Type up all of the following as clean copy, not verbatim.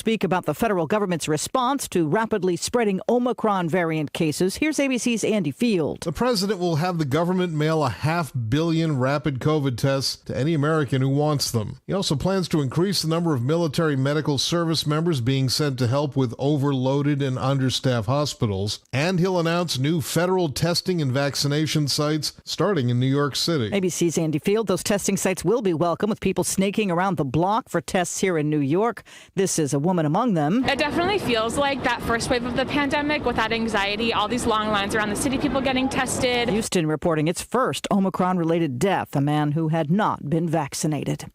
speak about the federal government's response to rapidly spreading Omicron variant cases. Here's ABC's Andy Field. The president will have the government mail 500 million rapid COVID tests to any American who wants them. He also plans to increase the number of military medical service members being sent to help with overloaded and understaffed hospitals. And he'll announce new federal testing and vaccination sites starting in New York City. ABC's Andy Field. Those testing sites will be welcome, with people snaking around the block for tests here in New York. This is a woman among them. It definitely feels like that first wave of the pandemic with that anxiety, all these long lines around the city, people getting tested. Houston reporting its first Omicron-related death, a man who had not been vaccinated.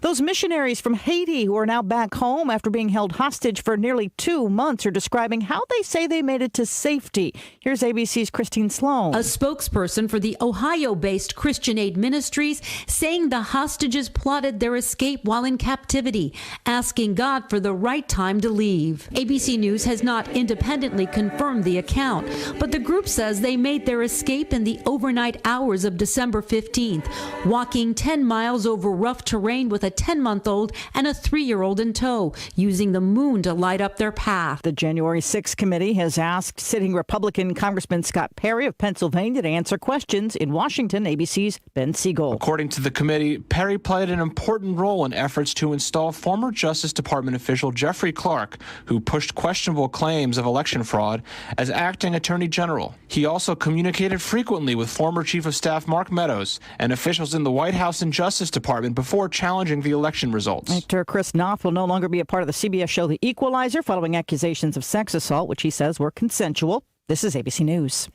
Those missionaries from Haiti who are now back home after being held hostage for nearly 2 months are describing how they say they made it to safety. Here's ABC's Christine Sloan. A spokesperson for the Ohio-based Christian Aid Ministries saying the hostages plotted their escape while in captivity, asking God for the right time to leave. ABC News has not independently confirmed the account, but the group says they made their escape in the overnight hours of December 15th, walking 10 miles over rough terrain with a 10-month-old and a 3-year-old in tow, using the moon to light up their path. The January 6th committee has asked sitting Republican Congressman Scott Perry of Pennsylvania to answer questions. In Washington, ABC's Ben Siegel. According to the committee, Perry played an important role in efforts to install former Justice Department official Jeffrey Clark, who pushed questionable claims of election fraud, as acting attorney general. He also communicated frequently with former Chief of Staff Mark Meadows and officials in the White House and Justice Department before challenging the election results. Actor Chris Noth will no longer be a part of the CBS show The Equalizer following accusations of sex assault, which he says were consensual. This is ABC News.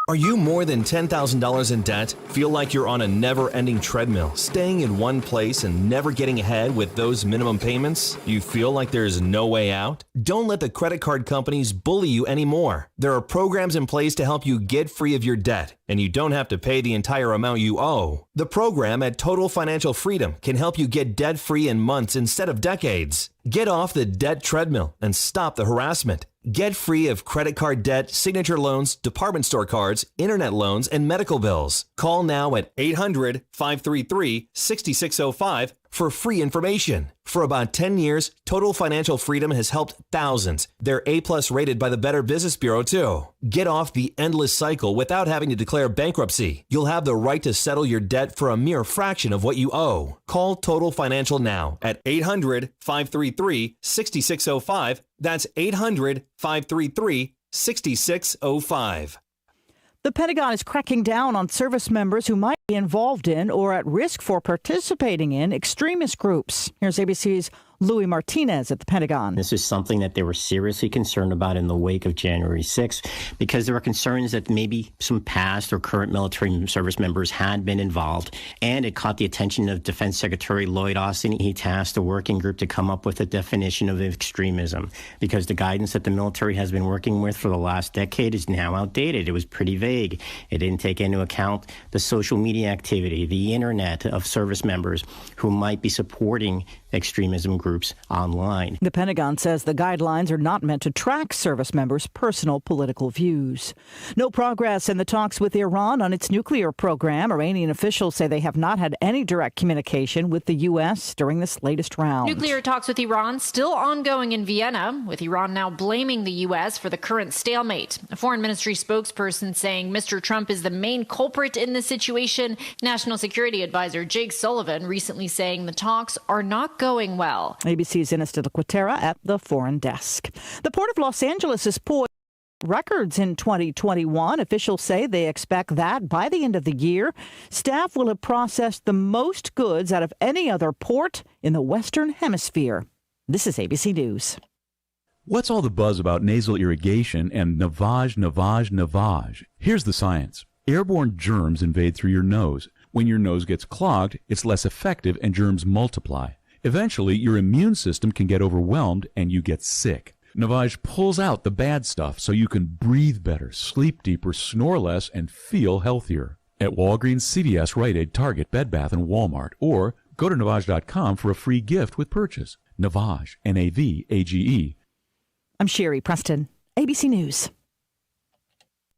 Are you more than $10,000 in debt? Feel like you're on a never-ending treadmill, staying in one place and never getting ahead with those minimum payments? You feel like there's no way out? Don't let the credit card companies bully you anymore. There are programs in place to help you get free of your debt, and you don't have to pay the entire amount you owe. The program at Total Financial Freedom can help you get debt-free in months instead of decades. Get off the debt treadmill and stop the harassment. Get free of credit card debt, signature loans, department store cards, internet loans, and medical bills. Call now at 800-533-6605 for free information. For about 10 years, Total Financial Freedom has helped thousands. They're A+ rated by the Better Business Bureau, too. Get off the endless cycle without having to declare bankruptcy. You'll have the right to settle your debt for a mere fraction of what you owe. Call Total Financial now at 800-533-6605. That's 800-533-6605. The Pentagon is cracking down on service members who might be involved in or at risk for participating in extremist groups. Here's ABC's Louis Martinez at the Pentagon. This is something that they were seriously concerned about in the wake of January 6th because there were concerns that maybe some past or current military service members had been involved, and it caught the attention of Defense Secretary Lloyd Austin. He tasked a working group to come up with a definition of extremism because the guidance that the military has been working with for the last decade is now outdated. It was pretty vague. It didn't take into account the social media activity, the internet of service members who might be supporting extremism groups online. The Pentagon says the guidelines are not meant to track service members' personal political views. No progress in the talks with Iran on its nuclear program. Iranian officials say they have not had any direct communication with the U.S. during this latest round. Nuclear talks with Iran still ongoing in Vienna, with Iran now blaming the U.S. for the current stalemate. A foreign ministry spokesperson saying Mr. Trump is the main culprit in the situation. National Security Advisor Jake Sullivan recently saying the talks are not going well. ABC's Ines de la Cuetara at the foreign desk. The Port of Los Angeles is poised records in 2021. Officials say they expect that by the end of the year, staff will have processed the most goods out of any other port in the Western Hemisphere. This is ABC News. What's all the buzz about nasal irrigation and navage? Here's the science. Airborne germs invade through your nose. When your nose gets clogged, it's less effective and germs multiply. Eventually, your immune system can get overwhelmed and you get sick. Navage pulls out the bad stuff so you can breathe better, sleep deeper, snore less, and feel healthier. At Walgreens, CVS, Rite Aid, Target, Bed Bath, and Walmart. Or go to Navage.com for a free gift with purchase. Navage, Navage. I'm Sherry Preston, ABC News.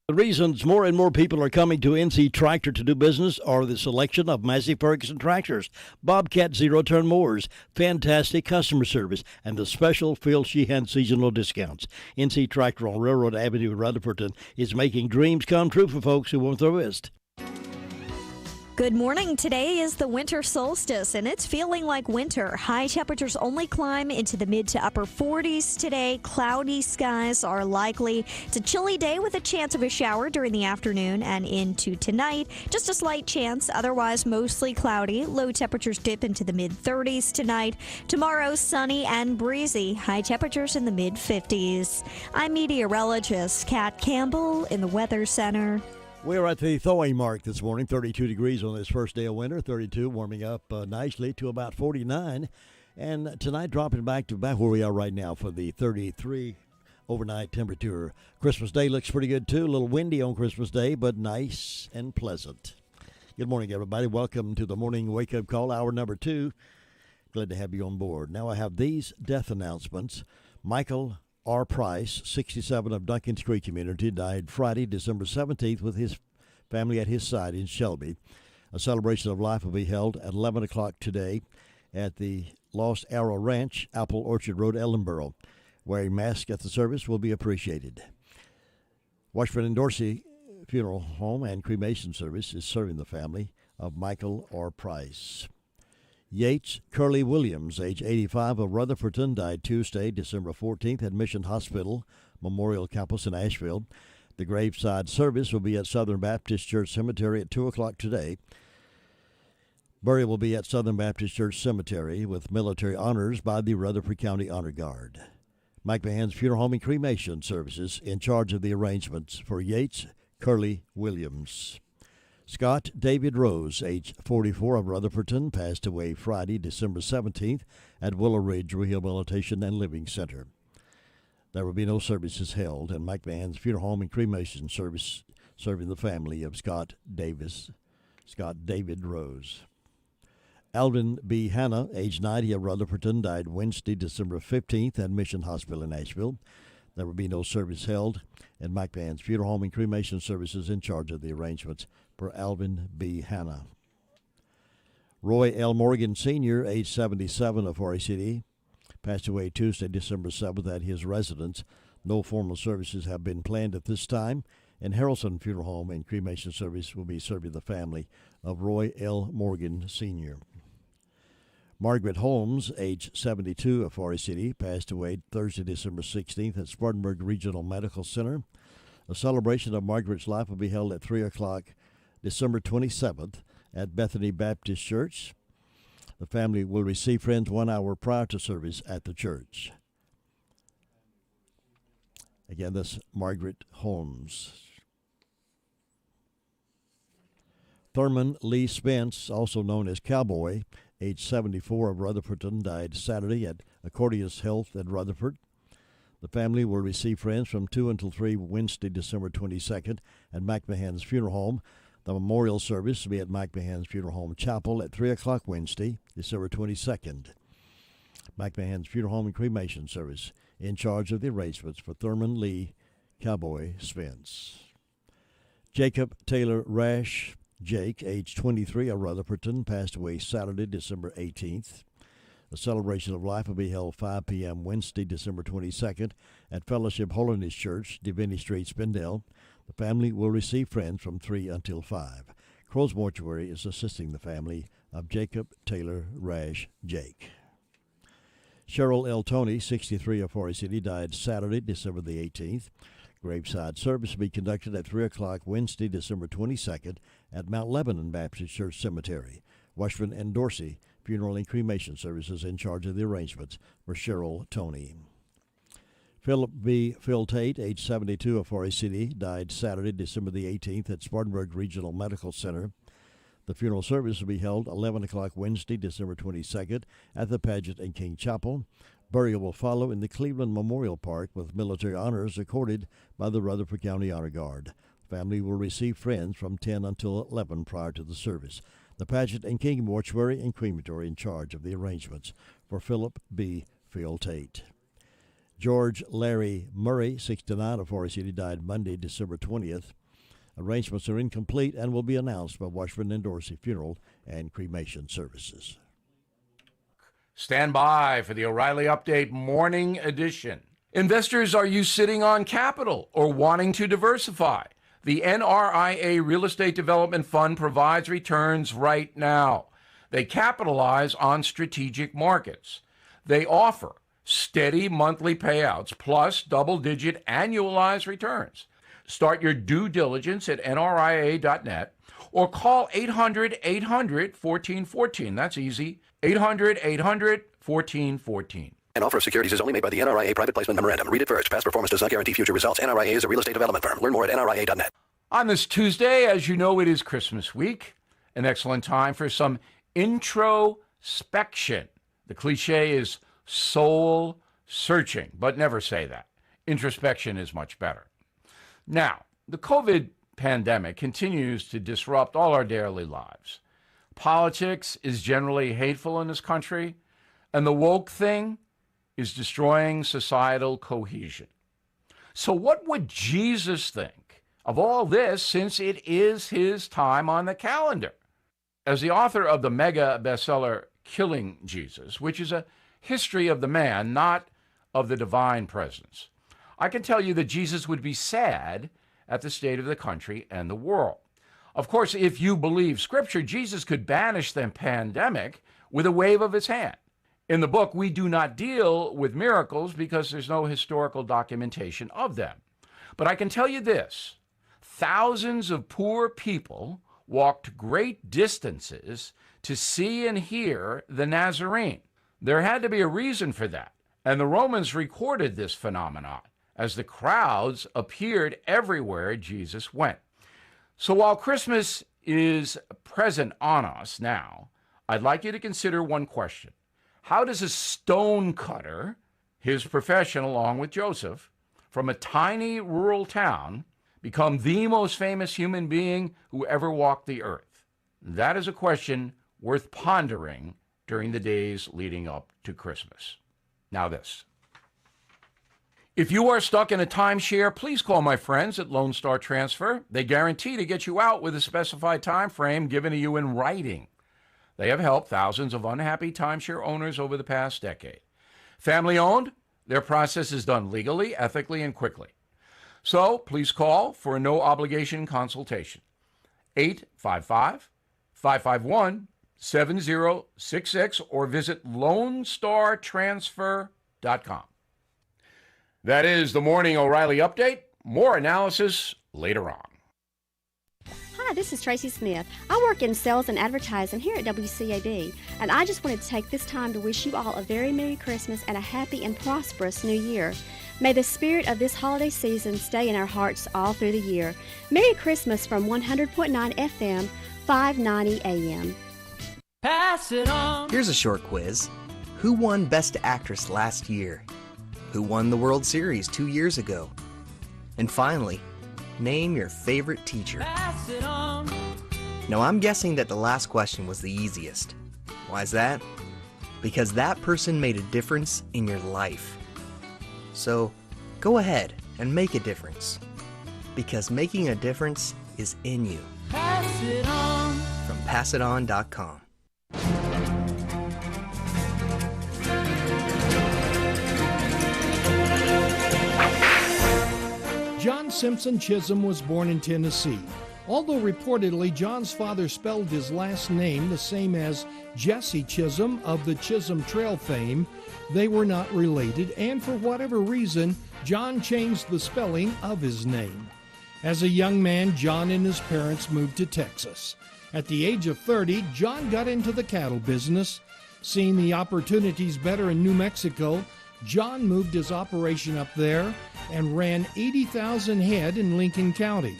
The reasons more and more people are coming to NC Tractor to do business are the selection of Massey Ferguson tractors, Bobcat zero-turn mowers, fantastic customer service, and the special Phil Sheehan seasonal discounts. NC Tractor on Railroad Avenue in Rutherford is making dreams come true for folks who want the wrist. Good morning. Today is the winter solstice, and it's feeling like winter. High temperatures only climb into the mid to upper 40s today. Cloudy skies are likely. It's a chilly day with a chance of a shower during the afternoon and into tonight. Just a slight chance, otherwise mostly cloudy. Low temperatures dip into the mid 30s tonight. Tomorrow, sunny and breezy. High temperatures in the mid 50s. I'm meteorologist Kat Campbell in the Weather Center. We're at the thawing mark this morning, 32 degrees on this first day of winter, 32 warming up nicely to about 49. And tonight dropping back to about where we are right now for the 33 overnight temperature. Christmas Day looks pretty good too. A little windy on Christmas Day, but nice and pleasant. Good morning, everybody. Welcome to the morning wake-up call, hour number 2. Glad to have you on board. Now I have these death announcements. Michael R. Price, 67 of Duncan's Creek community, died Friday, December 17th with his family at his side in Shelby. A celebration of life will be held at 11 o'clock today at the Lost Arrow Ranch, Apple Orchard Road, Ellenboro. Wearing masks at the service will be appreciated. Washburn and Dorsey Funeral Home and Cremation Service is serving the family of Michael R. Price. Yates Curly Williams, age 85 of Rutherfordton, died Tuesday, December 14th at Mission Hospital Memorial Campus in Asheville. The graveside service will be at Southern Baptist Church Cemetery at 2 o'clock today. Burial will be at Southern Baptist Church Cemetery with military honors by the Rutherford County Honor Guard. Mike Mahan's Funeral Home and Cremation Services in charge of the arrangements for Yates Curly Williams. Scott David Rose, age 44 of Rutherfordton, passed away Friday, December 17th at Willow Ridge Rehabilitation and Living Center. There will be no services held, and Mike Mahan's Funeral Home and Cremation Service serving the family of Scott David Rose. Alvin B. Hanna, age 90 of Rutherfordton, died Wednesday, December 15th at Mission Hospital in Asheville. There will be no service held, and Mike Mahan's Funeral Home and Cremation Services in charge of the arrangements for Alvin B. Hanna. Roy L. Morgan Sr., age 77 of Forest City, passed away Tuesday, December 7th at his residence. No formal services have been planned at this time, and Harrelson Funeral Home and Cremation Service will be serving the family of Roy L. Morgan Sr. Margaret Holmes, age 72 of Forest City, passed away Thursday, December 16th at Spartanburg Regional Medical Center. A celebration of Margaret's life will be held at 3 o'clock December 27th at Bethany Baptist Church. The family will receive friends 1 hour prior to service at the church. Again, that's Margaret Holmes. Thurman Lee Spence, also known as Cowboy, age 74 of Rutherfordton, died Saturday at Accordius Health at Rutherford. The family will receive friends from 2 until 3 Wednesday, December 22nd at Mike Mahan's Funeral Home. The memorial service will be at Mike Mahan's Funeral Home Chapel at 3 o'clock Wednesday, December 22nd. Mike Mahan's Funeral Home and Cremation Service in charge of the arrangements for Thurman Lee Cowboy Spence. Jacob Taylor Rash, Jake, age 23 of Rutherfordton, passed away Saturday, December 18th. The celebration of life will be held 5 p.m. Wednesday, December 22nd at Fellowship Holiness Church, Divinity Street, Spindale. The family will receive friends from 3 until 5. Crow's Mortuary is assisting the family of Jacob Taylor Rash, Jake. Cheryl L. Tony, 63 of Forest City, died Saturday, December the 18th. Graveside service will be conducted at 3 o'clock Wednesday, December 22nd at Mount Lebanon Baptist Church Cemetery. Washburn and Dorsey Funeral and Cremation Services in charge of the arrangements for Cheryl Tony. Philip B. Phil Tate, age 72 of Forest City, died Saturday, December the 18th at Spartanburg Regional Medical Center. The funeral service will be held 11 o'clock Wednesday, December 22nd at the Paget and King Chapel. Burial will follow in the Cleveland Memorial Park with military honors accorded by the Rutherford County Honor Guard. Family will receive friends from 10 until 11 prior to the service. The Paget and King Mortuary and Crematory in charge of the arrangements for Philip B. Phil Tate. George Larry Murray, 69 of Forest City, died Monday, December 20th Arrangements are incomplete and will be announced by Washburn and Dorsey Funeral and Cremation Services. Stand by for the O'Reilly Update Morning Edition. Investors, are you sitting on capital or wanting to diversify? The NRIA Real Estate Development Fund provides returns right now. They capitalize on strategic markets. They offer steady monthly payouts plus double-digit annualized returns. Start your due diligence at nria.net or call 800-800-1414. That's easy. 800-800-1414. An offer of securities is only made by the NRIA Private Placement Memorandum. Read it first. Past performance does not guarantee future results. NRIA is a real estate development firm. Learn more at nria.net. On this Tuesday, as you know, it is Christmas week. An excellent time for some introspection. The cliche is soul searching, but never say that. Introspection is much better. Now, the COVID pandemic continues to disrupt all our daily lives. Politics is generally hateful in this country, and the woke thing is destroying societal cohesion. So what would Jesus think of all this, since it is his time on the calendar? As the author of the mega bestseller Killing Jesus, which is a history of the man, not of the divine presence, I can tell you that Jesus would be sad at the state of the country and the world. Of course, if you believe Scripture, Jesus could banish the pandemic with a wave of his hand. In the book, we do not deal with miracles because there's no historical documentation of them. But I can tell you this: thousands of poor people walked great distances to see and hear the Nazarene. There had to be a reason for that, and the Romans recorded this phenomenon as the crowds appeared everywhere Jesus went. So while Christmas is present on us now, I'd like you to consider one question. How does a stone cutter, his profession along with Joseph, from a tiny rural town, become the most famous human being who ever walked the earth? That is a question worth pondering during the days leading up to Christmas. Now this. If you are stuck in a timeshare, please call my friends at Lone Star Transfer. They guarantee to get you out with a specified time frame given to you in writing. They have helped thousands of unhappy timeshare owners over the past decade. Family owned, their process is done legally, ethically, and quickly. So please call for a no-obligation consultation. 855-551-7066 or visit LoneStarTransfer.com. That is the Morning O'Reilly Update. More analysis later on. Hi, this is Tracy Smith. I work in sales and advertising here at WCAB, and I just wanted to take this time to wish you all a very Merry Christmas and a happy and prosperous New Year. May the spirit of this holiday season stay in our hearts all through the year. Merry Christmas from 100.9 FM, 590 AM. Pass it on. Here's a short quiz. Who won Best Actress last year? Who won the World Series 2 years ago? And finally, name your favorite teacher. Pass it on. Now, I'm guessing that the last question was the easiest. Why is that? Because that person made a difference in your life. So, go ahead and make a difference. Because making a difference is in you. Pass it on. From PassItOn.com. John Simpson Chisholm was born in Tennessee. Although reportedly John's father spelled his last name the same as Jesse Chisholm of the Chisholm Trail fame, they were not related, and for whatever reason, John changed the spelling of his name. As a young man, John and his parents moved to Texas. At the age of 30, John got into the cattle business. Seeing the opportunities better in New Mexico, John moved his operation up there and ran 80,000 head in Lincoln County.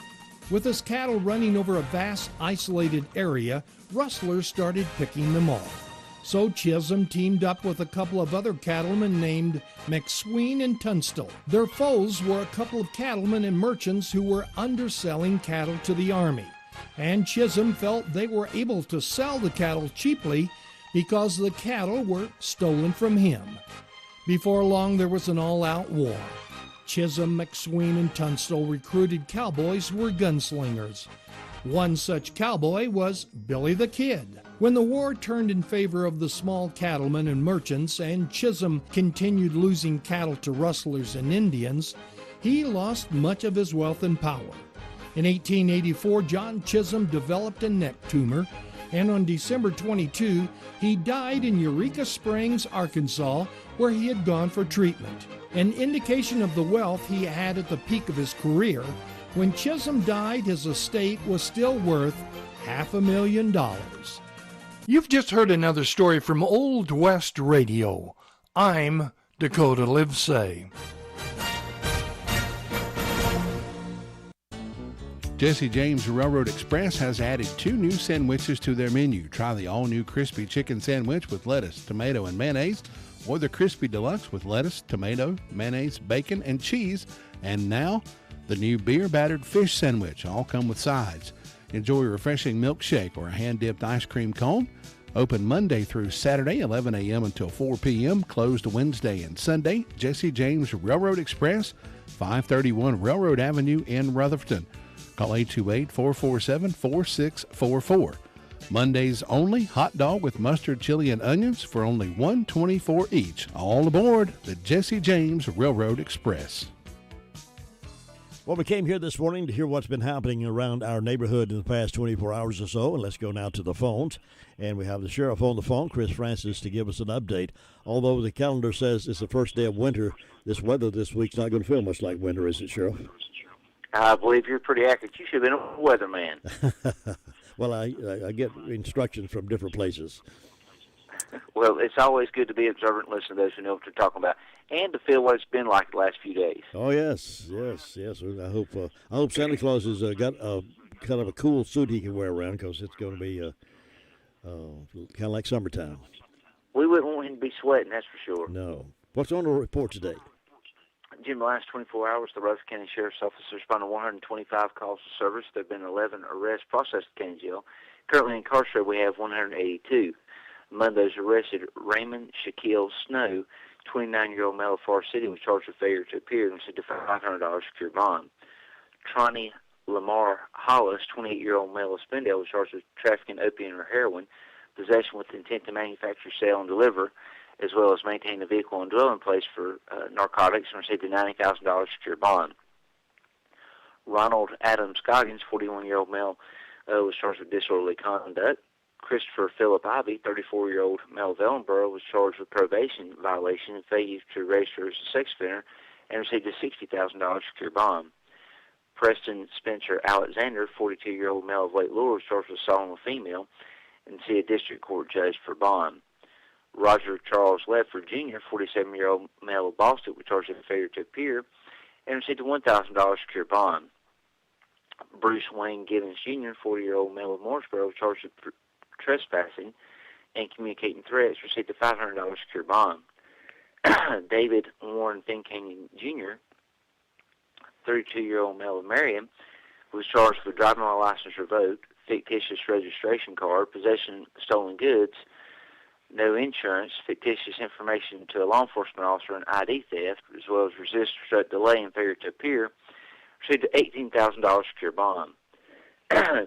With his cattle running over a vast, isolated area, rustlers started picking them off. So Chisholm teamed up with a couple of other cattlemen named McSween and Tunstall. Their foes were a couple of cattlemen and merchants who were underselling cattle to the Army. And Chisholm felt they were able to sell the cattle cheaply because the cattle were stolen from him. Before long, there was an all-out war. Chisholm, McSween, and Tunstall recruited cowboys who were gunslingers. One such cowboy was Billy the Kid. When the war turned in favor of the small cattlemen and merchants, and Chisholm continued losing cattle to rustlers and Indians, he lost much of his wealth and power. In 1884, John Chisholm developed a neck tumor, and on December 22, he died in Eureka Springs, Arkansas, where he had gone for treatment. An indication of the wealth he had at the peak of his career. When Chisholm died, his estate was still worth $500,000. You've just heard another story from Old West Radio. I'm Dakota Livesay. Jesse James Railroad Express has added 2 new sandwiches to their menu. Try the all-new crispy chicken sandwich with lettuce, tomato, and mayonnaise, or the crispy deluxe with lettuce, tomato, mayonnaise, bacon, and cheese. And now, the new beer-battered fish sandwich. All come with sides. Enjoy a refreshing milkshake or a hand-dipped ice cream cone. Open Monday through Saturday, 11 a.m. until 4 p.m. Closed Wednesday and Sunday. Jesse James Railroad Express, 531 Railroad Avenue in Rutherford. Call 828-447-4644. Mondays only, hot dog with mustard, chili, and onions for only $1.24 each. All aboard the Jesse James Railroad Express. Well, we came here this morning to hear what's been happening around our neighborhood in the past 24 hours or so, and let's go now to the phones. And we have the sheriff on the phone, Chris Francis, to give us an update. Although the calendar says it's the first day of winter, this weather this week's not going to feel much like winter, is it, Sheriff? I believe you're pretty accurate. You should have been a weatherman. Well, I get instructions from different places. Well, it's always good to be observant and listen to those who know what they're talking about, and to feel what it's been like the last few days. Oh yes. I hope Santa Claus has got a kind of a cool suit he can wear around, because it's going to be kind of like summertime. We wouldn't want him to be sweating, that's for sure. No. What's on the report today? Jim, the last 24 hours, the Rutherford County Sheriff's Office responded to 125 calls to service. There have been 11 arrests processed at county jail. Currently incarcerated, we have 182. Among those arrested, Raymond Shaquille Snow, 29-year-old male of Forest City, was charged with failure to appear and received a $500 secure bond. Tronny Lamar Hollis, 28-year-old male of Spindale, was charged with trafficking opium or heroin, possession with intent to manufacture, sell, and deliver, as well as maintain a vehicle and dwelling place for narcotics, and received a $90,000 secure bond. Ronald Adams Scoggins, 41-year-old male, was charged with disorderly conduct. Christopher Philip Ivy, 34-year-old male of Ellenboro, was charged with probation violation and failure to register as a sex offender and received a $60,000 secure bond. Preston Spencer Alexander, 42-year-old male of Lake Lure, was charged with assaulting a female and see a district court judge for bond. Roger Charles Ledford Jr., 47-year-old male of Boston, was charged with failure to appear and received a $1,000 secure bond. Bruce Wayne Gibbons Jr., 40-year-old male of Morrisboro, was charged with trespassing and communicating threats, received a $500 secure bond. David Warren Fincannon Jr., 32-year-old male of Marion, was charged with driving while license revoked, fictitious registration card, possession of stolen goods, no insurance, fictitious information to a law enforcement officer, and ID theft, as well as resist, obstruct, delay, and failure to appear, received an $18,000 secure bond.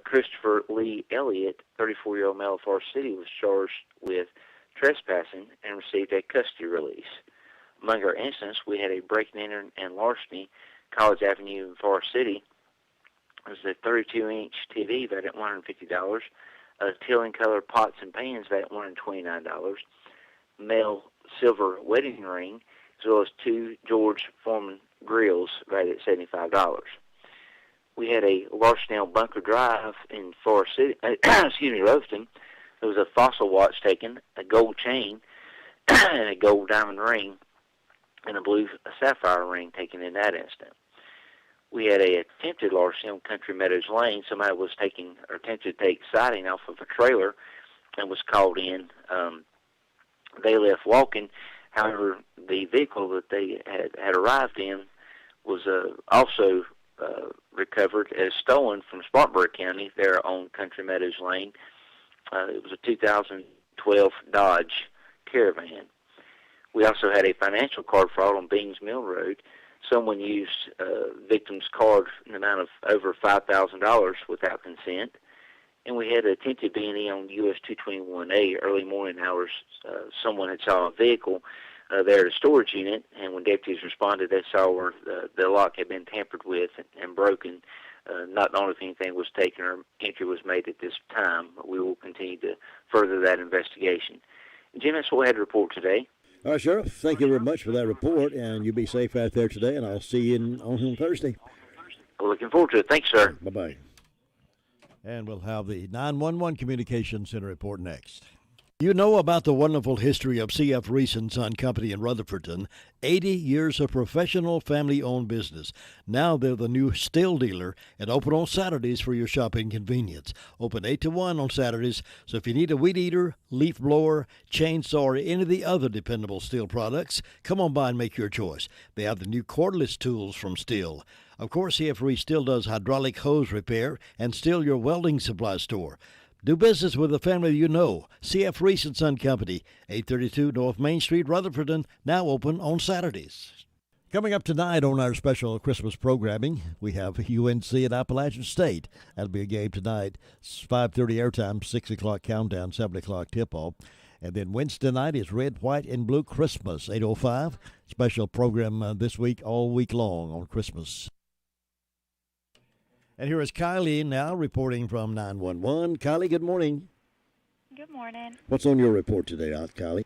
Christopher Lee Elliott, 34-year-old male of Forest City, was charged with trespassing and received a custody release. Among our incidents, we had a break-and-enter and larceny, College Avenue in Forest City. It was a 32-inch TV valued at $150, a teal-and-colored pots and pans valued at $129, male silver wedding ring, as well as 2 George Foreman grills valued at $75. We had a larceny on Bunker Drive in Forest City, Rutherford. There was a fossil watch taken, a gold chain, and a gold diamond ring, and a sapphire ring taken in that instant. We had a attempted larceny on Country Meadows Lane. Somebody was attempted to take siding off of a trailer and was called in. They left walking. However, the vehicle that they had arrived in was also recovered as stolen from Spartanburg County there on Country Meadows Lane. It was a 2012 Dodge Caravan. We also had a financial card fraud on Beans Mill Road. someone used victim's card in the amount of over $5,000 without consent. And we had an attempted B&E on US 221A early morning hours. Someone had saw a vehicle there at a storage unit, and when deputies responded, they saw where the lock had been tampered with and broken. Not known if anything was taken or entry was made at this time. We will continue to further that investigation. Jim, that's what we had to report today. All right, Sheriff, thank you very much for that report, and you be safe out there today, and I'll see you on Thursday. We're looking forward to it. Thanks, sir. Bye-bye. And we'll have the 911 Communication Center report next. You know about the wonderful history of C.F. Reese & Son Company in Rutherfordton. 80 years of professional family-owned business. Now they're the new still dealer and open on Saturdays for your shopping convenience. Open 8 to 1 on Saturdays, so if you need a weed eater, leaf blower, chainsaw, or any of the other dependable Stihl products, come on by and make your choice. They have the new cordless tools from Stihl. Of course, C.F. Reese still does hydraulic hose repair and still your welding supply store. Do business with the family you know. C.F. Reese & Son Company, 832 North Main Street, Rutherfordton, now open on Saturdays. Coming up tonight on our special Christmas programming, we have UNC at Appalachian State. That'll be a game tonight. It's 5:30 airtime, 6 o'clock countdown, 7 o'clock tip-off. And then Wednesday night is Red, White, and Blue Christmas, 8:05. Special program this week, all week long on Christmas. And here is Kylie now reporting from 911. Kylie, good morning. Good morning. What's on your report today, Kylie?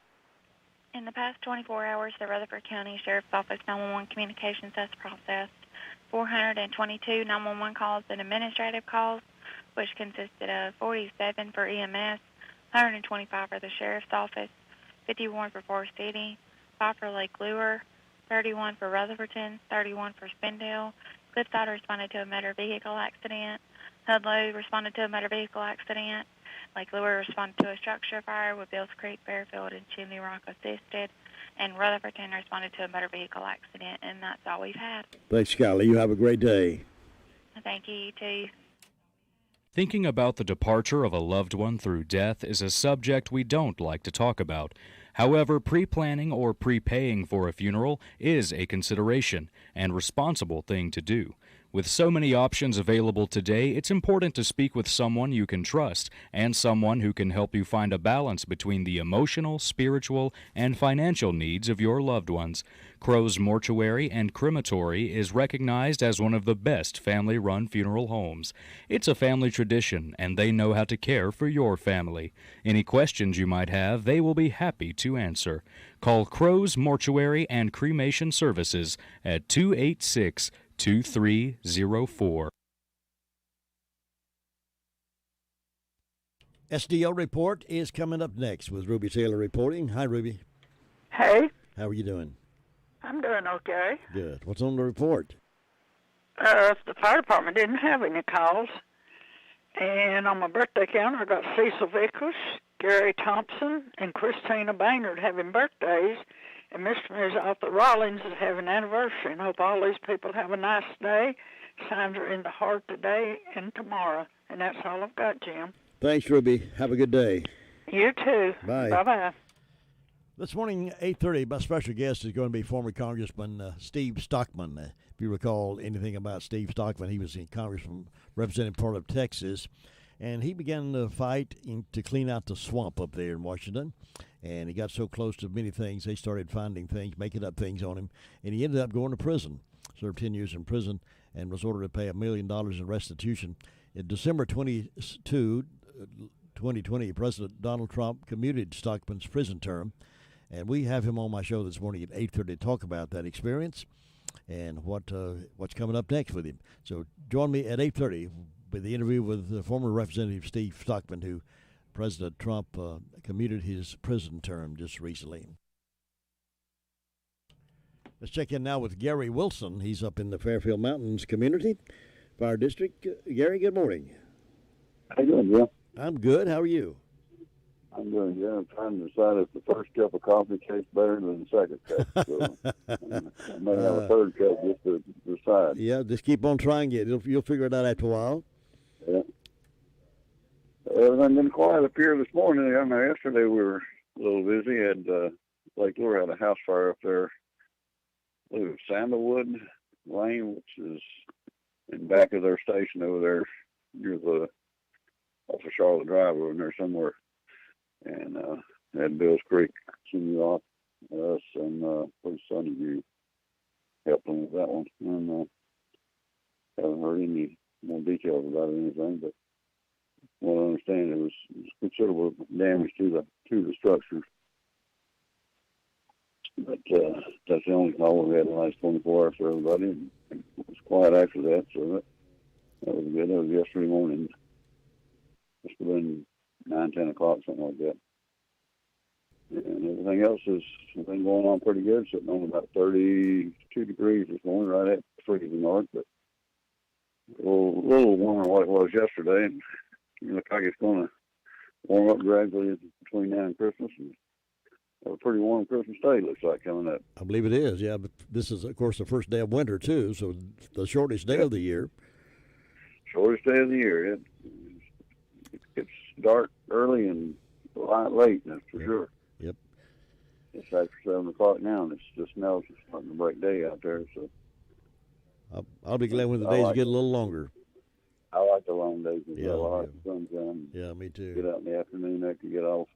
In the past 24 hours, the Rutherford County Sheriff's Office 911 communications has processed 422 911 calls and administrative calls, which consisted of 47 for EMS, 125 for the Sheriff's Office, 51 for Forest City, 5 for Lake Lure, 31 for Rutherfordton, 31 for Spindale. Cliffside responded to a motor vehicle accident. Hudlow responded to a motor vehicle accident. Lake Lure responded to a structure fire with Bills Creek, Fairfield, and Chimney Rock assisted. And Rutherfordton responded to a motor vehicle accident, and that's all we've had. Thanks, Kylie. You have a great day. Thank you, you too. Thinking about the departure of a loved one through death is a subject we don't like to talk about. However, pre-planning or prepaying for a funeral is a consideration and responsible thing to do. With so many options available today, it's important to speak with someone you can trust and someone who can help you find a balance between the emotional, spiritual, and financial needs of your loved ones. Crow's Mortuary and Crematory is recognized as one of the best family-run funeral homes. It's a family tradition, and they know how to care for your family. Any questions you might have, they will be happy to answer. Call Crow's Mortuary and Cremation Services at 286-2304. SDO Report is coming up next with Ruby Taylor reporting. Hi, Ruby. Hey. How are you doing? I'm doing okay. Good. What's on the report? The fire department didn't have any calls. And on my birthday counter, I got Cecil Vickers, Gary Thompson, and Christina Baynard having birthdays. And Mr. and Ms. Arthur Rollins is having an anniversary. And I hope all these people have a nice day. Signs are in the heart today and tomorrow. And that's all I've got, Jim. Thanks, Ruby. Have a good day. You too. Bye. Bye-bye. This morning, 8:30, my special guest is going to be former Congressman Steve Stockman. If you recall anything about Steve Stockman, he was a congressman representing part of Texas, and he began the fight to clean out the swamp up there in Washington, and he got so close to many things, they started finding things, making up things on him, and he ended up going to prison, served 10 years in prison, and was ordered to pay $1 million in restitution. In December 22, 2020, President Donald Trump commuted Stockman's prison term, and we have him on my show this morning at 8:30 to talk about that experience and what's coming up next with him. So join me at 8:30 with the interview with the former Representative Steve Stockman, who President Trump commuted his prison term just recently. Let's check in now with Gary Wilson. He's up in the Fairfield Mountains Community Fire District. Gary, good morning. How you doing, Jim? I'm good. How are you? I'm doing good. I'm trying to decide if the first cup of coffee tastes better than the second cup. So I may have a third cup just to decide. Yeah, just keep on trying it. You'll figure it out after a while. Yeah. Everything's been quiet up here this morning. I know yesterday we were a little busy. Lake Lure had a house fire up there Sandalwood Lane, which is in back of their station over there near the off of Charlotte Drive over there somewhere. And had Bill's Creek continue off us and Police Sunnyview helped them with that one. And haven't heard any more details about anything, but what I understand it was considerable damage to the structures. But that's the only call we had in the last 24 hours for everybody. And it was quiet after that, so that was good. That was yesterday morning. Must have been 9, 10 o'clock, something like that. And everything else has been going on pretty good, sitting on about 32 degrees this morning, right at freezing north, but a little warmer than what it was yesterday. And it looks like it's going to warm up gradually between now and Christmas. And have a pretty warm Christmas day, looks like, coming up. I believe it is, yeah. But this is, of course, the first day of winter, too, so the shortest day of the year. Shortest day of the year. It gets dark early and light late, that's for sure. Yep. It's after 7 o'clock now, and it's just now it's starting to break day out there. So I'll be glad when the days get a little longer. I like the long days as well. I like yeah. the sunshine. Yeah, me too. Get out in the afternoon after you get off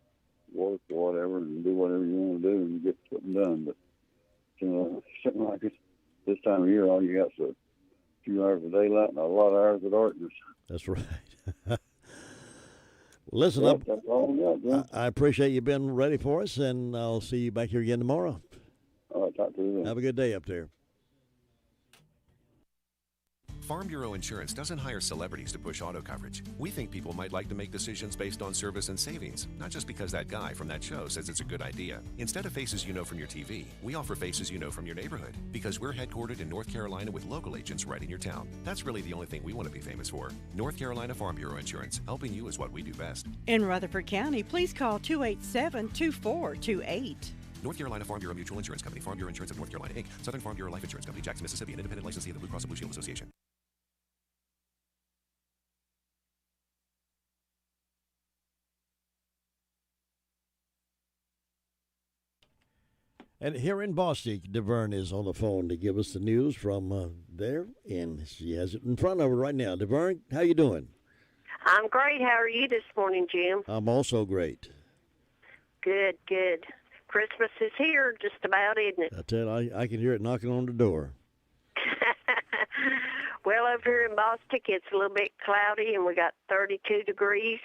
work or whatever and do whatever you want to do and get something done. But, something like this time of year, all you got is a few hours of daylight and a lot of hours of darkness. That's right. Listen, that's all we got, Jim. I appreciate you being ready for us, and I'll see you back here again tomorrow. All right, talk to you then. Have a good day up there. Farm Bureau Insurance doesn't hire celebrities to push auto coverage. We think people might like to make decisions based on service and savings, not just because that guy from that show says it's a good idea. Instead of faces you know from your TV, we offer faces you know from your neighborhood, because we're headquartered in North Carolina with local agents right in your town. That's really the only thing we want to be famous for. North Carolina Farm Bureau Insurance. Helping you is what we do best. In Rutherford County, please call 287-2428. North Carolina Farm Bureau Mutual Insurance Company, Farm Bureau Insurance of North Carolina, Inc., Southern Farm Bureau Life Insurance Company, Jackson, Mississippi, an independent licensee of the Blue Cross and Blue Shield Association. And here in Boston, DeVern is on the phone to give us the news from there, and she has it in front of her right now. DeVern, how you doing? I'm great. How are you this morning, Jim? I'm also great. Good, good. Christmas is here just about, isn't it? I tell you, I can hear it knocking on the door. Well, over here in Boston, it's a little bit cloudy, and we got 32 degrees.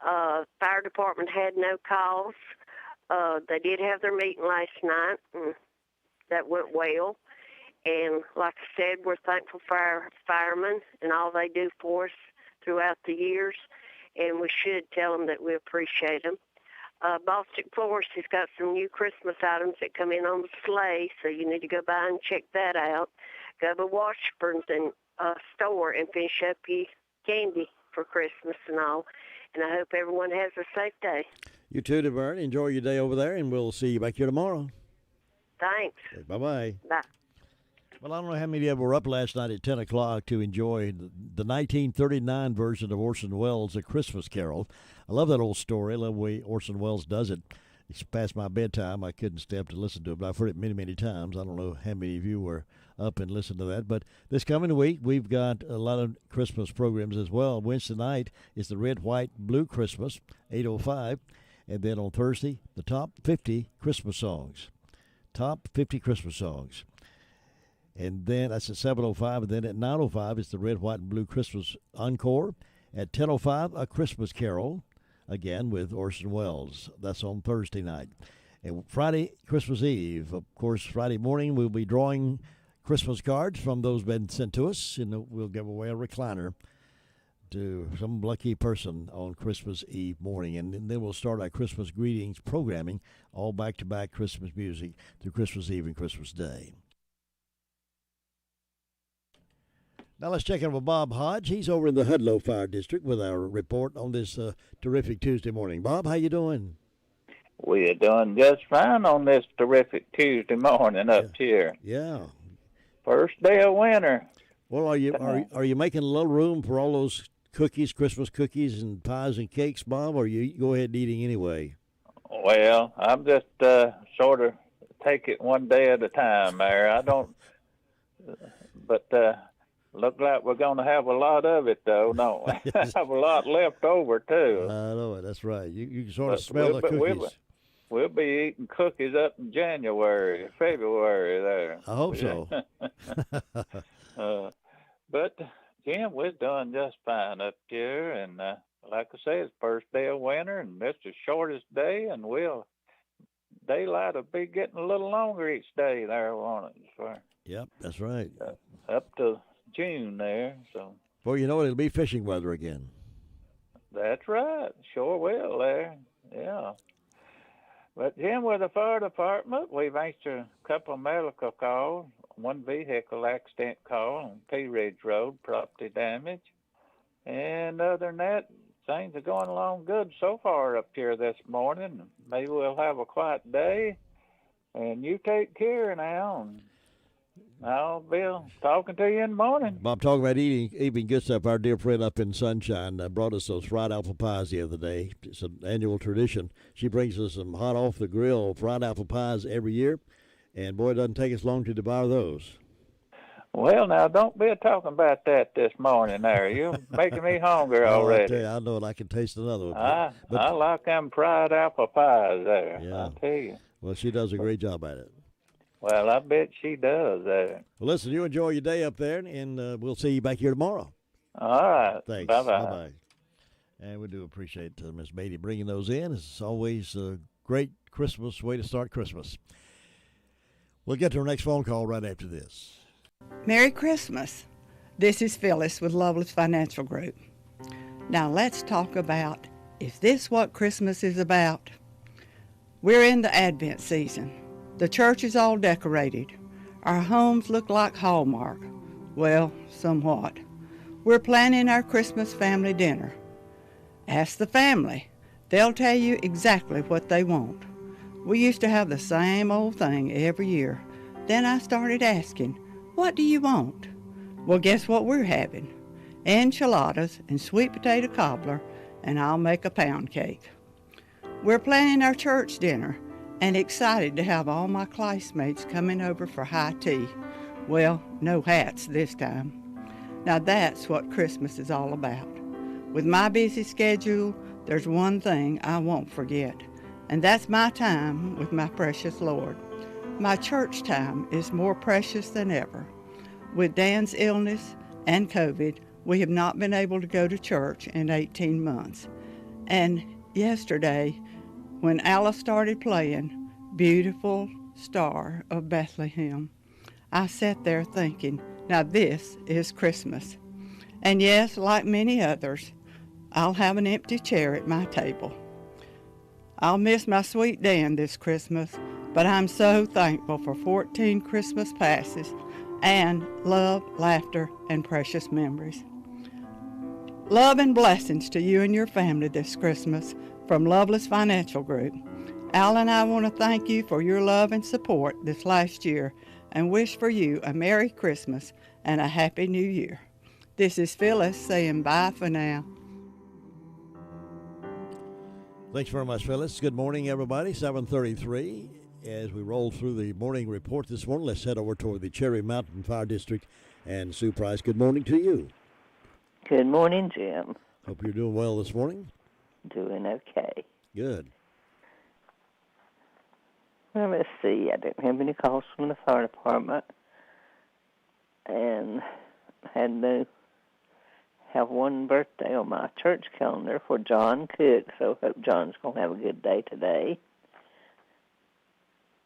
Fire department had no calls. They did have their meeting last night, and that went well. And like I said, we're thankful for our firemen and all they do for us throughout the years, and we should tell them that we appreciate them. Boston Florist has got some new Christmas items that come in on the sleigh, so you need to go by and check that out. Go to Washburn store and finish up your candy for Christmas and all. And I hope everyone has a safe day. You too, DeVern. Enjoy your day over there, and we'll see you back here tomorrow. Thanks. Okay, bye-bye. Bye. Well, I don't know how many of you were up last night at 10 o'clock to enjoy the 1939 version of Orson Welles' A Christmas Carol. I love that old story. I love the way Orson Welles does it. It's past my bedtime. I couldn't stay up to listen to it, but I've heard it many, many times. I don't know how many of you were up and listened to that. But this coming week, we've got a lot of Christmas programs as well. Wednesday night is the Red, White, Blue Christmas, 8:05. And then on Thursday, the top 50 Christmas songs. Top 50 Christmas songs. And then that's at 7:05. And then at 9:05 is the Red, White, and Blue Christmas Encore. At 10:05, A Christmas Carol, again with Orson Welles. That's on Thursday night. And Friday, Christmas Eve. Of course, Friday morning we'll be drawing Christmas cards from those been sent to us, and we'll give away a recliner to some lucky person on Christmas Eve morning. And then we'll start our Christmas greetings programming, all back-to-back Christmas music through Christmas Eve and Christmas Day. Now let's check in with Bob Hodge. He's over in the Hudlow Fire District with our report on this terrific Tuesday morning. Bob, how you doing? We are doing just fine on this terrific Tuesday morning up here. Yeah. First day of winter. Well, are you making a little room for all those cookies, Christmas cookies and pies and cakes, Bob, or you go ahead and eating anyway? Well, I'm just sort of take it one day at a time there. I don't, but look like we're going to have a lot of it, though, don't we? Have a lot left over, too. I know it. That's right. You can sort of smell the cookies. We'll be eating cookies up in January, February there. I hope so. But, Jim, we're doing just fine up here. And like I say, it's first day of winter, and it's the shortest day, and daylight will be getting a little longer each day there, won't it? So, yep, that's right. Up to June there. So. Well, you know, it'll be fishing weather again. That's right. Sure will there. Yeah. But, Jim, with the fire department, we've answered a couple of medical calls, one vehicle accident call on Pea Ridge Road, property damage. And other than that, things are going along good so far up here this morning. Maybe we'll have a quiet day. And you take care now. And I'll be talking to you in the morning. Bob, talking about eating good stuff. Our dear friend up in Sunshine brought us those fried apple pies the other day. It's an annual tradition. She brings us some hot off the grill fried apple pies every year. And, boy, it doesn't take us long to devour those. Well, now, don't be talking about that this morning there. You're making me hungry already. I tell you, I know it. I can taste another one. I like them fried apple pies there, yeah. I tell you. Well, she does a great job at it. Well, I bet she does there. Well, listen, you enjoy your day up there, and we'll see you back here tomorrow. All right. Thanks. Bye-bye. Bye-bye. And we do appreciate Miss Beatty bringing those in. It's always a great Christmas way to start Christmas. We'll get to our next phone call right after this. Merry Christmas. This is Phyllis with Loveless Financial Group. Now let's talk about, is this what Christmas is about? We're in the Advent season. The church is all decorated. Our homes look like Hallmark. Well, somewhat. We're planning our Christmas family dinner. Ask the family. They'll tell you exactly what they want. We used to have the same old thing every year. Then I started asking, what do you want? Well, guess what we're having? Enchiladas and sweet potato cobbler, and I'll make a pound cake. We're planning our church dinner and excited to have all my classmates coming over for high tea. Well, no hats this time. Now that's what Christmas is all about. With my busy schedule, there's one thing I won't forget, and that's my time with my precious Lord. My church time is more precious than ever. With Dan's illness and COVID, we have not been able to go to church in 18 months. And yesterday, when Alice started playing Beautiful Star of Bethlehem, I sat there thinking, now this is Christmas. And yes, like many others, I'll have an empty chair at my table. I'll miss my sweet Dan this Christmas, but I'm so thankful for 14 Christmas passes and love, laughter, and precious memories. Love and blessings to you and your family this Christmas from Loveless Financial Group. Al and I want to thank you for your love and support this last year and wish for you a Merry Christmas and a Happy New Year. This is Phyllis saying bye for now. Thanks very much, Phyllis. Good morning, everybody. 7:33. As we roll through the morning report this morning, let's head over toward the Cherry Mountain Fire District. And Sue Price, good morning to you. Good morning, Jim. Hope you're doing well this morning. Doing okay. Good. Well, let's see. I didn't have any calls from the fire department, and had to have one birthday on my church calendar for John Cook, so hope John's going to have a good day today.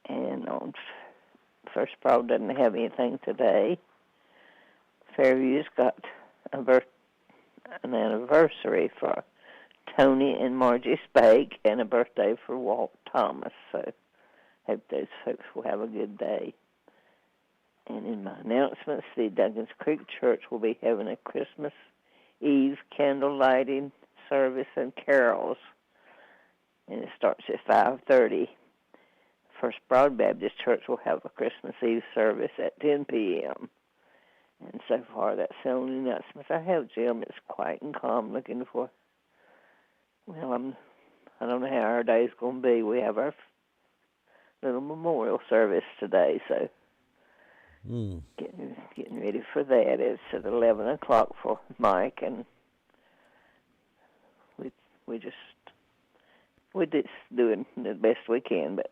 And on First Broad doesn't have anything today. Fairview's got an anniversary for Tony and Margie Spake and a birthday for Walt Thomas, so hope those folks will have a good day. And in my announcements, the Duggins Creek Church will be having a Christmas Eve candle lighting service and carols, and it starts at 5:30. First Broad Baptist Church will have a Christmas Eve service at 10 p.m. And so far, that's the only announcements I have, Jim. It's quiet and calm, looking for, well, I don't know how our day's going to be. We have our little memorial service today, so getting ready for that. It's at 11 o'clock for Mike, and we're just doing the best we can, but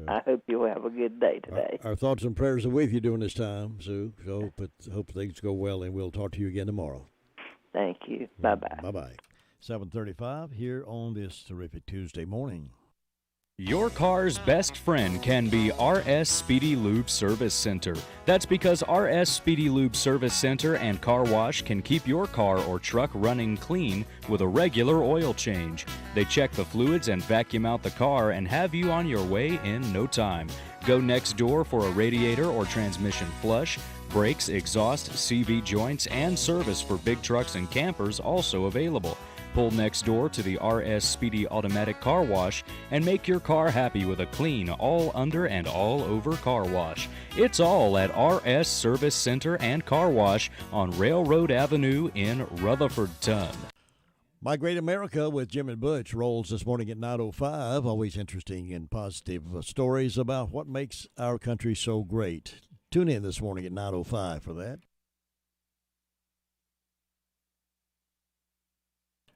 I hope you'll have a good day today. Our thoughts and prayers are with you during this time, Sue. So, hope things go well, and we'll talk to you again tomorrow. Thank you. Bye-bye. Bye-bye. 7:35 here on this terrific Tuesday morning. Your car's best friend can be RS Speedy Lube Service Center. That's because RS Speedy Lube Service Center and Car Wash can keep your car or truck running clean with a regular oil change. They check the fluids and vacuum out the car and have you on your way in no time. Go next door for a radiator or transmission flush, brakes, exhaust, CV joints, and service for big trucks and campers also available. Pull next door to the RS Speedy Automatic Car Wash and make your car happy with a clean, all under and all over car wash. It's all at RS Service Center and Car Wash on Railroad Avenue in Rutherfordton. My Great America with Jim and Butch rolls this morning at 9:05. Always interesting and positive stories about what makes our country so great. Tune in this morning at 9:05 for that.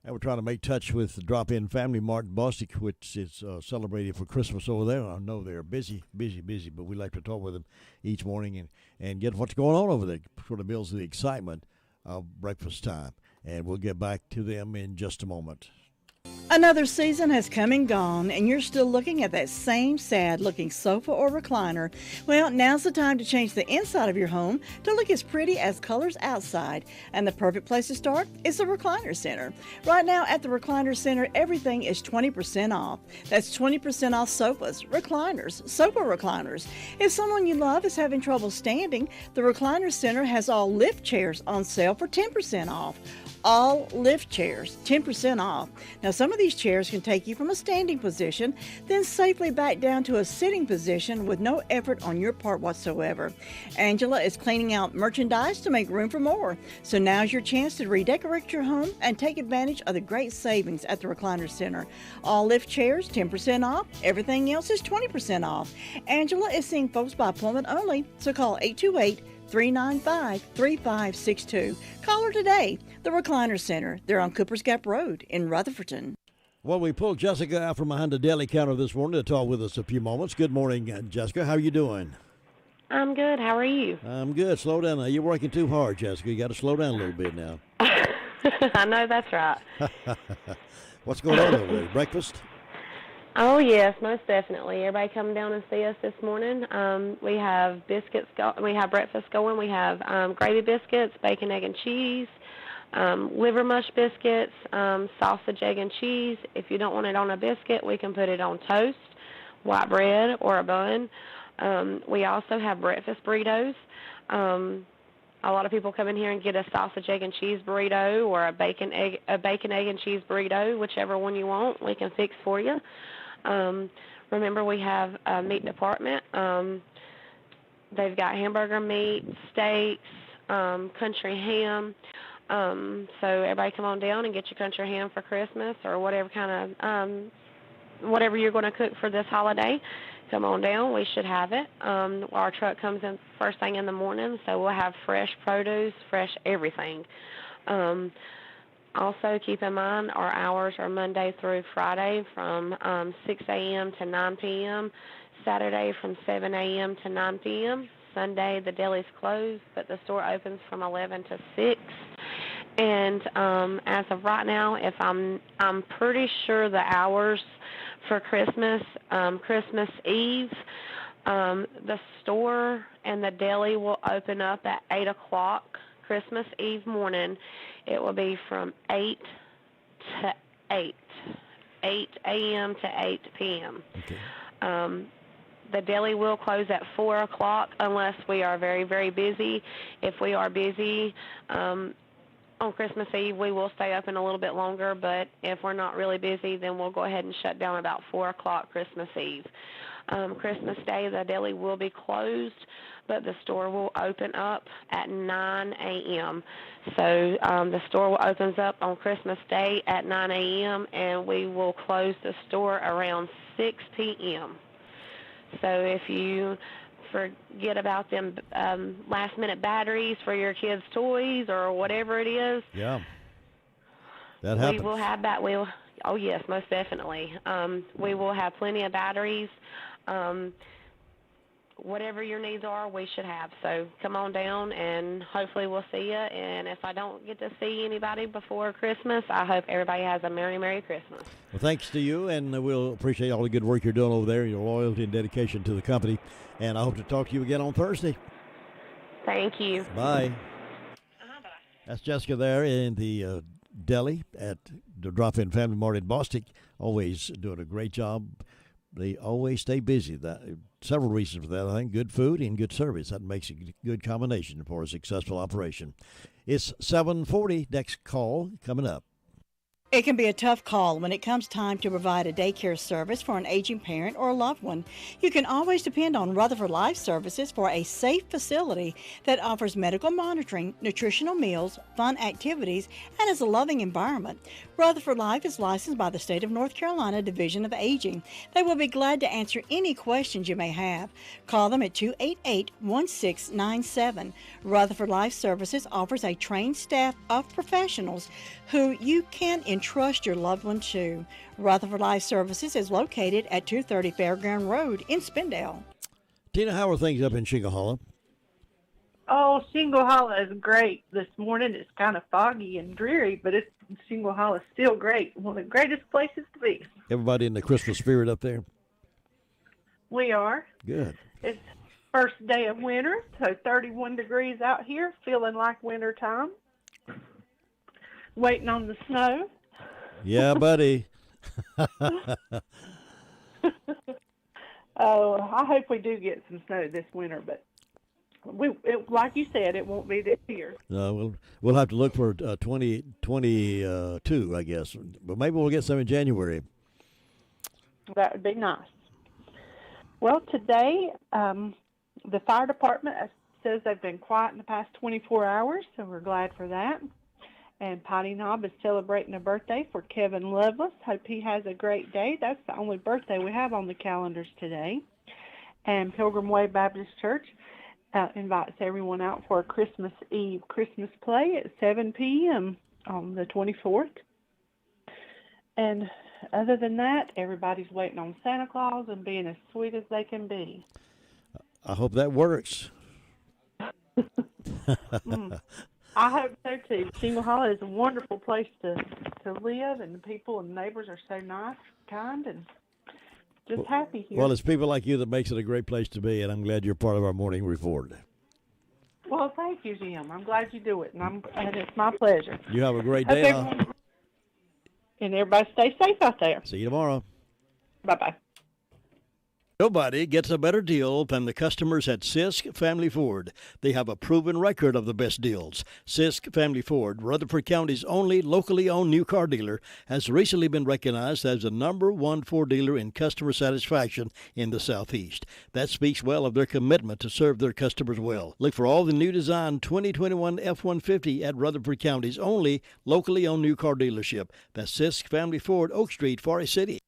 And we're trying to make touch with the Drop-In Family Mart Bostic, which is celebrating for Christmas over there. I know they're busy, but we like to talk with them each morning and get what's going on over there, sort of builds the excitement of breakfast time. And we'll get back to them in just a moment. Another season has come and gone, and you're still looking at that same sad-looking sofa or recliner. Well, now's the time to change the inside of your home to look as pretty as colors outside. And the perfect place to start is the Recliner Center. Right now at the Recliner Center, everything is 20% off. That's 20% off sofas, recliners, sofa recliners. If someone you love is having trouble standing, the Recliner Center has all lift chairs on sale for 10% off. All lift chairs, 10% off. Now, some of these chairs can take you from a standing position, then safely back down to a sitting position with no effort on your part whatsoever. Angela is cleaning out merchandise to make room for more. So now's your chance to redecorate your home and take advantage of the great savings at the Recliner Center. All lift chairs, 10% off. Everything else is 20% off. Angela is seeing folks by appointment only, so call 828-395-3562. Call her today. The Recliner Center. They're on Cooper's Gap Road in Rutherfordton. Well, we pulled Jessica out from behind the deli counter this morning to talk with us a few moments. Good morning, Jessica. How are you doing? I'm good. How are you? I'm good. Slow down now. You're working too hard, Jessica. You got to slow down a little bit now. I know that's right. What's going on over there? Breakfast? Oh, yes, most definitely. Everybody come down and see us this morning. We have biscuits. We have breakfast going. We have gravy biscuits, bacon, egg, and cheese, liver mush biscuits, sausage, egg, and cheese. If you don't want it on a biscuit, we can put it on toast, white bread, or a bun. We also have breakfast burritos. A lot of people come in here and get a sausage, egg, and cheese burrito or a bacon, egg, and cheese burrito, whichever one you want, we can fix for you. Remember, we have a meat department. They've got hamburger meat, steaks, country ham. So everybody come on down and get your country ham for Christmas or whatever kind of whatever you're going to cook for this holiday. Come on down. We should have it. Our truck comes in first thing in the morning, so we'll have fresh produce, fresh everything. Also, keep in mind our hours are Monday through Friday from 6 a.m. to 9 p.m., Saturday from 7 a.m. to 9 p.m., Sunday the deli's closed, but the store opens from 11 to 6. And as of right now, if I'm pretty sure the hours for Christmas Eve, the store and the deli will open up at 8 o'clock Christmas Eve morning. It will be from 8 to 8 a.m. to 8 p.m. Okay. The deli will close at 4 o'clock unless we are very, very busy. If we are busy on Christmas Eve, we will stay open a little bit longer, but if we're not really busy, then we'll go ahead and shut down about 4 o'clock Christmas Eve. Christmas Day, the deli will be closed, but the store will open up at 9 a.m. So the store opens up on Christmas Day at 9 a.m., and we will close the store around 6 p.m. So if you forget about them last-minute batteries for your kids' toys or whatever it is, yeah, that happens. we will have that. Oh yes, most definitely. We will have plenty of batteries. Whatever your needs are, we should have. So come on down, and hopefully we'll see you. And if I don't get to see anybody before Christmas, I hope everybody has a Merry, Merry Christmas. Well, thanks to you, and we'll appreciate all the good work you're doing over there, your loyalty and dedication to the company. And I hope to talk to you again on Thursday. Thank you. Bye. That's Jessica there in the deli at the Drop-In Family Mart in Bostic. Always doing a great job. They always stay busy. Several reasons for that, I think. Good food and good service. That makes a good combination for a successful operation. It's 7:40. Next call coming up. It can be a tough call when it comes time to provide a daycare service for an aging parent or a loved one. You can always depend on Rutherford Life Services for a safe facility that offers medical monitoring, nutritional meals, fun activities, and is a loving environment. Rutherford Life is licensed by the State of North Carolina Division of Aging. They will be glad to answer any questions you may have. Call them at 288-1697. Rutherford Life Services offers a trained staff of professionals who you can entrust your loved one to. Rutherford Life Services is located at 230 Fairground Road in Spindale. Tina, how are things up in Shingle Hollow? Oh, Shingle Hollow is great. This morning it's kind of foggy and dreary, but Shingle Hollow is still great. One of the greatest places to be. Everybody in the Christmas spirit up there? We are. Good. It's first day of winter, so 31 degrees out here, feeling like winter time. Waiting on the snow. Yeah, buddy. Oh, I hope we do get some snow this winter, but like you said, it won't be this year. No, we'll have to look for 2022, I guess. But maybe we'll get some in January. That would be nice. Well, today, the fire department says they've been quiet in the past 24 hours, so we're glad for that. And Potty Knob is celebrating a birthday for Kevin Lovelace. Hope he has a great day. That's the only birthday we have on the calendars today. And Pilgrim Way Baptist Church invites everyone out for a Christmas Eve Christmas play at 7 p.m. on the 24th. And other than that, everybody's waiting on Santa Claus and being as sweet as they can be. I hope that works. I hope so too. Shingle Hollow is a wonderful place to live, and the people and neighbors are so nice, kind, and just happy here. Well, it's people like you that makes it a great place to be, and I'm glad you're part of our morning report. Well, thank you, Jim. I'm glad you do it, and it's my pleasure. You have a great day. And everybody stay safe out there. See you tomorrow. Bye-bye. Nobody gets a better deal than the customers at Sisk Family Ford. They have a proven record of the best deals. Sisk Family Ford, Rutherford County's only locally owned new car dealer, has recently been recognized as the #1 Ford dealer in customer satisfaction in the Southeast. That speaks well of their commitment to serve their customers well. Look for all the new design 2021 F-150 at Rutherford County's only locally owned new car dealership. That's Sisk Family Ford, Oak Street, Forest City.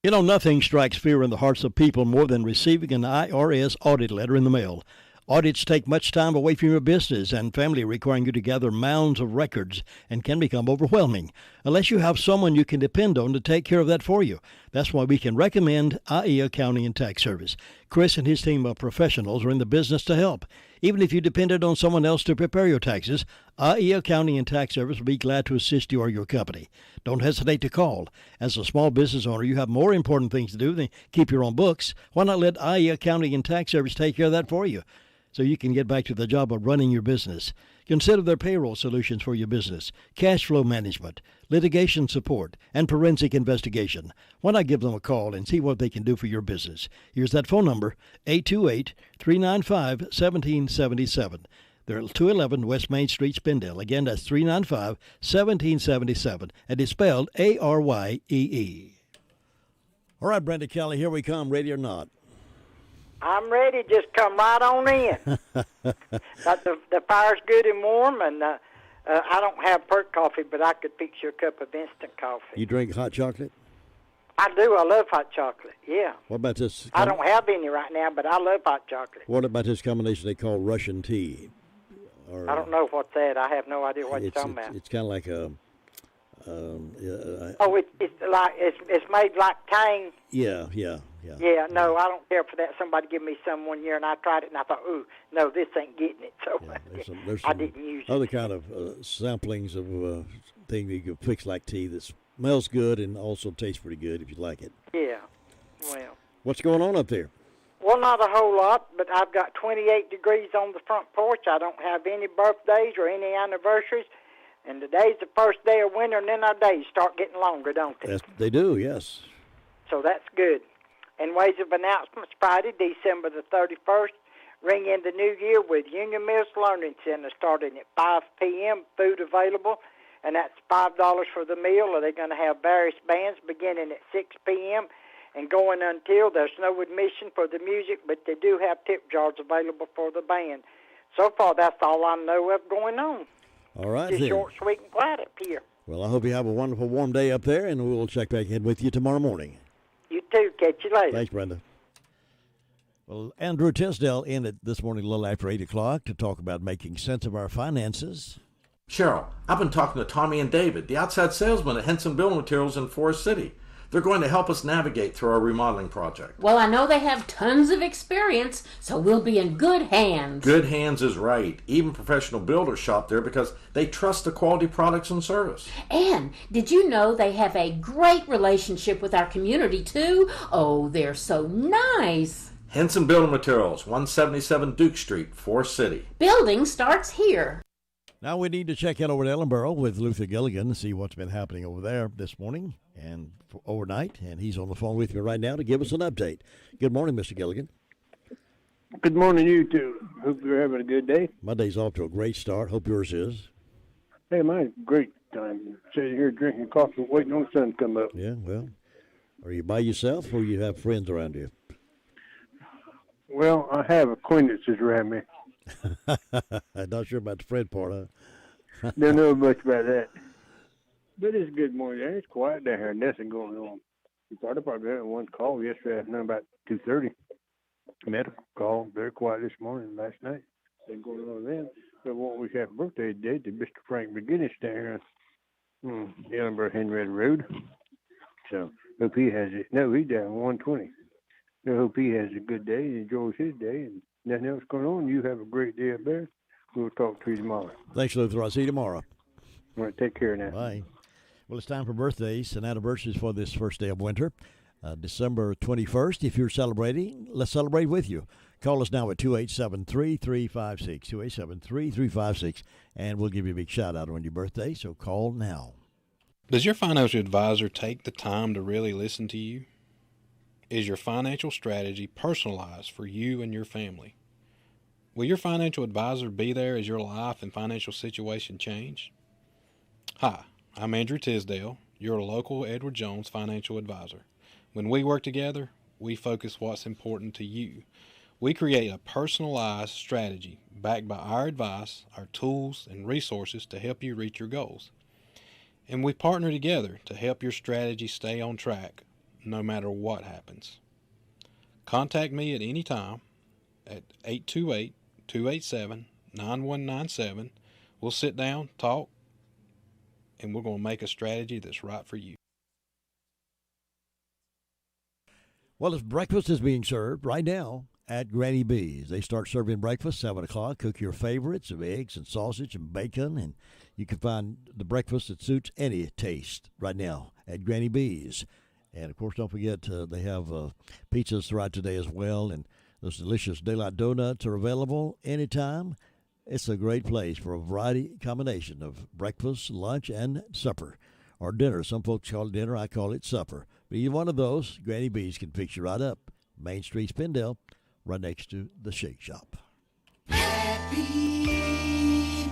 You know, nothing strikes fear in the hearts of people more than receiving an IRS audit letter in the mail. Audits take much time away from your business and family, requiring you to gather mounds of records, and can become overwhelming unless you have someone you can depend on to take care of that for you. That's why we can recommend IE Accounting and Tax Service. Chris and his team of professionals are in the business to help. Even if you depended on someone else to prepare your taxes, IE Accounting and Tax Service will be glad to assist you or your company. Don't hesitate to call. As a small business owner, you have more important things to do than keep your own books. Why not let IE Accounting and Tax Service take care of that for you, so you can get back to the job of running your business? Consider their payroll solutions for your business, cash flow management, litigation support, and forensic investigation. Why not give them a call and see what they can do for your business? Here's that phone number, 828-395-1777. They're at 211 West Main Street, Spindale. Again, that's 395-1777, and it's spelled A-R-Y-E-E. All right, Brenda Kelly, here we come, ready or not. I'm ready. Just come right on in. The fire's good and warm, and I don't have perk coffee, but I could fix you a cup of instant coffee. You drink hot chocolate? I do. I love hot chocolate. Yeah. What about this? I don't have any right now, but I love hot chocolate. What about this combination they call Russian tea? I don't know what's that. I have no idea what you're talking about. It's kind of like a. It's made like Tang. Yeah. Yeah, no, I don't care for that. Somebody give me some one year, and I tried it, and I thought, ooh, no, this ain't getting it. So There's I some didn't use it. other kind of samplings of thing that you can fix like tea that smells good and also tastes pretty good if you like it. Yeah, well. What's going on up there? Well, not a whole lot, but I've got 28 degrees on the front porch. I don't have any birthdays or any anniversaries. And today's the first day of winter, and then our days start getting longer, don't they? They do, yes. So that's good. And ways of announcements, Friday, December the 31st, ring in the new year with Union Mills Learning Center starting at 5 p.m., food available, and that's $5 for the meal. Or they're going to have various bands beginning at 6 p.m. and going until. There's no admission for the music, but they do have tip jars available for the band. So far, that's all I know of going on. All right, Just then. short, sweet, and quiet up here. Well, I hope you have a wonderful warm day up there, and we'll check back in with you tomorrow morning. You too. Catch you later. Thanks, Brenda. Well, Andrew Tisdale in it this morning a little after 8 o'clock to talk about making sense of our finances. Cheryl, I've been talking to Tommy and David, the outside salesmen at Henson Building Materials in Forest City. They're going to help us navigate through our remodeling project. Well, I know they have tons of experience, so we'll be in good hands. Good hands is right. Even professional builders shop there because they trust the quality products and service. And did you know they have a great relationship with our community, too? Oh, they're so nice. Henson Building Materials, 177 Duke Street, Forest City. Building starts here. Now we need to check in over at Ellenboro with Luther Gilligan and see what's been happening over there this morning and overnight. And he's on the phone with me right now to give us an update. Good morning, Mr. Gilligan. Good morning, you two. Hope you're having a good day. My day's off to a great start. Hope yours is. Hey, mine's great time. Sitting here drinking coffee, waiting on the sun to come up. Yeah, well, are you by yourself or you have friends around you? Well, I have acquaintances around me. I'm not sure about the friend part, huh? Don't know much about that. But it's a good morning. It's quiet down here. Nothing going on. The fire department had one call yesterday afternoon about 2:30. Medical call. Very quiet this morning, last night. Nothing going on then. But what we have birthday today to Mr. Frank McGinnis down here on Ellenboro Henrietta Road. So hope he has it. No, he's down 120. I hope he has a good day and enjoys his day and nothing else going on. You have a great day up there. We'll talk to you tomorrow. Thanks, Luther. I'll see you tomorrow. All right, take care now. Bye. Well, it's time for birthdays and anniversaries for this first day of winter. December 21st, if you're celebrating, let's celebrate with you. Call us now at 287-3356, 287-3356, and we'll give you a big shout-out on your birthday, so call now. Does your financial advisor take the time to really listen to you? Is your financial strategy personalized for you and your family? Will your financial advisor be there as your life and financial situation change? Hi, I'm Andrew Tisdale, your local Edward Jones financial advisor. When we work together, we focus what's important to you. We create a personalized strategy backed by our advice, our tools, and resources to help you reach your goals. And we partner together to help your strategy stay on track no matter what happens. Contact me at any time at 828-287-9197. We'll sit down, talk, and we're going to make a strategy that's right for you. Well, if breakfast is being served right now at Granny B's, they start serving breakfast 7 o'clock. Cook your favorites of eggs and sausage and bacon, and you can find the breakfast that suits any taste right now at Granny B's. And, of course, don't forget they have pizzas throughout today as well, and those delicious Daylight Donuts are available anytime. It's a great place for a variety combination of breakfast, lunch, and supper, or dinner. Some folks call it dinner. I call it supper. But either one of those, Granny B's can fix you right up. Main Street, Spindale, right next to the Shake Shop. Happy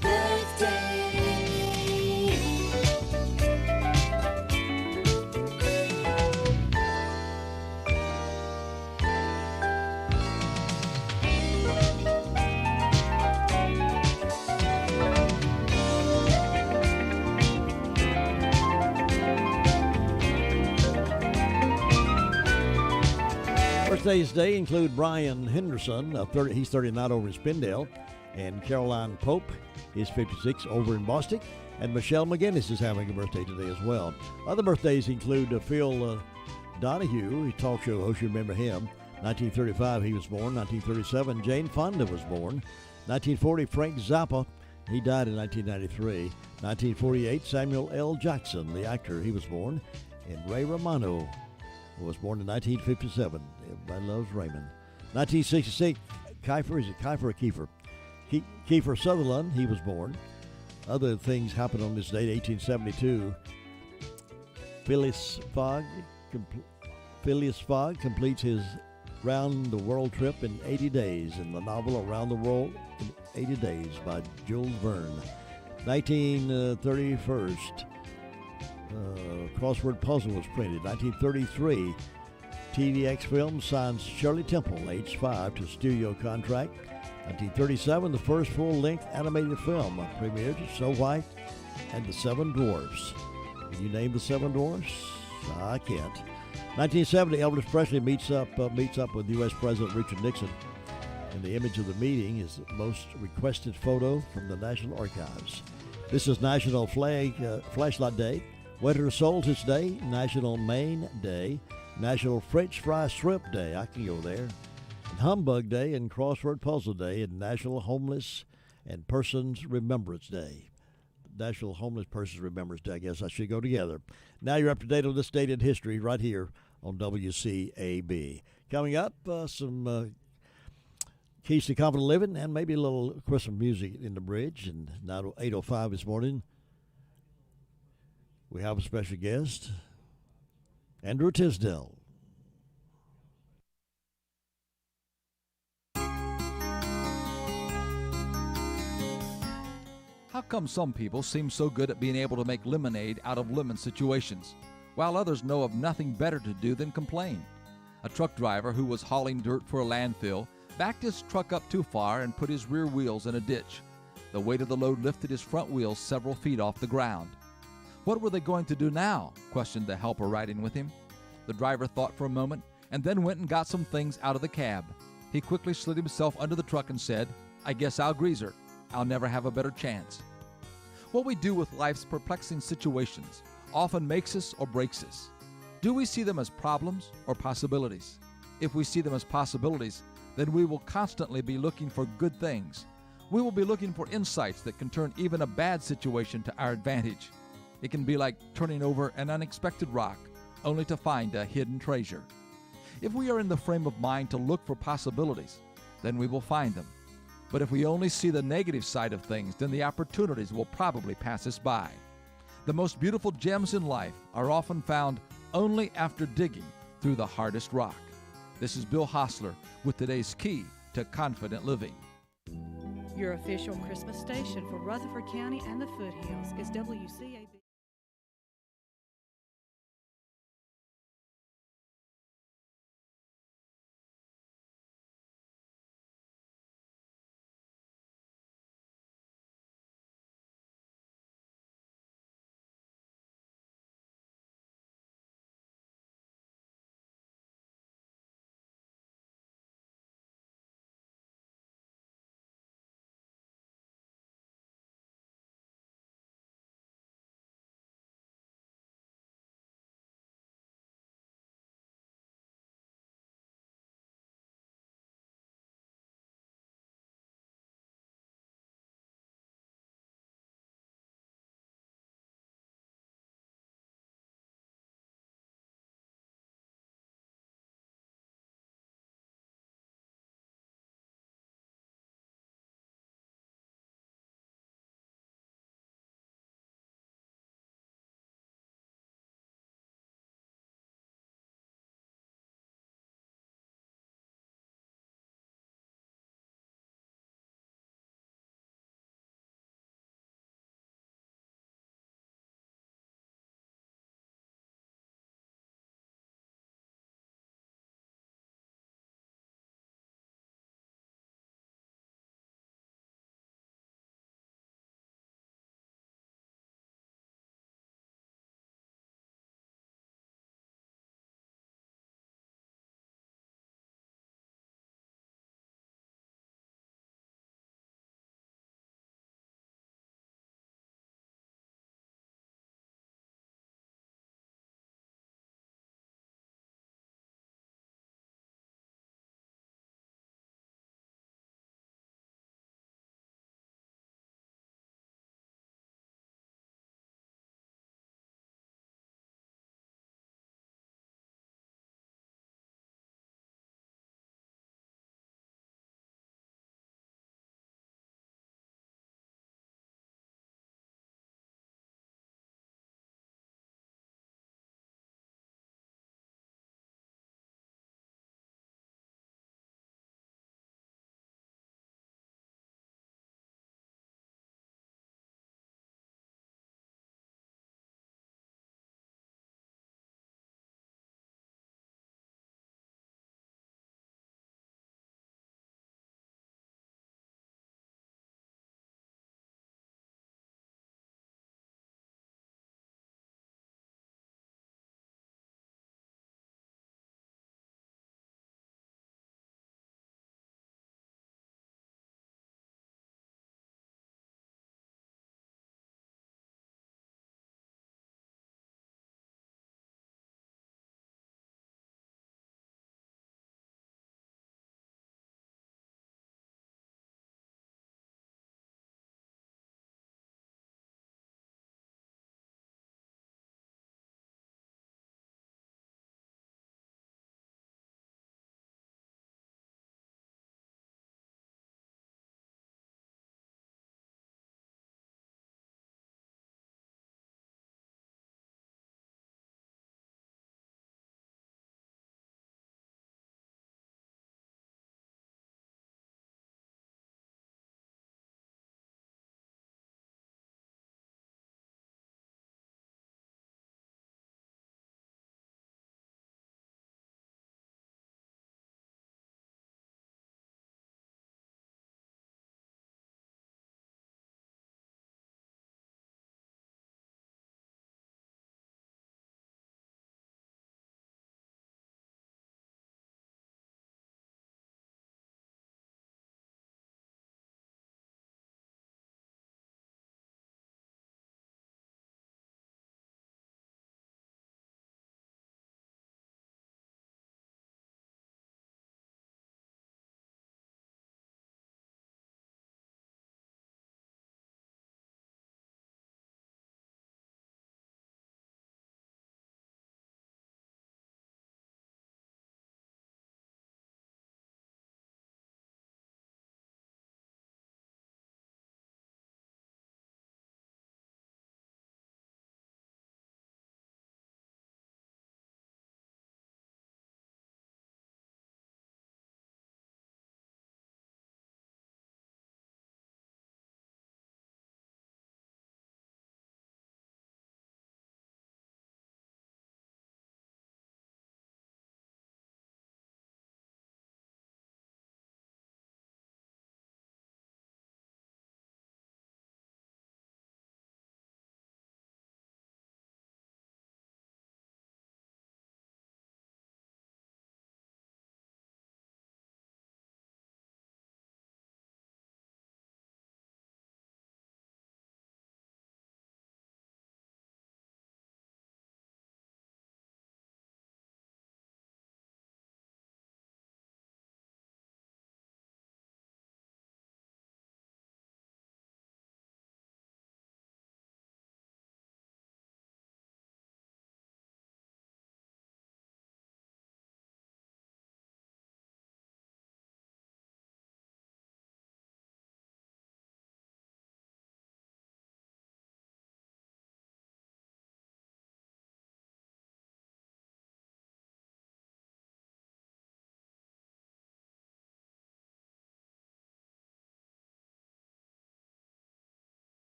birthday. Birthdays today include Brian Henderson, he's 39 over in Spindale, and Caroline Pope is 56 over in Bostic, and Michelle McGinnis is having a birthday today as well. Other birthdays include Phil Donahue, a talk show host, you remember him. 1935 he was born. 1937 Jane Fonda was born. 1940 Frank Zappa, he died in 1993. 1948 Samuel L. Jackson, the actor, he was born. And Ray Romano was born in 1957. Everybody loves Raymond. 1966 Kiefer or Kiefer? Kiefer Sutherland, he was born. Other things happened on this date. 1872 Phileas Fogg completes his round-the-world trip in 80 days in the novel Around the World in 80 Days by Jules Verne. 1931, crossword puzzle was printed. 1933, TVX Films signs Shirley Temple, age 5, to studio contract. 1937, the first full-length animated film premiered, Snow White and the Seven Dwarfs. Can you name the Seven Dwarfs? I can't. 1970, Elvis Presley meets up with U.S. President Richard Nixon, and the image of the meeting is the most requested photo from the National Archives. This is National Flashlight Day, Winter Solstice Day, National Maine Day, National French Fry Shrimp Day, I can go there, and Humbug Day and Crossword Puzzle Day, and National Homeless and Persons Remembrance Day. National Homeless Persons Remembrance Day. I guess I should go together. Now you're up to date on this date in history right here on WCAB. Coming up, some keys to confident living and maybe a little Christmas music in the bridge. And 8:05 this morning, we have a special guest, Andrew Tisdale. How come some people seem so good at being able to make lemonade out of lemon situations, while others know of nothing better to do than complain? A truck driver who was hauling dirt for a landfill backed his truck up too far and put his rear wheels in a ditch. The weight of the load lifted his front wheels several feet off the ground. What were they going to do now? Questioned the helper riding with him. The driver thought for a moment and then went and got some things out of the cab. He quickly slid himself under the truck and said, "I guess I'll grease her. I'll never have a better chance." What we do with life's perplexing situations often makes us or breaks us. Do we see them as problems or possibilities? If we see them as possibilities, then we will constantly be looking for good things. We will be looking for insights that can turn even a bad situation to our advantage. It can be like turning over an unexpected rock, only to find a hidden treasure. If we are in the frame of mind to look for possibilities, then we will find them. But if we only see the negative side of things, then the opportunities will probably pass us by. The most beautiful gems in life are often found only after digging through the hardest rock. This is Bill Hostler with today's Key to Confident Living. Your official Christmas station for Rutherford County and the Foothills is WCAB.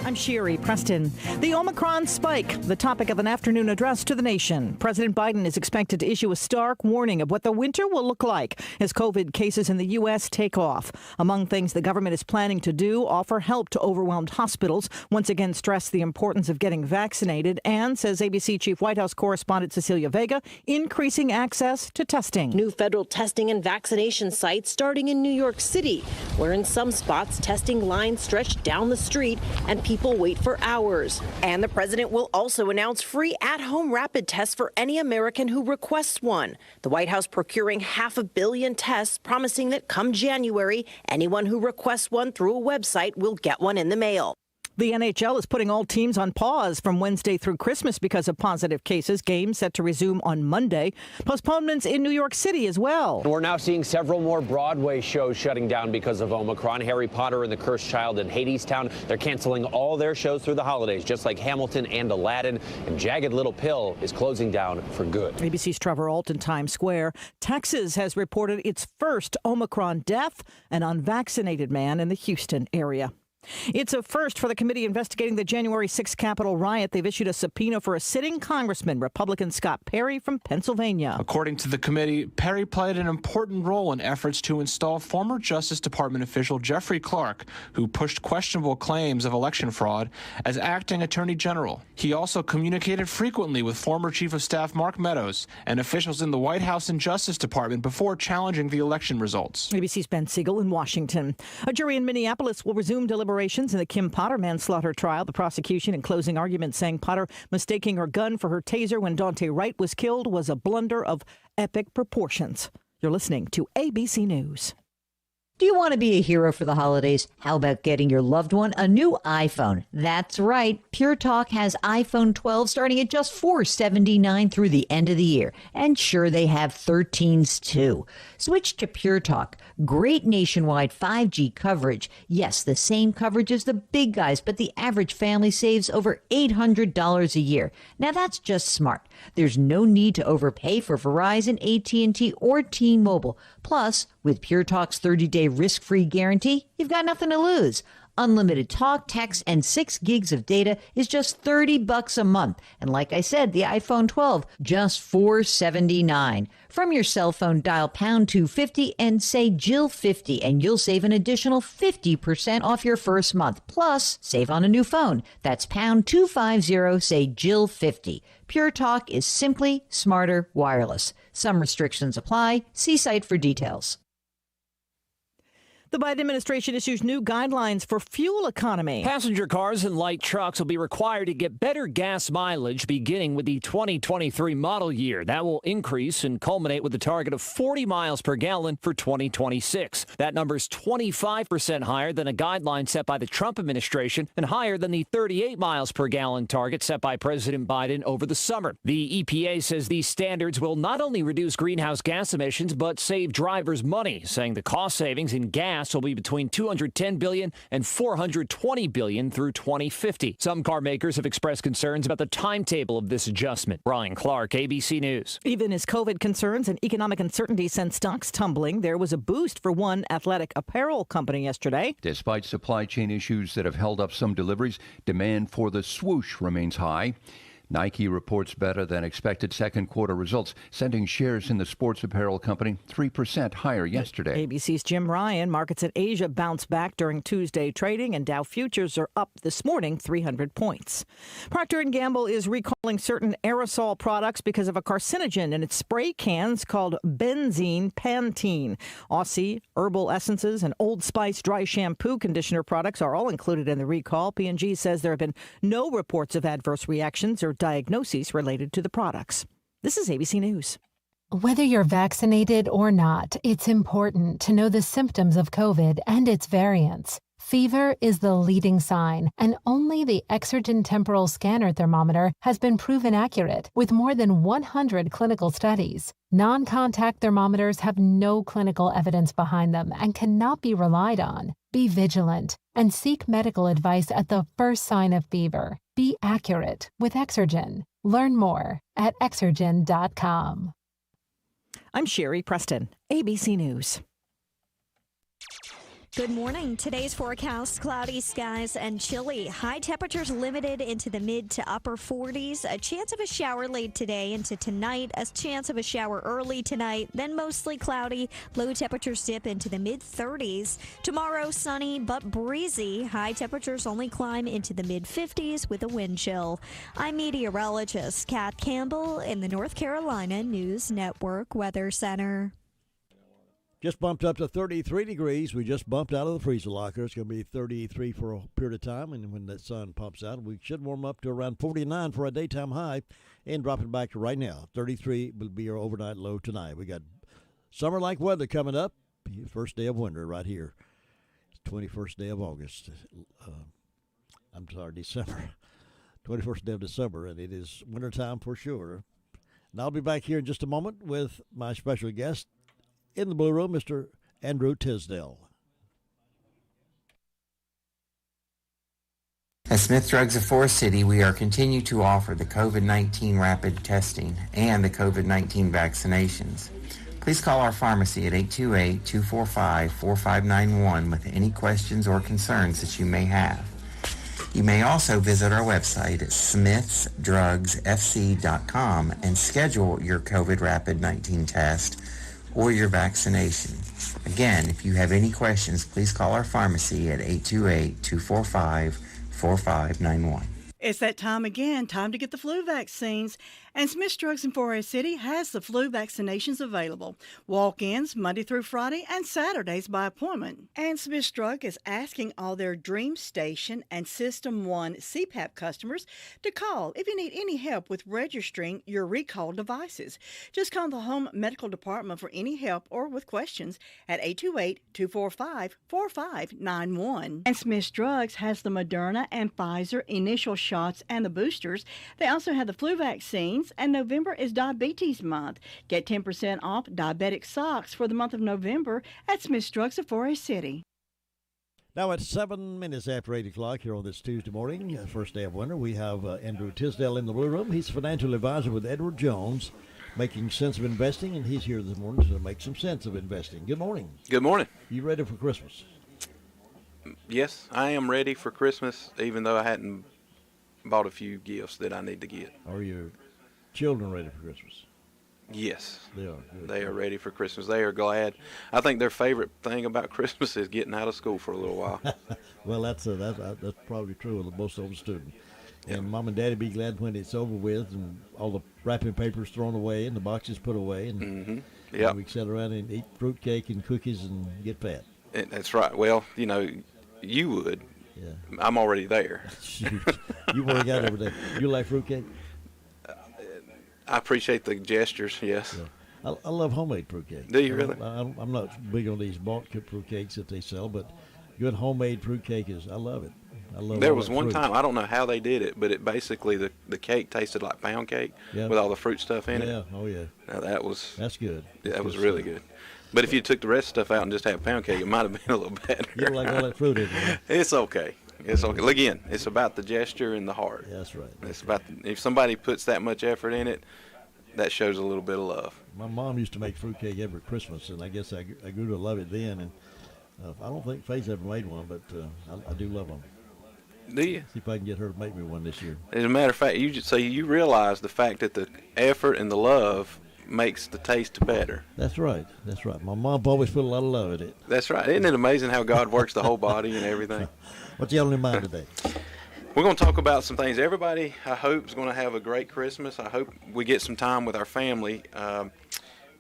I'm Sherry Preston. The Omicron spike, the topic of an afternoon address to the nation. President Biden is expected to issue a stark warning of what the winter will look like as COVID cases in the U.S. take off. Among things the government is planning to do, offer help to overwhelmed hospitals, once again stress the importance of getting vaccinated, and, says ABC Chief White House correspondent Cecilia Vega, increasing access to testing. New federal testing and vaccination sites starting in New York City, where in some spots testing lines stretch down the street and people wait for hours. And the president will also announce free at-home rapid tests for any American who requests one. The White House procuring 500 million tests, promising that come January, anyone who requests one through a website will get one in the mail. The NHL is putting all teams on pause from Wednesday through Christmas because of positive cases. Games set to resume on Monday. Postponements in New York City as well. We're now seeing several more Broadway shows shutting down because of Omicron. Harry Potter and the Cursed Child in Hadestown, they're canceling all their shows through the holidays, just like Hamilton and Aladdin. And Jagged Little Pill is closing down for good. ABC's Trevor Ault in Times Square. Texas has reported its first Omicron death, an unvaccinated man in the Houston area. It's a first for the committee investigating the January 6th Capitol riot. They've issued a subpoena for a sitting Congressman, Republican Scott Perry from Pennsylvania. According to the committee, Perry played an important role in efforts to install former Justice Department official Jeffrey Clark, who pushed questionable claims of election fraud, as acting attorney general. He also communicated frequently with former Chief of Staff Mark Meadows and officials in the White House and Justice Department before challenging the election results. ABC's Ben Siegel in Washington. A jury in Minneapolis will resume deliberations in the Kim Potter manslaughter trial. The prosecution in closing argument saying Potter mistaking her gun for her taser when Daunte Wright was killed was a blunder of epic proportions. You're listening to ABC News. Do you want to be a hero for the holidays? How about getting your loved one a new iPhone? That's right. Pure Talk has iPhone 12 starting at just $479 through the end of the year. And sure, they have 13s too. Switch to Pure Talk. Great nationwide 5G coverage. Yes, the same coverage as the big guys, but the average family saves over $800 a year. Now that's just smart. There's no need to overpay for Verizon, AT&T, or T-Mobile. Plus, with Pure Talk's 30-day risk-free guarantee, you've got nothing to lose. Unlimited talk, text, and 6 gigs of data is just $30 a month. And like I said, the iPhone 12, just $479. From your cell phone, dial pound 250 and say Jill 50, and you'll save an additional 50% off your first month. Plus, save on a new phone. That's pound 250, say Jill 50. Pure Talk is simply smarter wireless. Some restrictions apply. See site for details. The Biden administration issues new guidelines for fuel economy. Passenger cars and light trucks will be required to get better gas mileage beginning with the 2023 model year. That will increase and culminate with a target of 40 miles per gallon for 2026. That number is 25% higher than a guideline set by the Trump administration and higher than the 38 miles per gallon target set by President Biden over the summer. The EPA says these standards will not only reduce greenhouse gas emissions but save drivers money, saying the cost savings in gas will be between $210 billion and $420 billion through 2050. Some car makers have expressed concerns about the timetable of this adjustment. Brian Clark, ABC News. Even as COVID concerns and economic uncertainty sent stocks tumbling, there was a boost for one athletic apparel company yesterday. Despite supply chain issues that have held up some deliveries, demand for the swoosh remains high. Nike reports better than expected second quarter results, sending shares in the sports apparel company 3% higher yesterday. ABC's Jim Ryan. Markets in Asia bounced back during Tuesday trading, and Dow futures are up this morning 300 points. Procter & Gamble is recalling certain aerosol products because of a carcinogen in its spray cans called benzene Pantene. Aussie, herbal essences, and Old Spice dry shampoo conditioner products are all included in the recall. P&G says there have been no reports of adverse reactions or diagnoses related to the products. This is ABC News. Whether you're vaccinated or not, it's important to know the symptoms of COVID and its variants. Fever is the leading sign, and only the Exergen temporal scanner thermometer has been proven accurate with more than 100 clinical studies. Non-contact thermometers have no clinical evidence behind them and cannot be relied on. Be vigilant and seek medical advice at the first sign of fever. Be accurate with Exergen. Learn more at Exergen.com. I'm Sherry Preston, ABC News. Good morning. Today's forecast, cloudy skies and chilly. High temperatures limited into the mid to upper 40s. A chance of a shower late today into tonight. A chance of a shower early tonight. Then mostly cloudy. Low temperatures dip into the mid 30s. Tomorrow, sunny but breezy. High temperatures only climb into the mid 50s with a wind chill. I'm meteorologist Kat Campbell in the North Carolina News Network Weather Center. Just bumped up to 33 degrees. We just bumped out of the freezer locker. It's going to be 33 for a period of time, and when that sun pumps out, we should warm up to around 49 for a daytime high and drop it back to right now. 33 will be our overnight low tonight. We got summer-like weather coming up. First day of winter right here. It's 21st day of August. December. 21st day of December, and it is wintertime for sure. And I'll be back here in just a moment with my special guest, in the Blue Room, Mr. Andrew Tisdale. At Smith Drugs of Forest City, we are continue to offer the COVID-19 rapid testing and the COVID-19 vaccinations. Please call our pharmacy at 828-245-4591 with any questions or concerns that you may have. You may also visit our website at smithsdrugsfc.com and schedule your COVID rapid 19 test or your vaccination. Again, if you have any questions, please call our pharmacy at 828-245-4591. It's that time again, time to get the flu vaccines. And Smith's Drugs in Forest City has the flu vaccinations available. Walk-ins Monday through Friday and Saturdays by appointment. And Smith's Drug is asking all their Dream Station and System 1 CPAP customers to call if you need any help with registering your recalled devices. Just call the Home Medical Department for any help or with questions at 828-245-4591. And Smith's Drugs has the Moderna and Pfizer initial shots and the boosters. They also have the flu vaccines, and November is Diabetes Month. Get 10% off diabetic socks for the month of November at Smith's Drugs of Forest City. Now at 7 minutes after 8 o'clock here on this Tuesday morning, first day of winter, we have Andrew Tisdale in the Blue Room. He's a financial advisor with Edward Jones, making sense of investing, and he's here this morning to make some sense of investing. Good morning. Good morning. You ready for Christmas? Yes, I am ready for Christmas, even though I hadn't bought a few gifts that I need to get. Are your children ready for Christmas? Yes. They are. Good. They are ready for Christmas. They are glad. I think their favorite thing about Christmas is getting out of school for a little while. Well, that's probably true of most of the students. And Mom and Daddy be glad when it's over with and all the wrapping papers thrown away and the boxes put away. And, and we sit around and eat fruitcake and cookies and get fat. That's right. Well, you would. Yeah. I'm already there. You already got over there. You like fruitcake? I appreciate the gestures, yes. Yeah. I love homemade fruitcake. Do you really? I'm not big on these bought fruitcakes that they sell, but good homemade fruitcake I love it. I love. There was one time, I don't know how they did it, but it basically the cake tasted like pound cake with all the fruit stuff in it. Yeah, oh yeah. Now that's good. That was really good. But if you took the rest of the stuff out and just had pound cake, it might have been a little better. You don't like all that fruit in there. It's okay. It's okay. Again, it's about the gesture and the heart. Yeah, that's right. It's about if somebody puts that much effort in it, that shows a little bit of love. My mom used to make fruitcake every Christmas, and I guess I grew to love it then. And I don't think Faye's ever made one, but I do love them. Do you? See if I can get her to make me one this year. As a matter of fact, you realize the fact that the effort and the love makes the taste better. That's right. My mom always put a lot of love in it. That's right. Isn't it amazing how God works the whole body and everything? What's you on your mind today? We're going to talk about some things. Everybody, I hope, is going to have a great Christmas. I hope we get some time with our family.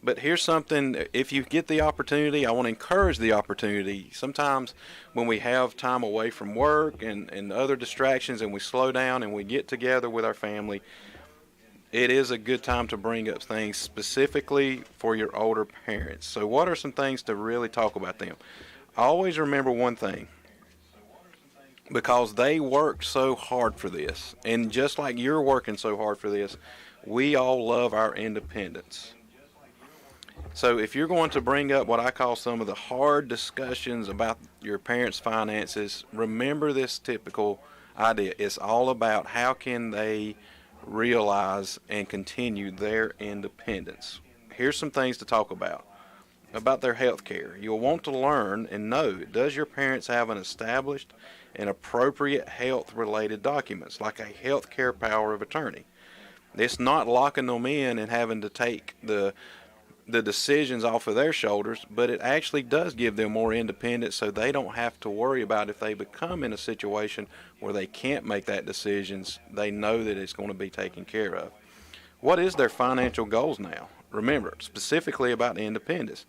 But here's something, if you get the opportunity, I want to encourage the opportunity. Sometimes when we have time away from work and other distractions and we slow down and we get together with our family, it is a good time to bring up things specifically for your older parents. So what are some things to really talk about them? Always remember one thing, because they worked so hard for this, and just like you're working so hard for this, we all love our independence. So if you're going to bring up what I call some of the hard discussions about your parents' finances, remember this typical idea. It's all about how can they realize and continue their independence. Here's some things to talk about. about their health care. You'll want to learn and know, does your parents have an established and appropriate health-related documents, like a health care power of attorney? It's not locking them in and having to take the decisions off of their shoulders, but it actually does give them more independence so they don't have to worry about if they become in a situation where they can't make that decisions, they know that it's going to be taken care of. What is their financial goals now? Remember, specifically about independence,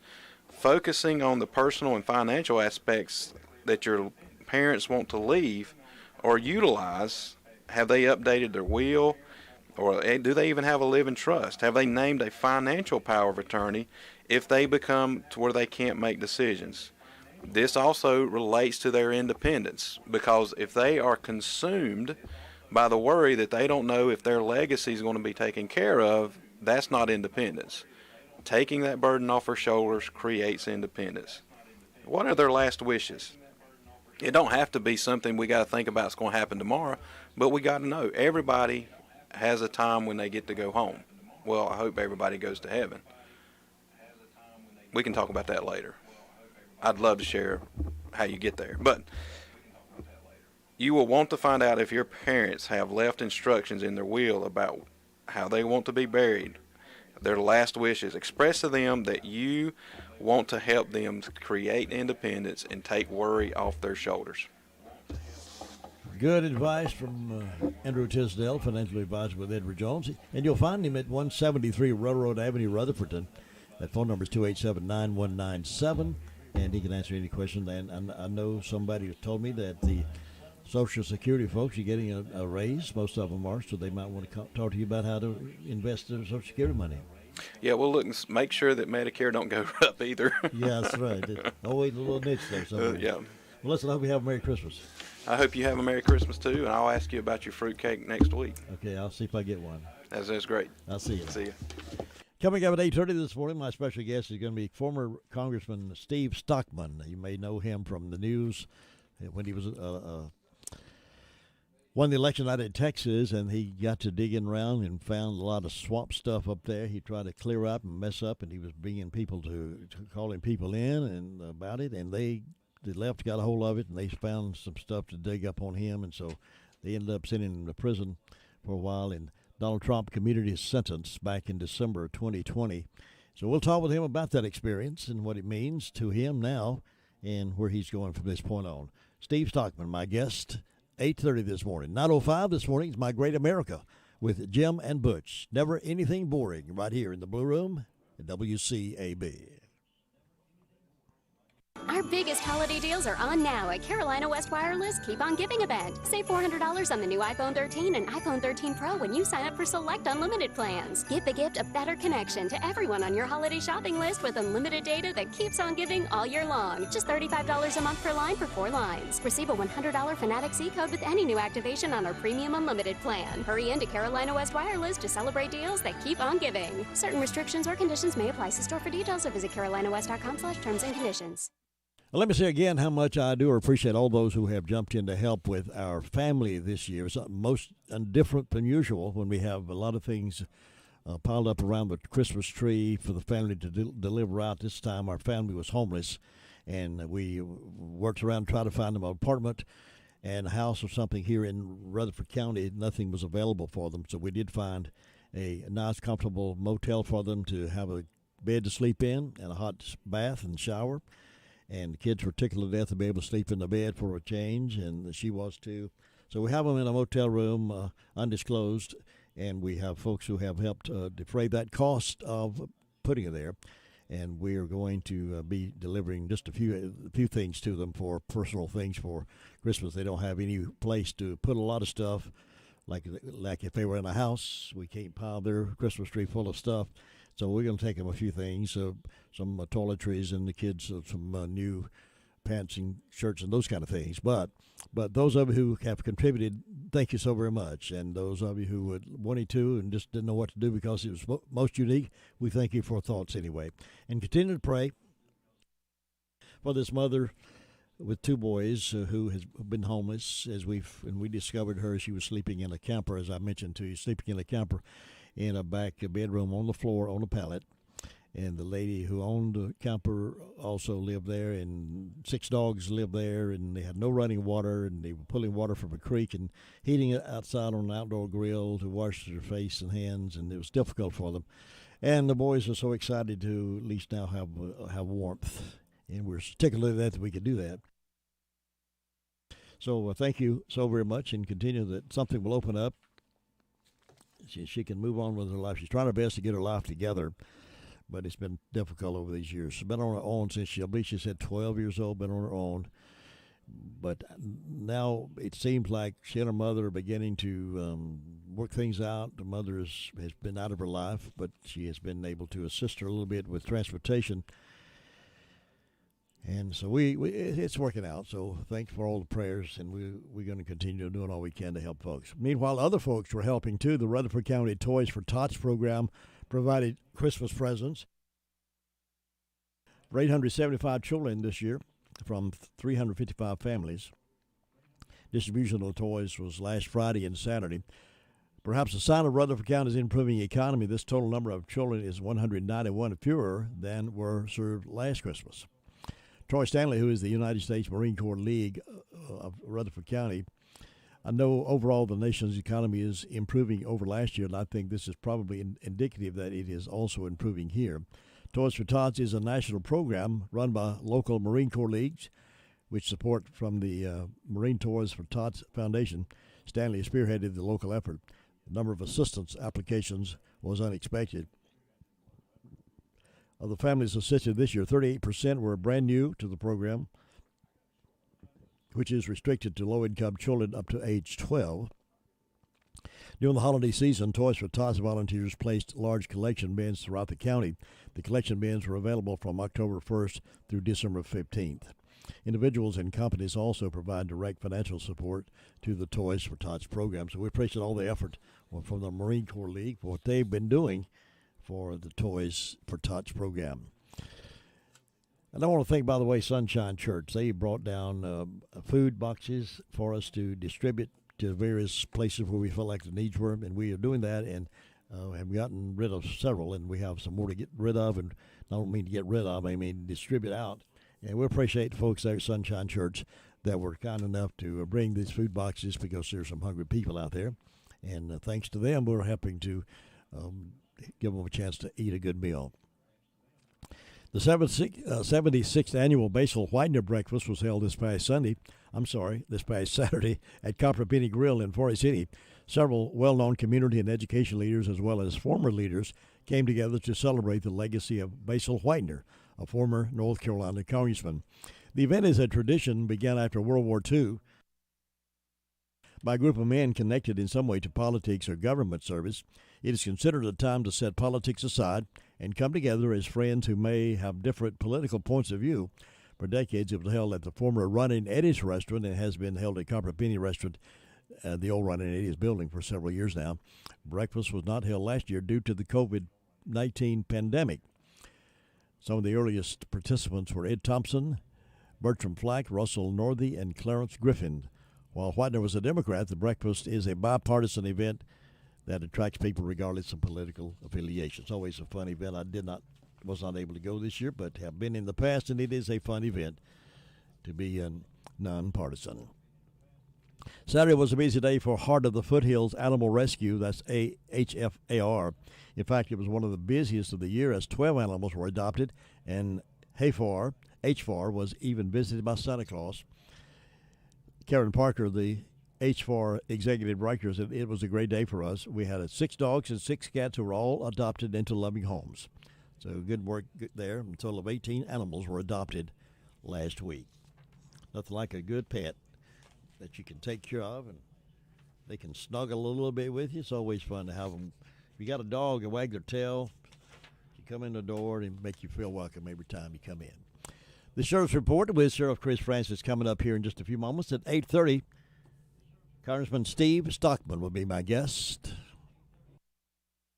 focusing on the personal and financial aspects that your parents want to leave or utilize. Have they updated their will? Or do they even have a living trust? Have they named a financial power of attorney if they become to where they can't make decisions? This also relates to their independence, because if they are consumed by the worry that they don't know if their legacy is going to be taken care of, that's not independence. Taking that burden off their shoulders creates independence. What are their last wishes? It don't have to be something we got to think about it's going to happen tomorrow, but we got to know everybody has a time when they get to go home. Well, I hope everybody goes to heaven. We can talk about that later. I'd love to share how you get there. But you will want to find out if your parents have left instructions in their will about how they want to be buried, their last wishes. Express to them that you want to help them create independence and take worry off their shoulders. Good advice from Andrew Tisdale, financial advisor with Edward Jones. And you'll find him at 173 Railroad Avenue, Rutherford. That phone number is 287-9197, and he can answer any question. And I know somebody has told me that the Social Security folks are getting a raise. Most of them are, so they might want to talk to you about how to invest their Social Security money. Yeah, well, look, make sure that Medicare don't go up either. Yeah, that's right. Always a little niche there somewhere. Yeah. Well, listen, I hope you have a Merry Christmas. I hope you have a Merry Christmas, too, and I'll ask you about your fruitcake next week. Okay, I'll see if I get one. That's great. I'll see you. See you. Coming up at 8:30 this morning, my special guest is going to be former Congressman Steve Stockman. You may know him from the news when he was won the election out in Texas, and he got to digging around and found a lot of swamp stuff up there. He tried to clear up and mess up, and he was bringing people to calling people in and about it, and the left got a hold of it, and they found some stuff to dig up on him, and so they ended up sending him to prison for a while, and Donald Trump commuted his sentence back in December of 2020. So we'll talk with him about that experience and what it means to him now and where he's going from this point on. Steve Stockman, my guest, 8:30 this morning. 9:05 this morning is My Great America with Jim and Butch. Never anything boring right here in the Blue Room at WCAB. Our biggest holiday deals are on now at Carolina West Wireless Keep On Giving event. Save $400 on the new iPhone 13 and iPhone 13 Pro when you sign up for select unlimited plans. Give the gift a better connection to everyone on your holiday shopping list with unlimited data that keeps on giving all year long. Just $35 a month per line for 4 lines. Receive a $100 Fanatic C code with any new activation on our premium unlimited plan. Hurry into Carolina West Wireless to celebrate deals that keep on giving. Certain restrictions or conditions may apply. See store for details or visit carolinawest.com/terms and conditions. Well, let me say again how much I do appreciate all those who have jumped in to help with our family this year. It's most different than usual when we have a lot of things piled up around the Christmas tree for the family to deliver out. This time our family was homeless, and we worked around to try to find them an apartment and a house or something here in Rutherford County. Nothing was available for them, so we did find a nice, comfortable motel for them to have a bed to sleep in and a hot bath and shower. And the kids were tickled to death to be able to sleep in the bed for a change, and she was too. So we have them in a motel room, undisclosed, and we have folks who have helped defray that cost of putting it there. And we are going to be delivering just a few things to them for personal things for Christmas. They don't have any place to put a lot of stuff, like if they were in a house, we can't pile their Christmas tree full of stuff. So we're going to take them a few things, some toiletries and the kids some new pants and shirts and those kind of things. But those of you who have contributed, thank you so very much. And those of you who wanted to and just didn't know what to do because it was most unique, we thank you for thoughts anyway. And continue to pray for this mother with 2 boys who has been homeless. And we discovered her, she was sleeping in a camper, as I mentioned to you, sleeping in a camper in a back bedroom on the floor on a pallet. And the lady who owned the camper also lived there, and 6 dogs lived there, and they had no running water, and they were pulling water from a creek and heating it outside on an outdoor grill to wash their face and hands, and it was difficult for them. And the boys are so excited to at least now have warmth, and we're particularly that we could do that. So thank you so very much, and continue that something will open up. She can move on with her life. She's trying her best to get her life together, but it's been difficult over these years. She's been on her own since I believe she said 12 years old, been on her own. But now it seems like she and her mother are beginning to work things out. The mother has been out of her life, but she has been able to assist her a little bit with transportation. And so it's working out. So thanks for all the prayers, and we're going to continue doing all we can to help folks. Meanwhile, other folks were helping too. The Rutherford County Toys for Tots program provided Christmas presents for 875 children this year from 355 families. Distribution of toys was last Friday and Saturday. Perhaps a sign of Rutherford County's improving economy, this total number of children is 191 fewer than were served last Christmas. Troy Stanley, who is the United States Marine Corps League of Rutherford County, I know overall the nation's economy is improving over last year, and I think this is probably indicative that it is also improving here. Toys for Tots is a national program run by local Marine Corps leagues, which support from the Marine Toys for Tots Foundation. Stanley spearheaded the local effort. The number of assistance applications was unexpected. Of the families assisted this year, 38% were brand new to the program, which is restricted to low-income children up to age 12. During the holiday season, Toys for Tots volunteers placed large collection bins throughout the county. The collection bins were available from October 1st through December 15th. Individuals and companies also provide direct financial support to the Toys for Tots program. So we appreciate all the effort from the Marine Corps League for what they've been doing for the Toys for Tots program. And I want to thank, by the way, Sunshine Church. They brought down food boxes for us to distribute to various places where we felt like the needs were, and we are doing that and have gotten rid of several, and we have some more to get rid of, and I don't mean to get rid of, I mean distribute out. And we appreciate the folks there at Sunshine Church that were kind enough to bring these food boxes because there's some hungry people out there. And thanks to them, we're helping to give them a chance to eat a good meal. The 76th annual Basil Whitener Breakfast was held this past Saturday at Copper Penny Grill in Forest City. Several well-known community and education leaders as well as former leaders came together to celebrate the legacy of Basil Whitener, a former North Carolina congressman. The event is a tradition began after World War II by a group of men connected in some way to politics or government service. It is considered a time to set politics aside and come together as friends who may have different political points of view. For decades, it was held at the former Running Eddie's restaurant and has been held at Copper Penny Restaurant, the old Running Eddie's building, for several years now. Breakfast was not held last year due to the COVID-19 pandemic. Some of the earliest participants were Ed Thompson, Bertram Flack, Russell Northey, and Clarence Griffin. While Whitener was a Democrat, the breakfast is a bipartisan event that attracts people regardless of political affiliation. It's always a fun event. I was not able to go this year, but have been in the past, and it is a fun event to be nonpartisan. Saturday was a busy day for Heart of the Foothills Animal Rescue. That's HFAR. In fact, it was one of the busiest of the year as 12 animals were adopted, and HFAR was even visited by Santa Claus. Karen Parker, the HFAR executive director, said it was a great day for us. We had 6 dogs and 6 cats who were all adopted into loving homes. So good work there. A total of 18 animals were adopted last week. Nothing like a good pet that you can take care of, and they can snuggle a little bit with you. It's always fun to have them. If you got a dog and wag their tail, you come in the door and make you feel welcome every time you come in. The Sheriff's Report with Sheriff Chris Francis coming up here in just a few moments at 8:30. Congressman Steve Stockman will be my guest.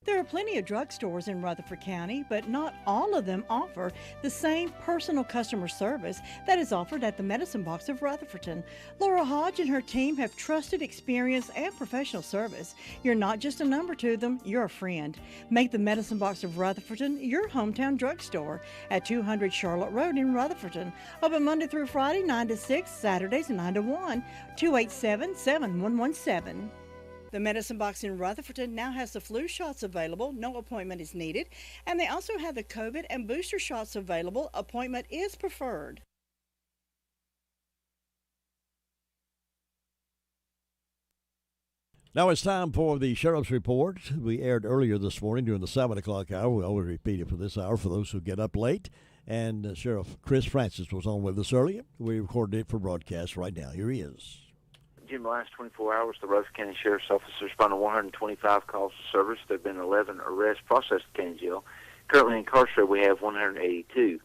There are plenty of drugstores in Rutherford County, but not all of them offer the same personal customer service that is offered at the Medicine Box of Rutherfordton. Laura Hodge and her team have trusted experience and professional service. You're not just a number to them, you're a friend. Make the Medicine Box of Rutherfordton your hometown drugstore at 200 Charlotte Road in Rutherfordton. Open Monday through Friday, 9 to 6, Saturdays 9 to 1, 287-7117. The Medicine Box in Rutherfordton now has the flu shots available. No appointment is needed. And they also have the COVID and booster shots available. Appointment is preferred. Now it's time for the Sheriff's Report. We aired earlier this morning during the 7 o'clock hour. We always repeat it for this hour for those who get up late. And Sheriff Chris Francis was on with us earlier. We recorded it for broadcast right now. Here he is. In the last 24 hours, the Rutherford County Sheriff's Office responded to 125 calls for service. There have been 11 arrests processed at county jail. Currently incarcerated, we have 182.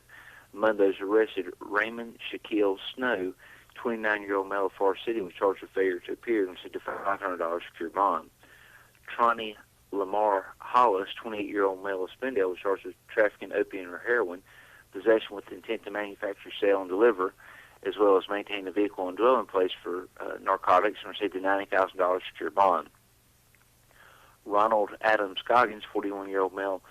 Among those arrested, Raymond Shaquille Snow, 29-year-old male of Forest City, was charged with failure to appear and received a $500 secure bond. Tronny Lamar Hollis, 28-year-old male of Spindale, was charged with trafficking opium or heroin, possession with intent to manufacture, sell, and deliver, as well as maintain a vehicle and dwelling place for narcotics, and received a $90,000 secure bond. Ronald Adam Scoggins, 41-year-old male,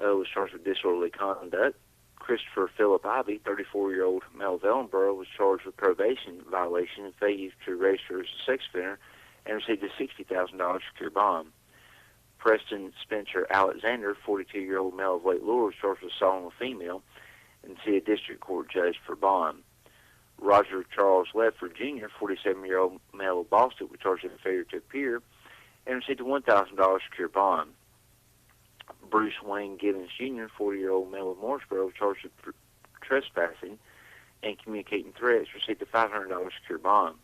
was charged with disorderly conduct. Christopher Philip Ivy, 34-year-old male of Ellenboro, was charged with probation violation and failure to register as a sex offender and received a $60,000 secure bond. Preston Spencer Alexander, 42-year-old male of Lake Lure, was charged with assaulting a female and see a district court judge for bond. Roger Charles Ledford Jr., 47-year-old male of Boston, was charged with failure to appear and received a $1,000 secure bond. Bruce Wayne Gibbons Jr., 40-year-old male of Morrisboro, was charged with trespassing and communicating threats, received a $500 secure bond.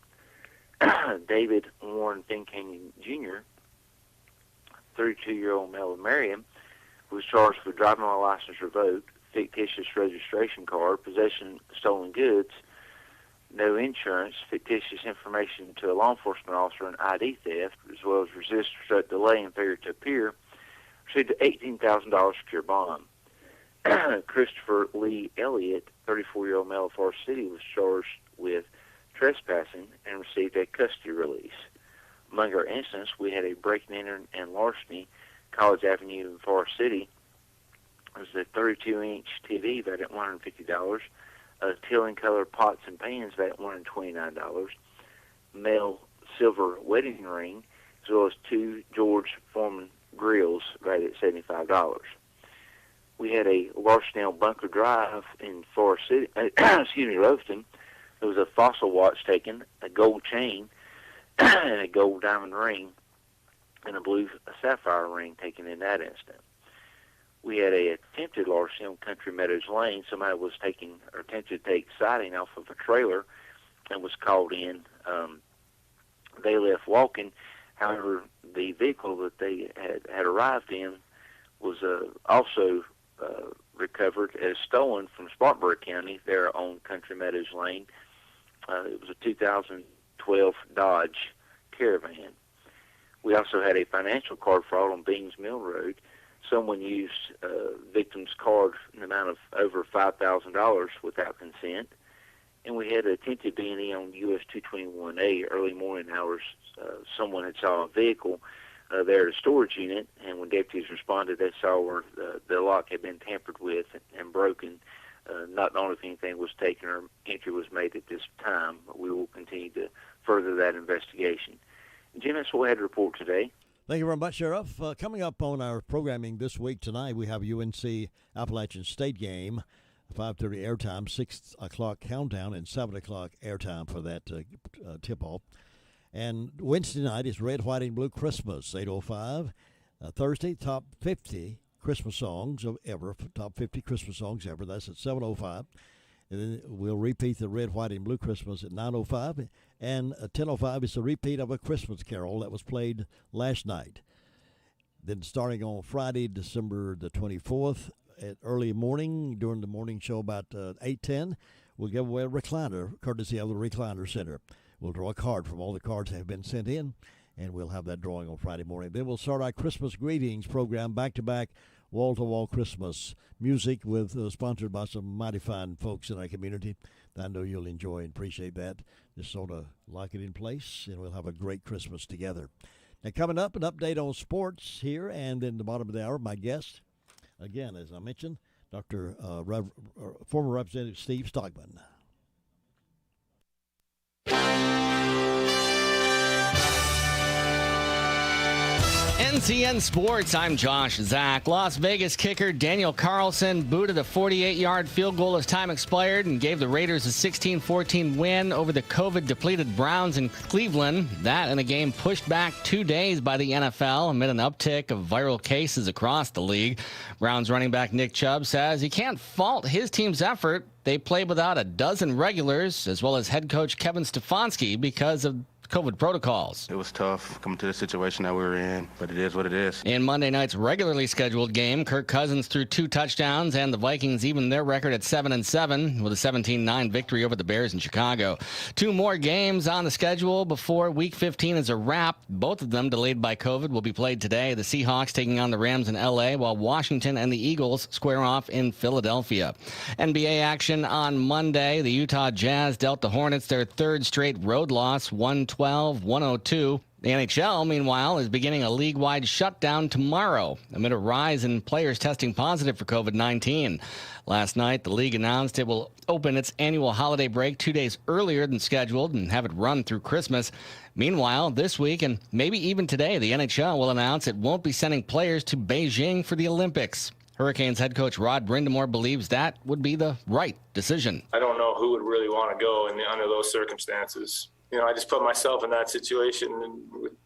David Warren Fincannon Jr., 32-year-old male of Marion, was charged with driving while license revoked, fictitious registration card, possession of stolen goods, no insurance, fictitious information to a law enforcement officer, and ID theft, as well as resist, obstruct, delay, and failure to appear, received an $18,000 secure bond. Christopher Lee Elliott, 34-year-old male of Forest City, was charged with trespassing and received a custody release. Among our incidents, we had a break-and-enter and larceny, College Avenue in Forest City. It was a 32-inch TV valued at $150. Tealing color pots and pans valued at $129, male silver wedding ring, as well as 2 George Foreman grills valued at $75. We had a larceny on Bunker Drive in Forest City, Rutherford. There was a fossil watch taken, a gold chain, and a gold diamond ring, and a blue sapphire ring taken in that instant. We had a attempted larceny on Country Meadows Lane. Somebody was taking or attempted to take siding off of a trailer and was called in. They left walking. However, the vehicle that they had arrived in was also recovered as stolen from Spartanburg County there on Country Meadows Lane. It was a 2012 Dodge Caravan. We also had a financial card fraud on Beans Mill Road. Someone used victim's card in the amount of over $5,000 without consent. And we had an attempted B&E on US 221A early morning hours. Someone had saw a vehicle there at a storage unit, and when deputies responded, they saw where the lock had been tampered with and broken. Not knowing if anything was taken or entry was made at this time, but we will continue to further that investigation. Jim, that's what we had to report today. Thank you very much, Sheriff. Coming up on our programming this week tonight, we have UNC Appalachian State game, 5:30 airtime, 6 o'clock countdown, and 7 o'clock airtime for that tip-off. And Wednesday night is Red, White, and Blue Christmas, 8:05. Thursday, top 50 Christmas songs of ever, top 50 Christmas songs ever. That's at 7:05. And then we'll repeat the Red, White, and Blue Christmas at 9:05. And 10:05 is a repeat of A Christmas Carol that was played last night. Then starting on Friday, December the 24th, at early morning, during the morning show about 8:10, we'll give away a recliner, courtesy of the Recliner Center. We'll draw a card from all the cards that have been sent in, and we'll have that drawing on Friday morning. Then we'll start our Christmas greetings program, back-to-back, wall-to-wall Christmas music with sponsored by some mighty fine folks in our community. I know you'll enjoy and appreciate that. Just sort of lock it in place, and we'll have a great Christmas together. Now, coming up, an update on sports here, and in the bottom of the hour, my guest, again, as I mentioned, former Representative Steve Stockman. NCN Sports, I'm Josh Zach. Las Vegas kicker Daniel Carlson booted a 48-yard field goal as time expired and gave the Raiders a 16-14 win over the COVID-depleted Browns in Cleveland. That in a game pushed back 2 days by the NFL amid an uptick of viral cases across the league. Browns running back Nick Chubb says he can't fault his team's effort. They played without a dozen regulars, as well as head coach Kevin Stefanski, because of COVID protocols. It was tough coming to the situation that we were in, but it is what it is. In Monday night's regularly scheduled game, Kirk Cousins threw 2 touchdowns, and the Vikings evened their record at 7-7 with a 17-9 victory over the Bears in Chicago. 2 more games on the schedule before Week 15 is a wrap. Both of them delayed by COVID will be played today. The Seahawks taking on the Rams in L.A., while Washington and the Eagles square off in Philadelphia. NBA action on Monday. The Utah Jazz dealt the Hornets their 3rd straight road loss, 112-102. The NHL, meanwhile, is beginning a league-wide shutdown tomorrow amid a rise in players testing positive for COVID-19. Last night, the league announced it will open its annual holiday break 2 days earlier than scheduled and have it run through Christmas. Meanwhile, this week and maybe even today, the NHL will announce it won't be sending players to Beijing for the Olympics. Hurricanes head coach Rod Brindamore believes that would be the right decision. I don't know who would really want to go under those circumstances. I just put myself in that situation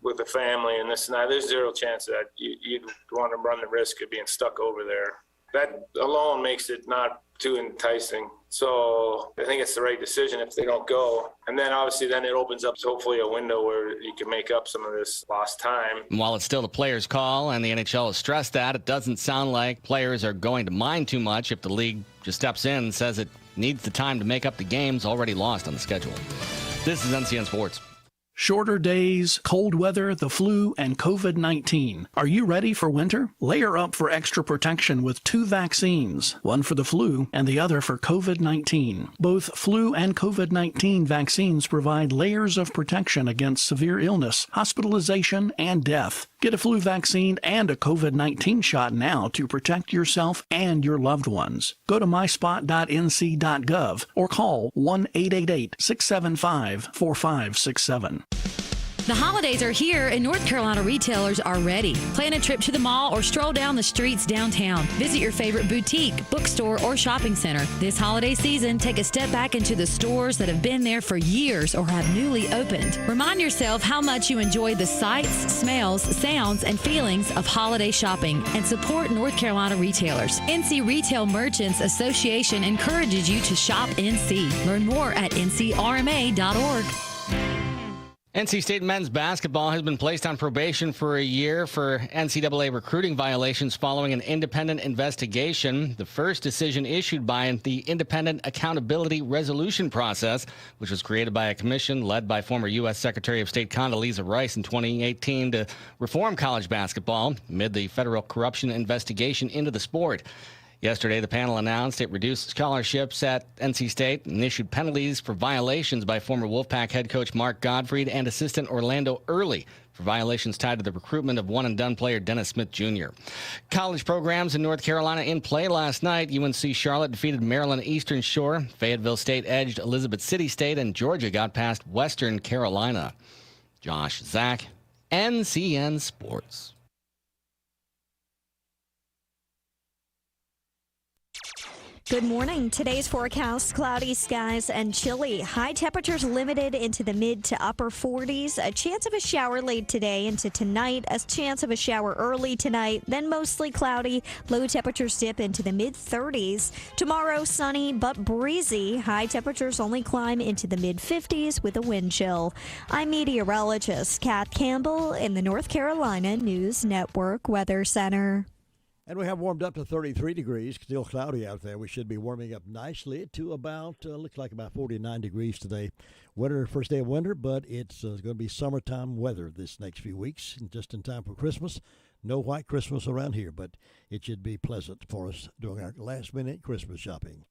with a family and this and that. There's zero chance that you'd want to run the risk of being stuck over there. That alone makes it not too enticing. So I think it's the right decision if they don't go. And then obviously then it opens up hopefully a window where you can make up some of this lost time. And while it's still the players' call and the NHL has stressed that, it doesn't sound like players are going to mind too much if the league just steps in and says it needs the time to make up the games already lost on the schedule. This is NCN Sports. Shorter days, cold weather, the flu, and COVID-19. Are you ready for winter? Layer up for extra protection with 2 vaccines, one for the flu and the other for COVID-19. Both flu and COVID-19 vaccines provide layers of protection against severe illness, hospitalization, and death. Get a flu vaccine and a COVID-19 shot now to protect yourself and your loved ones. Go to myspot.nc.gov or call 1-888-675-4567. The holidays are here and North Carolina retailers are ready. Plan a trip to the mall or stroll down the streets downtown. Visit your favorite boutique, bookstore, or shopping center. This holiday season, take a step back into the stores that have been there for years or have newly opened. Remind yourself how much you enjoy the sights, smells, sounds, and feelings of holiday shopping and support North Carolina retailers. NC Retail Merchants Association encourages you to shop NC. Learn more at ncrma.org. NC State men's basketball has been placed on probation for a year for NCAA recruiting violations following an independent investigation. The first decision issued by the Independent Accountability Resolution Process, which was created by a commission led by former U.S. Secretary of State Condoleezza Rice in 2018 to reform college basketball amid the federal corruption investigation into the sport. Yesterday, the panel announced it reduced scholarships at NC State and issued penalties for violations by former Wolfpack head coach Mark Gottfried and assistant Orlando Early for violations tied to the recruitment of one-and-done player Dennis Smith Jr. College programs in North Carolina in play last night. UNC Charlotte defeated Maryland Eastern Shore. Fayetteville State edged Elizabeth City State, and Georgia got past Western Carolina. Josh Zach, NCN Sports. Good morning. Today's forecast, cloudy skies and chilly. High temperatures limited into the mid to upper 40s. A chance of a shower late today into tonight. A chance of a shower early tonight. Then mostly cloudy. Low temperatures dip into the mid 30s. Tomorrow, sunny but breezy. High temperatures only climb into the mid 50s with a wind chill. I'm meteorologist Kat Campbell in the North Carolina News Network Weather Center. And we have warmed up to 33 degrees, still cloudy out there. We should be warming up nicely to about, looks like about 49 degrees today. Winter, first day of winter, but it's going to be summertime weather this next few weeks, just in time for Christmas. No white Christmas around here, but it should be pleasant for us during our last-minute Christmas shopping.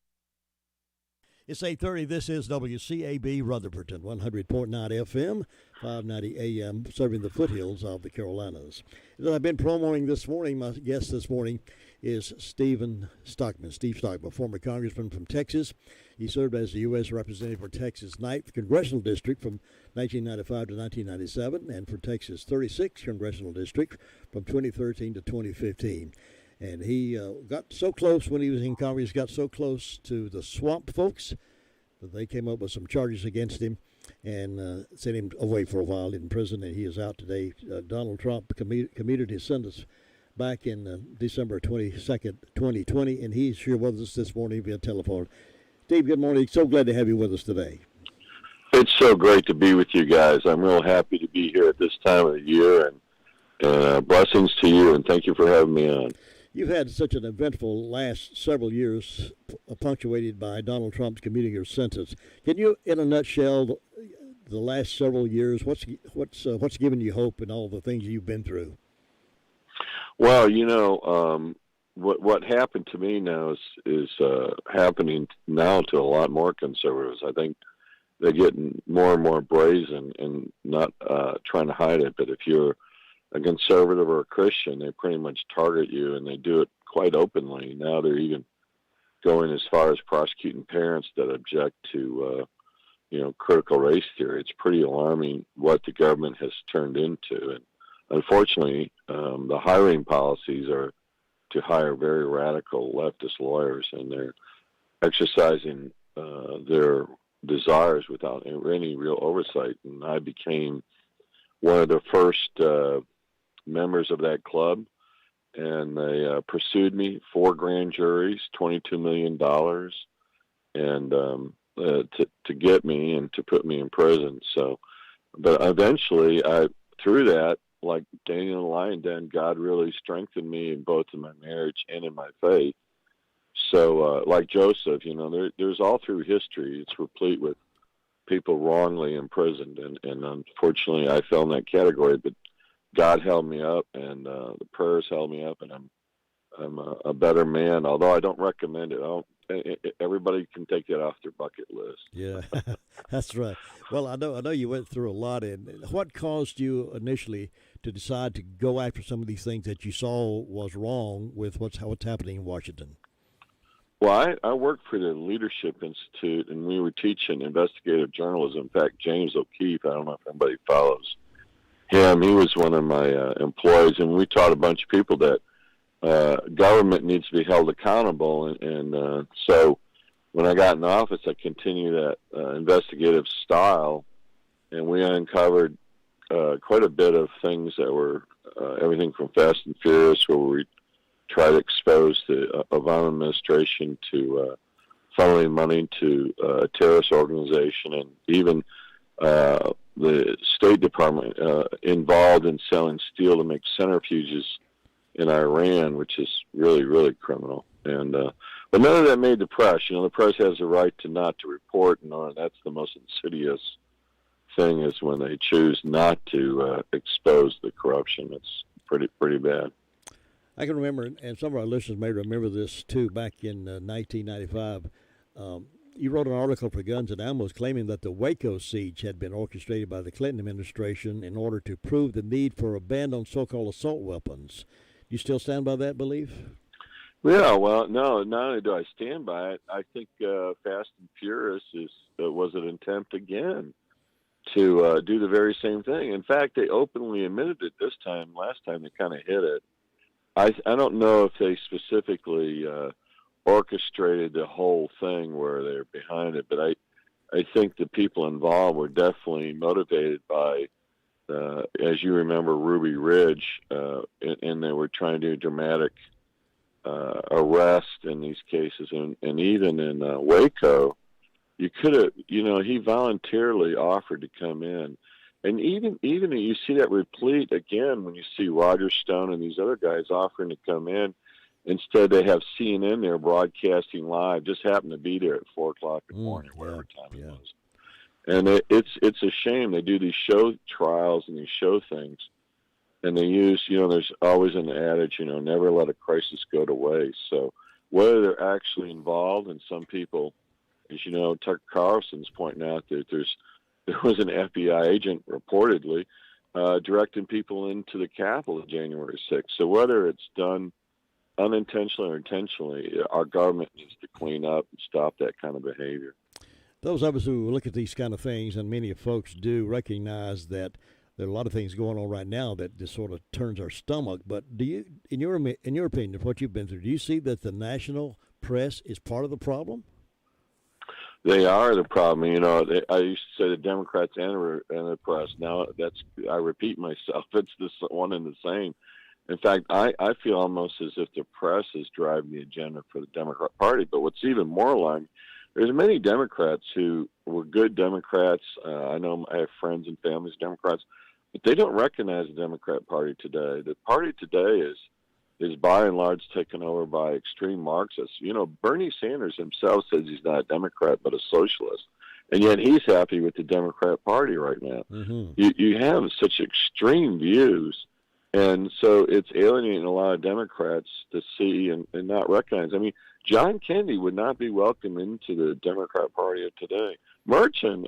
It's 8:30. This is WCAB Rutherford, 100.9 FM, 590 AM, serving the foothills of the Carolinas. As I've been promoting this morning, my guest this morning is Steve Stockman, former congressman from Texas. He served as the U.S. representative for Texas' 9th Congressional District from 1995 to 1997, and for Texas' 36th Congressional District from 2013 to 2015. And he got so close when he was in Congress, got so close to the swamp folks that they came up with some charges against him and sent him away for a while in prison, and he is out today. Donald Trump commuted his sentence back in December 22nd, 2020, and he's here with us this morning via telephone. Steve, good morning. So glad to have you with us today. It's so great to be with you guys. I'm real happy to be here at this time of the year, and blessings to you, and thank you for having me on. You've had such an eventful last several years, punctuated by Donald Trump's commuting your sentence. Can you, in a nutshell, the last several years, what's given you hope in all the things you've been through? Well, what happened to me now is happening now to a lot more conservatives. I think they're getting more and more brazen and not trying to hide it. But if you're a conservative or a Christian, they pretty much target you, and they do it quite openly. Now they're even going as far as prosecuting parents that object to, critical race theory. It's pretty alarming what the government has turned into. And unfortunately, the hiring policies are to hire very radical leftist lawyers, and they're exercising their desires without any real oversight. And I became one of the first members of that club, and they pursued me, 4 grand juries, $22 million, and to get me and to put me in prison. So, but eventually, through that, like Daniel and Lion Den, God really strengthened me in both in my marriage and in my faith. So, like Joseph, there's all through history, it's replete with people wrongly imprisoned, and unfortunately, I fell in that category. But God held me up, and the prayers held me up, and I'm a better man. Although I don't recommend it. Everybody can take that off their bucket list. Yeah, that's right. Well, I know you went through a lot. And what caused you initially to decide to go after some of these things that you saw was wrong with what's happening in Washington? Well, I worked for the Leadership Institute, and we were teaching investigative journalism. In fact, James O'Keefe, I don't know if anybody follows him, he was one of my employees, and we taught a bunch of people that government needs to be held accountable. And so when I got in office, I continued that investigative style, and we uncovered quite a bit of things that were everything from Fast and Furious, where we try to expose the Obama administration to funneling money to a terrorist organization, and even the State Department involved in selling steel to make centrifuges in Iran, which is really, really criminal. And but none of that made the press. The press has a right to not to report, and that's the most insidious thing, is when they choose not to expose the corruption. It's pretty bad. I can remember, and some of our listeners may remember this too, back in 1995, you wrote an article for Guns and Ammo claiming that the Waco siege had been orchestrated by the Clinton administration in order to prove the need for a ban on so-called assault weapons. Do you still stand by that belief? Yeah, well, no, not only do I stand by it, I think Fast and Furious was an attempt again to do the very same thing. In fact, they openly admitted it this time. Last time they kind of hid it. I don't know if they specifically orchestrated the whole thing where they're behind it, but I think the people involved were definitely motivated by, as you remember, Ruby Ridge, and they were trying to do dramatic arrest in these cases, and even in Waco, you could have, he voluntarily offered to come in. And even you see that replete again when you see Roger Stone and these other guys offering to come in. Instead, they have CNN there broadcasting live. Just happened to be there at 4 o'clock in the morning, whatever time it was. And it's a shame. They do these show trials and these show things, and they use, there's always an adage, never let a crisis go to waste. So whether they're actually involved, and some people, as you know, Tucker Carlson's pointing out that there was an FBI agent reportedly directing people into the Capitol on January 6th. So whether it's done unintentionally or intentionally, our government needs to clean up and stop that kind of behavior. Those of us who look at these kind of things, and many folks do, recognize that there are a lot of things going on right now that just sort of turns our stomach. But do you, in your opinion, of what you've been through, do you see that the national press is part of the problem? They are the problem. I used to say the Democrats and the press. Now I repeat myself. It's the one and the same. In fact, I feel almost as if the press is driving the agenda for the Democrat Party. But what's even more alarming, there's many Democrats who were good Democrats. I know I have friends and families Democrats, but they don't recognize the Democrat Party today. The party today is by and large taken over by extreme Marxists. Bernie Sanders himself says he's not a Democrat but a socialist, and yet he's happy with the Democrat Party right now. Mm-hmm. You have such extreme views. And so it's alienating a lot of Democrats to see and not recognize. I mean, John Kennedy would not be welcome into the Democrat Party of today. Merchant,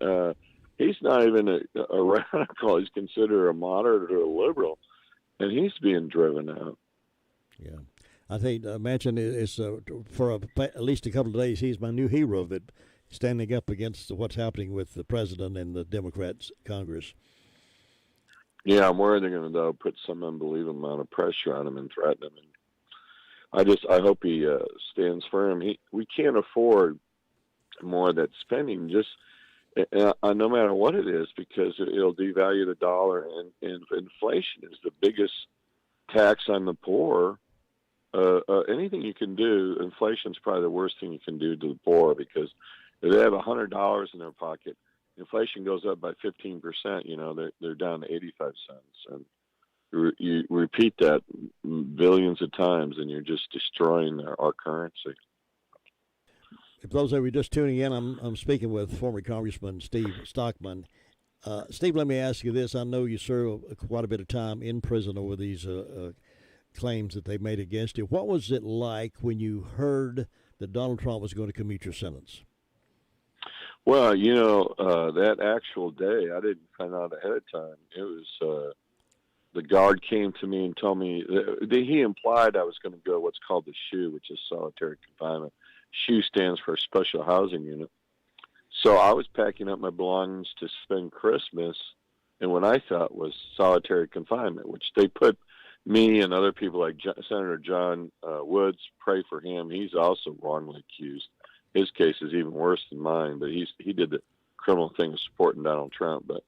he's not even a radical. He's considered a moderate or a liberal, and he's being driven out. Yeah. I think Manchin is, for at least a couple of days, he's my new hero of it, standing up against what's happening with the president and the Democrats Congress. Yeah, I'm worried they're going to put some unbelievable amount of pressure on him and threaten him. And I hope he stands firm. We can't afford more of that spending, just no matter what it is, because it'll devalue the dollar, and inflation is the biggest tax on the poor. Anything you can do, inflation is probably the worst thing you can do to the poor, because if they have $100 in their pocket, inflation goes up by 15%, they're down to 85 cents. And you repeat that billions of times, and you're just destroying our currency. For those of you just tuning in, I'm speaking with former Congressman Steve Stockman. Steve, let me ask you this. I know you served quite a bit of time in prison over these claims that they made against you. What was it like when you heard that Donald Trump was going to commute your sentence? Well, that actual day, I didn't find out ahead of time. It was the guard came to me and told me he implied I was going to go what's called the SHU, which is solitary confinement. SHU stands for Special Housing Unit. So I was packing up my belongings to spend Christmas in what I thought was solitary confinement, which they put me and other people like Senator John Woods, pray for him. He's also wrongly accused. His case is even worse than mine, but he did the criminal thing of supporting Donald Trump, but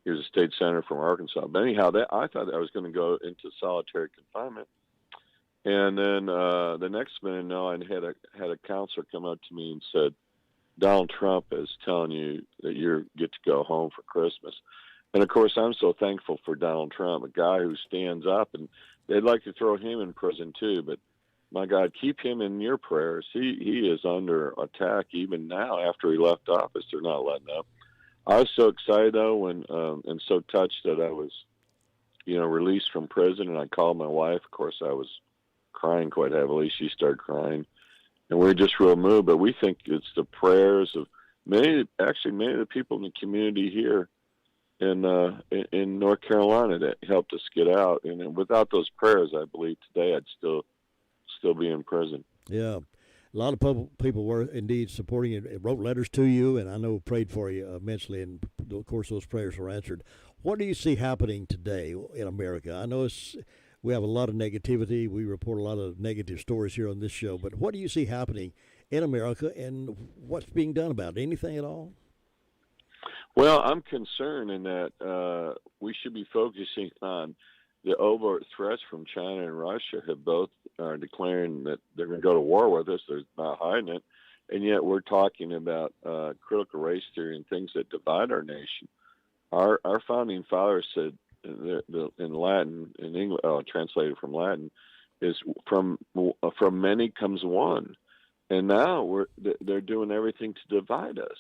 he was a state senator from Arkansas. But anyhow, I thought I was going to go into solitary confinement. And then the next minute, I had a counselor come up to me and said, Donald Trump is telling you that you get to go home for Christmas. And, of course, I'm so thankful for Donald Trump, a guy who stands up, and they'd like to throw him in prison too, but my God, keep him in your prayers. He is under attack even now after he left office. They're not letting up. I was so excited, though, and so touched that I was, released from prison, and I called my wife. Of course, I was crying quite heavily. She started crying, and we were just real moved. But we think it's the prayers of many of the people in the community here in North Carolina that helped us get out. And without those prayers, I believe today I'd still be in prison. Yeah. A lot of people were indeed supporting you, wrote letters to you, and I know prayed for you immensely, and of course those prayers were answered. What do you see happening today in America? I know we have a lot of negativity. We report a lot of negative stories here on this show, but what do you see happening in America, and what's being done about it? Anything at all? Well, I'm concerned in that we should be focusing on the overt threats from China and Russia are declaring that they're going to go to war with us. They're not hiding it. And yet we're talking about critical race theory and things that divide our nation. Our founding fathers said in Latin, in English, translated from Latin, is from many comes one, and now they're doing everything to divide us.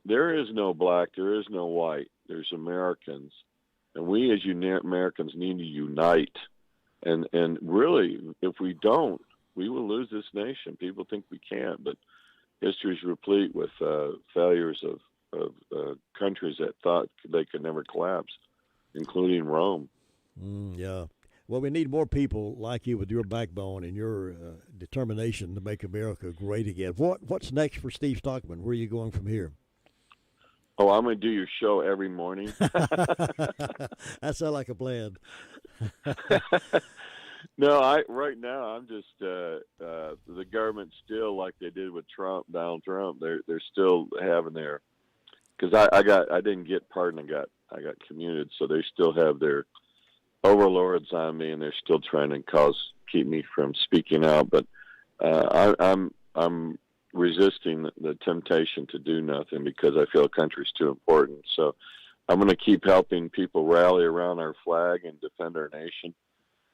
There is no black, there is no white. There's Americans, and we as Americans need to unite. And really, if we don't, we will lose this nation. People think we can't, but history is replete with failures of countries that thought they could never collapse, including Rome. Yeah. Well, we need more people like you with your backbone and your determination to make America great again. What's next for Steve Stockman? Where are you going from here? Oh, I'm going to do your show every morning. That sounds like a plan. No, right now I'm just the government still, like they did with Donald Trump. They're still having their, because I didn't get pardoned. I got commuted, so they still have their overlords on me, and they're still trying to keep me from speaking out. But I'm resisting the temptation to do nothing because I feel the country's too important. So I'm going to keep helping people rally around our flag and defend our nation.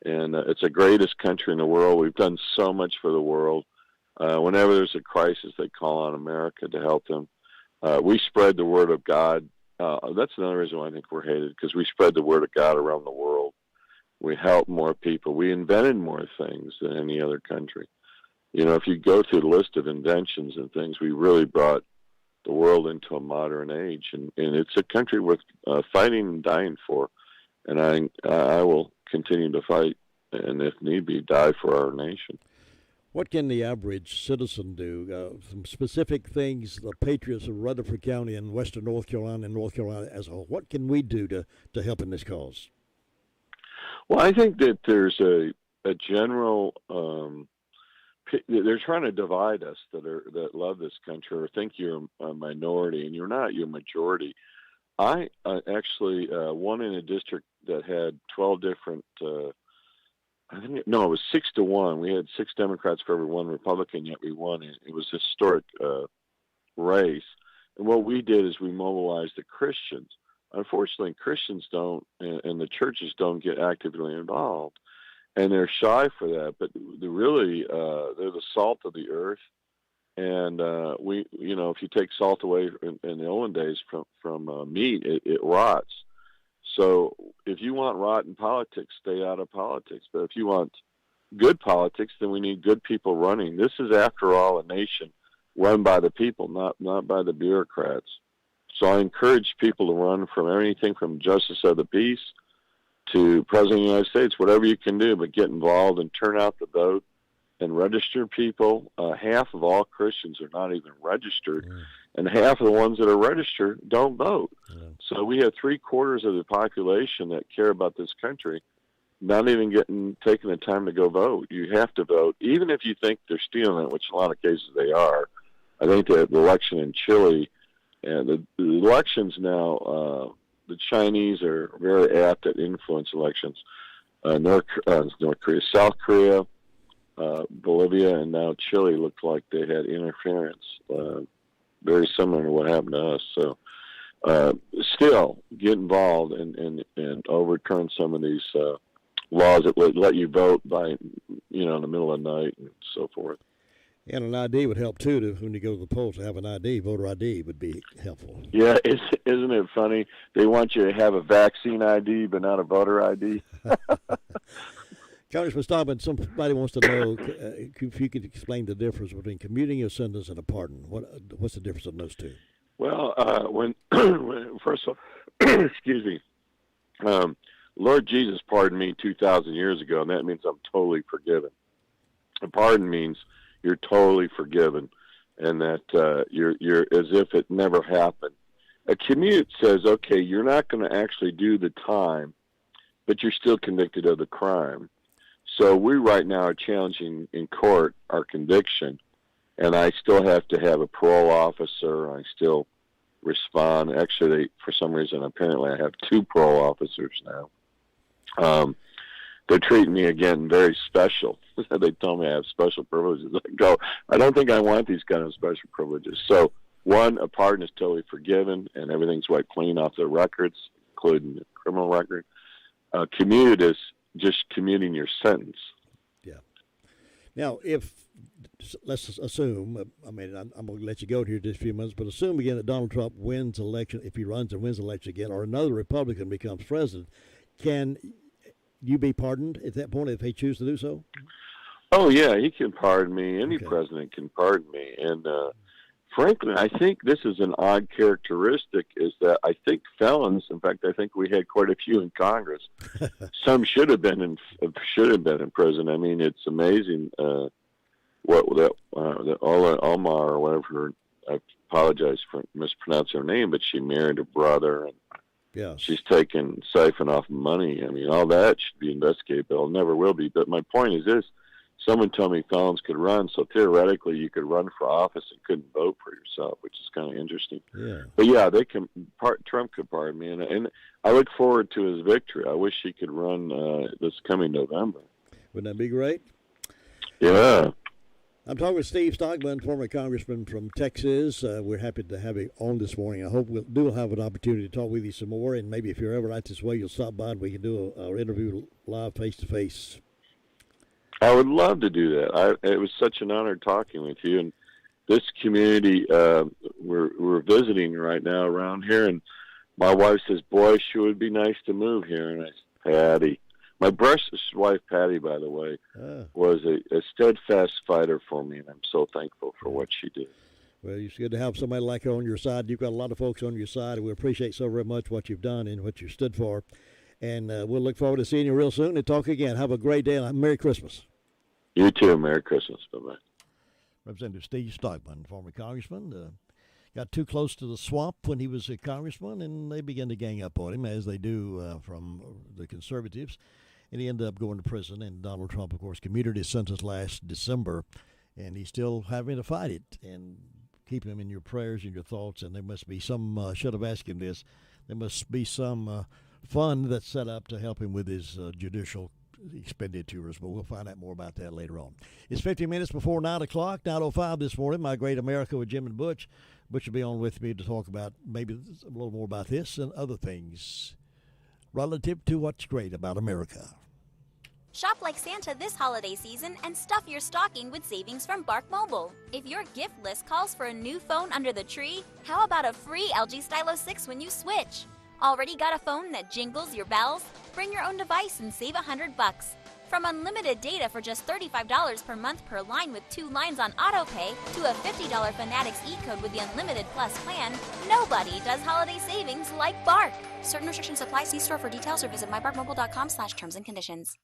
And it's the greatest country in the world. We've done so much for the world. Whenever there's a crisis, they call on America to help them. We spread the word of God. That's another reason why I think we're hated, because we spread the word of God around the world. We helped more people. We invented more things than any other country. You know, if you go through the list of inventions and things, we really brought the world into a modern age. And it's a country worth fighting and dying for. And I will continue to fight, and if need be, die for our nation. What can the average citizen do? Some specific things, the patriots of Rutherford County and western North Carolina and North Carolina as a whole, what can we do to help in this cause? Well, I think that there's a general, they're trying to divide us that love this country or think you're a minority, and you're not, you're a majority. I actually won in a district that had 12 different, it was 6-1. We had 6 Democrats for every 1 Republican, yet we won it. It was a historic race. And what we did is we mobilized the Christians. Unfortunately, Christians don't, and the churches don't get actively involved. And they're shy for that, but they're the salt of the earth. And if you take salt away in the olden days from meat, it rots. So if you want rotten politics, stay out of politics. But if you want good politics, then we need good people running. This is, after all, a nation run by the people, not by the bureaucrats. So I encourage people to run from anything from justice of the peace to President of the United States, whatever you can do, but get involved and turn out the vote and register people. Half of all Christians are not even registered, and half of the ones that are registered don't vote. So we have 3/4 of the population that care about this country not even taking the time to go vote. You have to vote, even if you think they're stealing it, which in a lot of cases they are. I think that the election in Chile and the elections now, the Chinese are very apt at influence elections. North Korea, South Korea, Bolivia, and now Chile looked like they had interference, very similar to what happened to us. So still get involved and overturn some of these laws that let you vote by, in the middle of the night and so forth. And an ID would help, too, when you go to the polls. To have an ID, voter ID would be helpful. Yeah, isn't it funny? They want you to have a vaccine ID, but not a voter ID. Congressman Stockman, somebody wants to know if you could explain the difference between commuting, Ascendance, and a pardon. What's the difference in those two? Well, when first of all, excuse me, Lord Jesus pardoned me 2,000 years ago, and that means I'm totally forgiven. A pardon means you're totally forgiven, and that you're as if it never happened. A commute says, okay, you're not going to actually do the time, but you're still convicted of the crime. So we right now are challenging in court our conviction, and I still have to have a parole officer. I still respond. Actually, for some reason, apparently I have 2 parole officers now. They're treating me, again, very special. They tell me I have special privileges. I go, I don't think I want these kind of special privileges. So, one, a pardon is totally forgiven, and everything's wiped clean off their records, including the criminal record. Commute is just commuting your sentence. Yeah. Now, let's assume, I'm going to let you go here in just a few minutes, but assume again that Donald Trump wins election, if he runs and wins election again, or another Republican becomes president, can you be pardoned at that point if they choose to do so? Oh, yeah, he can pardon me. Any president can pardon me. And frankly, I think this is an odd characteristic, is that I think felons, in fact, I think we had quite a few in Congress. Some should have been in prison. I mean, it's amazing what that Omar or whatever, I apologize for mispronouncing her name, but she married her brother, and she's taken siphon off money. I mean, all that should be investigated, but it never will be. But my point is this. Someone told me felons could run, so theoretically you could run for office and couldn't vote for yourself, which is kind of interesting. Yeah. But yeah, they can. Trump could pardon me, and I look forward to his victory. I wish he could run this coming November. Wouldn't that be great? Yeah. I'm talking with Steve Stockman, former congressman from Texas. We're happy to have you on this morning. I hope we'll have an opportunity to talk with you some more, and maybe if you're ever right this way, you'll stop by and we can do an interview live face-to-face. I would love to do that. It was such an honor talking with you. And this community, we're visiting right now around here, and my wife says, boy, sure would be nice to move here. And I said, Patty. My precious wife, Patty, by the way, was a steadfast fighter for me, and I'm so thankful for what she did. Well, it's good to have somebody like her on your side. You've got a lot of folks on your side, and we appreciate so very much what you've done and what you stood for. And we'll look forward to seeing you real soon and talk again. Have a great day and Merry Christmas. You too. Merry Christmas. Bye-bye. Representative Steve Stockman, former congressman, got too close to the swamp when he was a congressman, and they began to gang up on him, as they do from the conservatives. And he ended up going to prison, and Donald Trump, of course, commuted his sentence last December, and he's still having to fight it. And keep him in your prayers and your thoughts, and there must be some, should have asked him this, there must be some fund that's set up to help him with his judicial expenditures, but we'll find out more about that later on. It's 15 minutes before 9 o'clock, 9:05 this morning, My Great America with Jim and Butch. Butch will be on with me to talk about maybe a little more about this and other things relative to what's great about America. Shop like Santa this holiday season and stuff your stocking with savings from Bark Mobile. If your gift list calls for a new phone under the tree, how about a free LG Stylo 6 when you switch? Already got a phone that jingles your bells? Bring your own device and save $100. From unlimited data for just $35 per month per line with 2 lines on autopay to a $50 Fanatics e-code with the Unlimited Plus plan, nobody does holiday savings like Bark. Certain restrictions apply. See store for details or visit mybarkmobile.com/terms and conditions.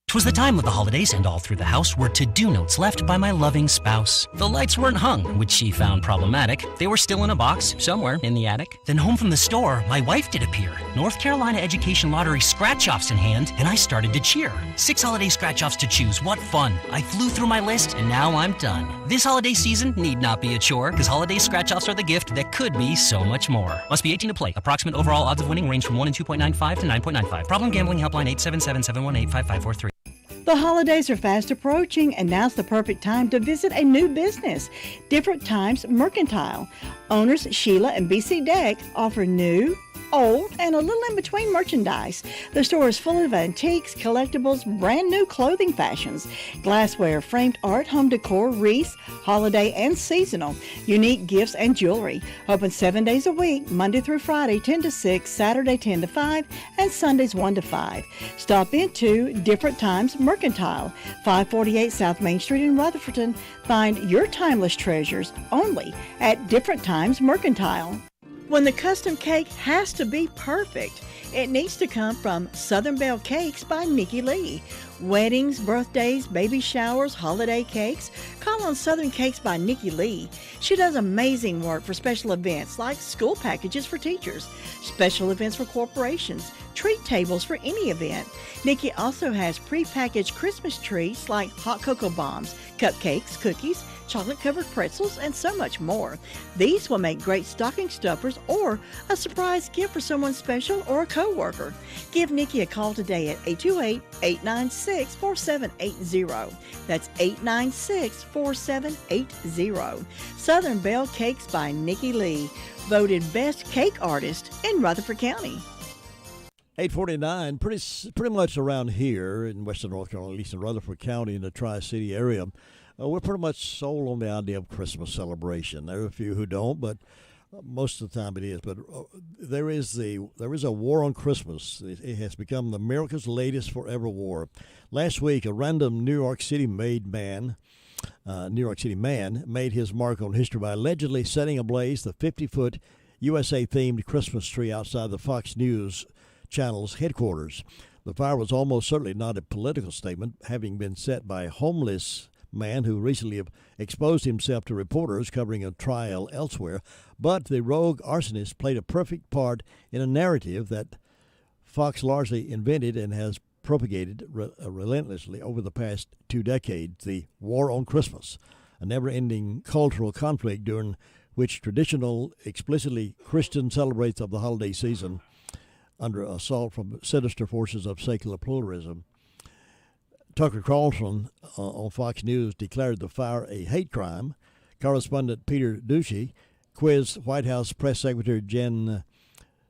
'Twas the time of the holidays, and all through the house were to-do notes left by my loving spouse. The lights weren't hung, which she found problematic. They were still in a box somewhere in the attic. Then home from the store, my wife did appear. North Carolina Education Lottery scratch-offs in hand, and I started to cheer. 6 holiday scratch-offs to choose. What fun. I flew through my list, and now I'm done. This holiday season need not be a chore, because holiday scratch-offs are the gift that could be so much more. Must be 18 to play. Approximate overall odds of winning range from 1 in 2.95 to 9.95. Problem gambling helpline 877-718-5543. The holidays are fast approaching, and now's the perfect time to visit a new business, Different Times Mercantile. Owners Sheila and BC Deck offer new, old, and a little in-between merchandise. The store is full of antiques, collectibles, brand new clothing fashions, glassware, framed art, home decor, wreaths, holiday and seasonal, unique gifts, and jewelry. Open 7 days a week, Monday through Friday, 10 to 6, Saturday, 10 to 5, and Sundays, 1 to 5. Stop into Different Times Mercantile, 548 South Main Street in Rutherford. Find your timeless treasures only at Different Times Mercantile. When the custom cake has to be perfect, it needs to come from Southern Belle Cakes by Nikki Lee. Weddings, birthdays, baby showers, holiday cakes, call on Southern Cakes by Nikki Lee. She does amazing work for special events like school packages for teachers, special events for corporations, treat tables for any event. Nikki also has pre-packaged Christmas treats like hot cocoa bombs, cupcakes, cookies, chocolate-covered pretzels, and so much more. These will make great stocking stuffers or a surprise gift for someone special or a coworker. Give Nikki a call today at 828-896-4780. That's 896-4780. Southern Belle Cakes by Nikki Lee, voted Best Cake Artist in Rutherford County. 849, pretty much around here in western North Carolina, at least in Rutherford County in the Tri-City area, we're pretty much sold on the idea of Christmas celebration. There are a few who don't, but most of the time it is. But there is a war on Christmas. It has become America's latest forever war. Last week, a random New York City man made his mark on history by allegedly setting ablaze the 50-foot USA-themed Christmas tree outside the Fox News Channel's headquarters. The fire was almost certainly not a political statement, having been set by a homeless man who recently exposed himself to reporters covering a trial elsewhere. But the rogue arsonist played a perfect part in a narrative that Fox largely invented and has propagated relentlessly over the past 2 decades, the war on Christmas, a never-ending cultural conflict during which traditional, explicitly Christian celebrations of the holiday season under assault from sinister forces of secular pluralism. Tucker Carlson on Fox News declared the fire a hate crime. Correspondent Peter Ducey quizzed White House Press Secretary Jen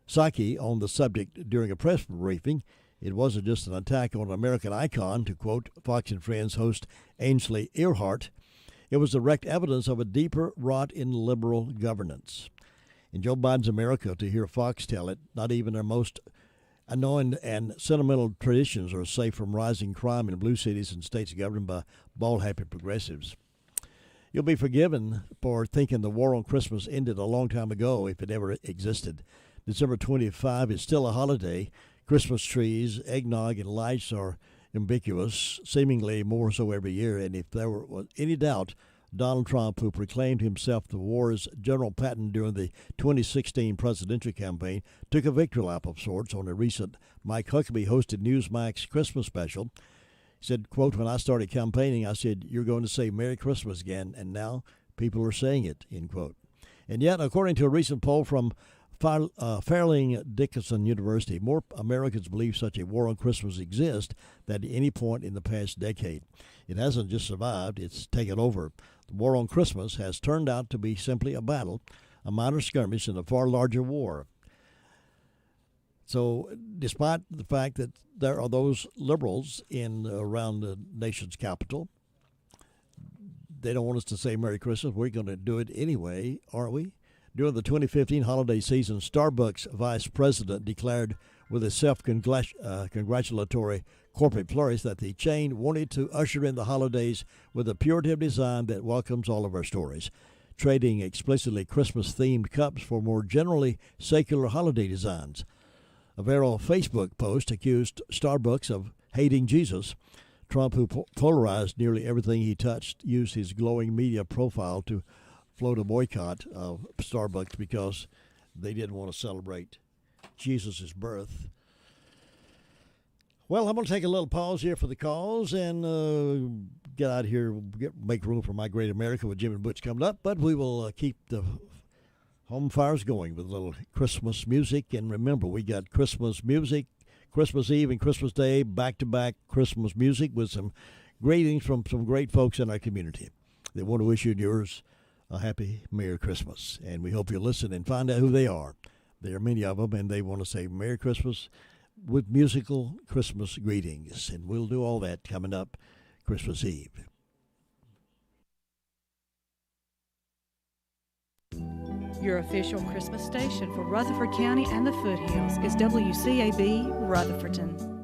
Psaki on the subject during a press briefing. It wasn't just an attack on an American icon, to quote Fox and Friends host Ainsley Earhart. It was direct evidence of a deeper rot in liberal governance. In Joe Biden's America, to hear Fox tell it, not even their most annoying and sentimental traditions are safe from rising crime in blue cities and states governed by bald-happy progressives. You'll be forgiven for thinking the war on Christmas ended a long time ago, if it ever existed. December 25 is still a holiday. Christmas trees, eggnog, and lights are ubiquitous, seemingly more so every year. And if there was any doubt, Donald Trump, who proclaimed himself the war's General Patton during the 2016 presidential campaign, took a victory lap of sorts on a recent Mike Huckabee-hosted Newsmax Christmas special. He said, quote, "When I started campaigning, I said, you're going to say Merry Christmas again, and now people are saying it," end quote. And yet, according to a recent poll from Fairleigh Dickinson University, more Americans believe such a war on Christmas exists than at any point in the past decade. It hasn't just survived, it's taken over. The war on Christmas has turned out to be simply a battle, a minor skirmish in a far larger war. So despite the fact that there are those liberals around the nation's capital, they don't want us to say Merry Christmas. We're going to do it anyway, aren't we? During the 2015 holiday season, Starbucks vice president declared with a self-congratulatory corporate flourish that the chain wanted to usher in the holidays with a purity of design that welcomes all of our stories, trading explicitly Christmas-themed cups for more generally secular holiday designs. A viral Facebook post accused Starbucks of hating Jesus. Trump, who polarized nearly everything he touched, used his glowing media profile to float a boycott of Starbucks because they didn't want to celebrate Jesus' birth. Well, I'm going to take a little pause here for the calls and get out of here, make room for My Great America with Jim and Butch coming up. But we will keep the home fires going with a little Christmas music. And remember, we got Christmas music, Christmas Eve and Christmas Day, back-to-back Christmas music with some greetings from some great folks in our community. They want to wish you and yours a happy Merry Christmas. And we hope you'll listen and find out who they are. There are many of them, and they want to say Merry Christmas with musical Christmas greetings. And we'll do all that coming up Christmas Eve. Your official Christmas station for Rutherford County and the Foothills is WCAB Rutherfordton.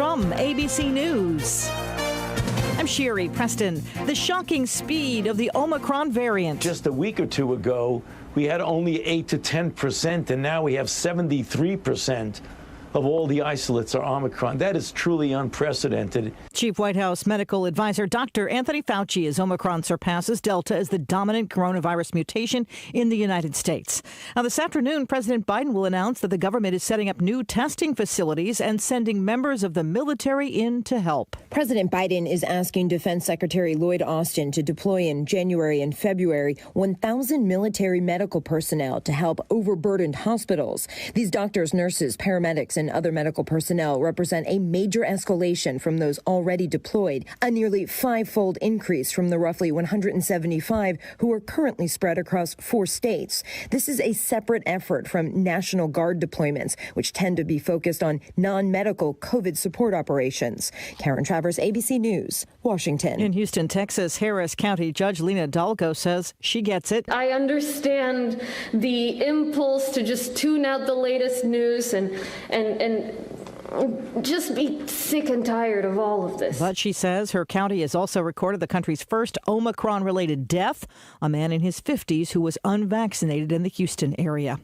From ABC News, I'm Sherry Preston. The shocking speed of the Omicron variant. Just a week or two ago, we had only 8 to 10%, and now we have 73% of all the isolates are Omicron. That is truly unprecedented. Chief White House medical advisor Dr. Anthony Fauci as Omicron surpasses Delta as the dominant coronavirus mutation in the United States. Now, this afternoon, President Biden will announce that the government is setting up new testing facilities and sending members of the military in to help. President Biden is asking Defense Secretary Lloyd Austin to deploy in January and February 1,000 military medical personnel to help overburdened hospitals. These doctors, nurses, paramedics, and other medical personnel represent a major escalation from those already deployed, a nearly 5-fold increase from the roughly 175 who are currently spread across 4 states. This is a separate effort from National Guard deployments, which tend to be focused on non-medical COVID support operations. Karen Travers, ABC News, Washington. In Houston, Texas, Harris County Judge Lena Hidalgo says she gets it. I understand the impulse to just tune out the latest news and just be sick and tired of all of this. But she says her county has also recorded the country's first Omicron-related death, a man in his 50s who was unvaccinated in the Houston area.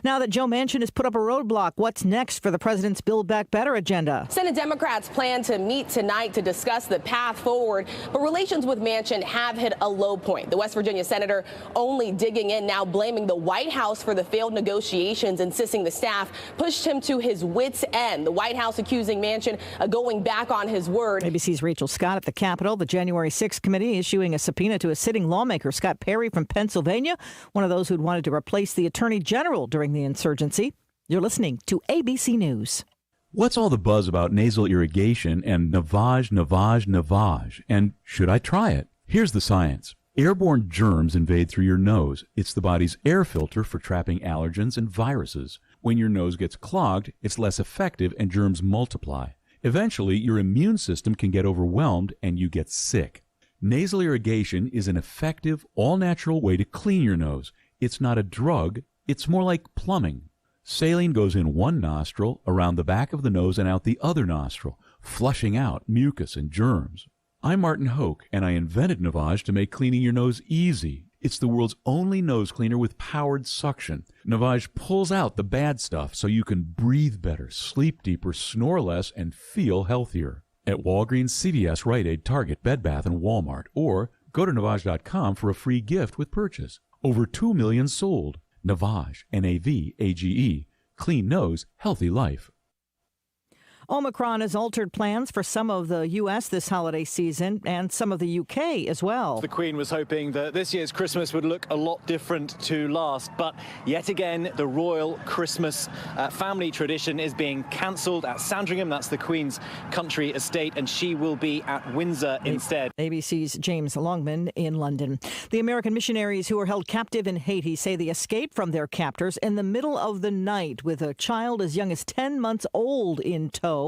Now that Joe Manchin has put up a roadblock, what's next for the president's Build Back Better agenda? Senate Democrats plan to meet tonight to discuss the path forward, but relations with Manchin have hit a low point. The West Virginia senator only digging in now, blaming the White House for the failed negotiations, insisting the staff pushed him to his wits' end. The White House accusing Manchin of going back on his word. ABC's Rachel Scott at the Capitol. The January 6th committee issuing a subpoena to a sitting lawmaker, Scott Perry from Pennsylvania, one of those who'd wanted to replace the attorney general during the insurgency. You're listening to ABC News. What's all the buzz about nasal irrigation and Navage? And should I try it? Here's the science. Airborne germs invade through your nose. It's the body's air filter for trapping allergens and viruses. When your nose gets clogged, it's less effective and germs multiply. Eventually, your immune system can get overwhelmed and you get sick. Nasal irrigation is an effective, all-natural way to clean your nose. It's not a drug. It's more like plumbing. Saline goes in one nostril, around the back of the nose, and out the other nostril, flushing out mucus and germs. I'm Martin Hoke, and I invented Navage to make cleaning your nose easy. It's the world's only nose cleaner with powered suction. Navage pulls out the bad stuff so you can breathe better, sleep deeper, snore less, and feel healthier. At Walgreens, CVS, Rite Aid, Target, Bed Bath, and Walmart. Or go to Navage.com for a free gift with purchase. Over 2 million sold. Navage, Navage. Clean nose, healthy life. Omicron has altered plans for some of the U.S. this holiday season and some of the U.K. as well. The Queen was hoping that this year's Christmas would look a lot different to last, but yet again, the royal Christmas family tradition is being cancelled at Sandringham. That's the Queen's country estate, and she will be at Windsor instead. ABC's James Longman in London. The American missionaries who were held captive in Haiti say they escaped from their captors in the middle of the night with a child as young as 10 months old in tow.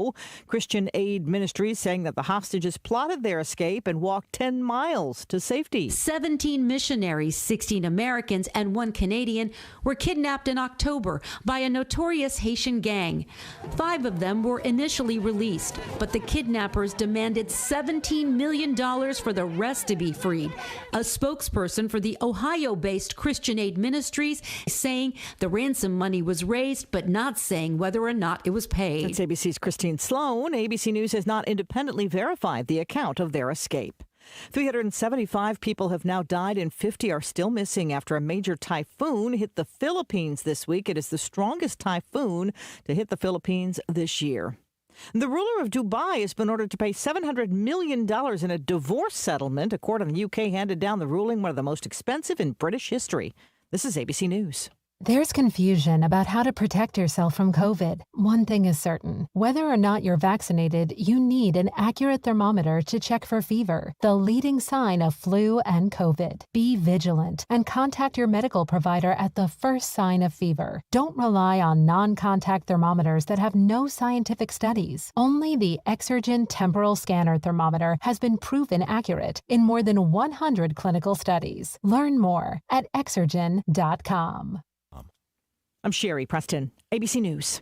Christian Aid Ministries saying that the hostages plotted their escape and walked 10 miles to safety. 17 missionaries, 16 Americans, and 1 Canadian were kidnapped in October by a notorious Haitian gang. 5 of them were initially released, but the kidnappers demanded $17 million for the rest to be freed. A spokesperson for the Ohio-based Christian Aid Ministries saying the ransom money was raised, but not saying whether or not it was paid. That's ABC's Christine Sloan. ABC News has not independently verified the account of their escape. 375 people have now died and 50 are still missing after a major typhoon hit the Philippines this week. It is the strongest typhoon to hit the Philippines this year. The ruler of Dubai has been ordered to pay $700 million in a divorce settlement. A court in the UK handed down the ruling, one of the most expensive in British history. This is ABC News. There's confusion about how to protect yourself from COVID. One thing is certain. Whether or not you're vaccinated, you need an accurate thermometer to check for fever, the leading sign of flu and COVID. Be vigilant and contact your medical provider at the first sign of fever. Don't rely on non-contact thermometers that have no scientific studies. Only the Exergen temporal scanner thermometer has been proven accurate in more than 100 clinical studies. Learn more at Exergen.com. I'm Sherry Preston, ABC News.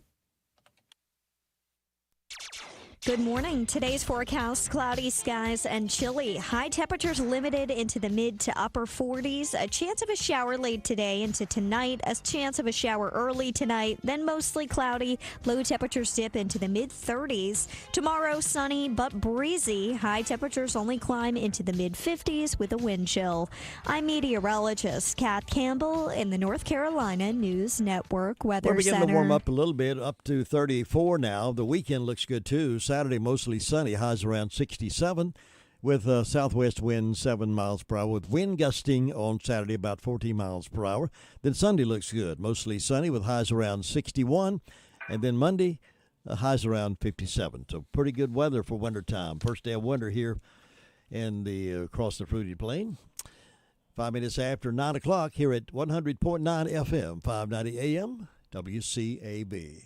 Good morning. Today's forecast, cloudy skies and chilly. High temperatures limited into the mid to upper 40s. A chance of a shower late today into tonight. A chance of a shower early tonight. Then mostly cloudy. Low temperatures dip into the mid 30s. Tomorrow, sunny but breezy. High temperatures only climb into the mid 50s with a wind chill. I'm meteorologist Kat Campbell in the North Carolina News Network Weather We're beginning Center. to warm up a little bit, up to 34 now. The weekend looks good, too. Saturday, mostly sunny, highs around 67, with southwest wind 7 miles per hour, with wind gusting on Saturday about 14 miles per hour. Then Sunday looks good, mostly sunny, with highs around 61. And then Monday, highs around 57. So pretty good weather for wintertime. First day of winter here in the across the Fruity Plain. 5 minutes after 9 o'clock here at 100.9 FM, 590 AM, WCAB.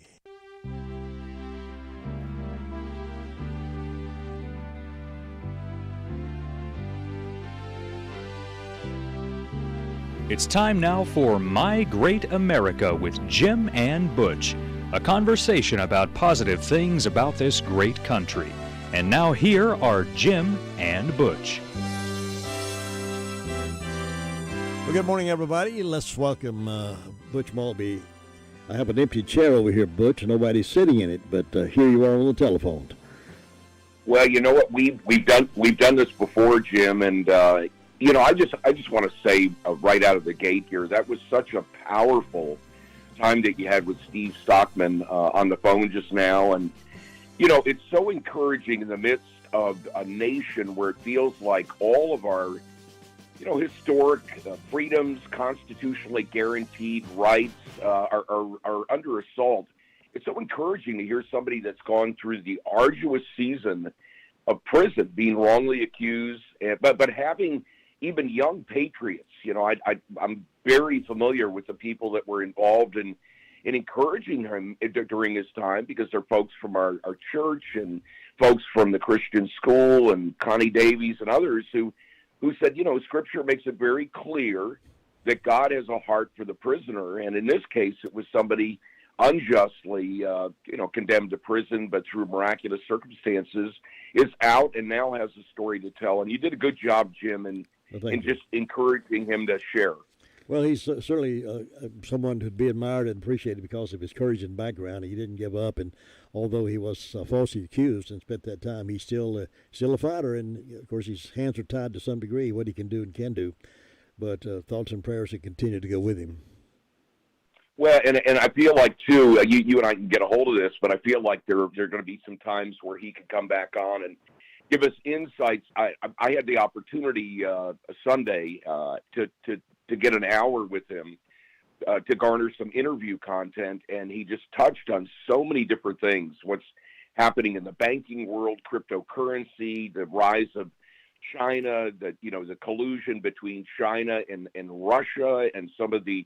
It's time now for My Great America with Jim and Butch, a conversation about positive things about this great country. And now here are Jim and Butch. Well, good morning, everybody. Let's welcome Butch Maltby. I have an empty chair over here, Butch. Nobody's sitting in it, but here you are on the telephone. Well, you know what, we've done this before, Jim, and I just want to say right out of the gate here, that was such a powerful time that you had with Steve Stockman on the phone just now, and it's so encouraging in the midst of a nation where it feels like all of our historic freedoms, constitutionally guaranteed rights are under assault. It's so encouraging to hear somebody that's gone through the arduous season of prison, being wrongly accused, but having even young patriots. I'm very familiar with the people that were involved in encouraging him during his time, because they're folks from our church and folks from the Christian school and Connie Davies and others who said, Scripture makes it very clear that God has a heart for the prisoner. And in this case, it was somebody unjustly, condemned to prison, but through miraculous circumstances is out and now has a story to tell. And you did a good job, Jim, in just encouraging him to share. Well, he's certainly someone to be admired and appreciated because of his courage and background. He didn't give up, and although he was falsely accused and spent that time, he's still a fighter. And of course, his hands are tied to some degree, what he can do and can do. But thoughts and prayers that continue to go with him. Well, and I feel like too, you and I can get a hold of this, but I feel like there are going to be some times where he can come back on and give us insights. I had the opportunity Sunday to get an hour with him to garner some interview content, and he just touched on so many different things. What's happening in the banking world, cryptocurrency, the rise of China, the collusion between China and Russia, and some of the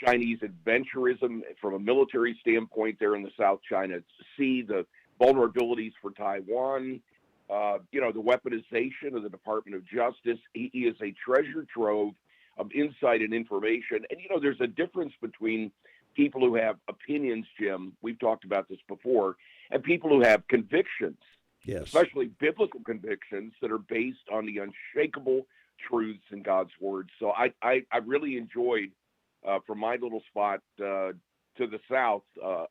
Chinese adventurism from a military standpoint there in the South China Sea, the vulnerabilities for Taiwan, the weaponization of the Department of Justice. He is a treasure trove of insight and information. And, there's a difference between people who have opinions, Jim, we've talked about this before, and people who have convictions, yes, especially biblical convictions that are based on the unshakable truths in God's Word. So I really enjoyed, from my little spot to the south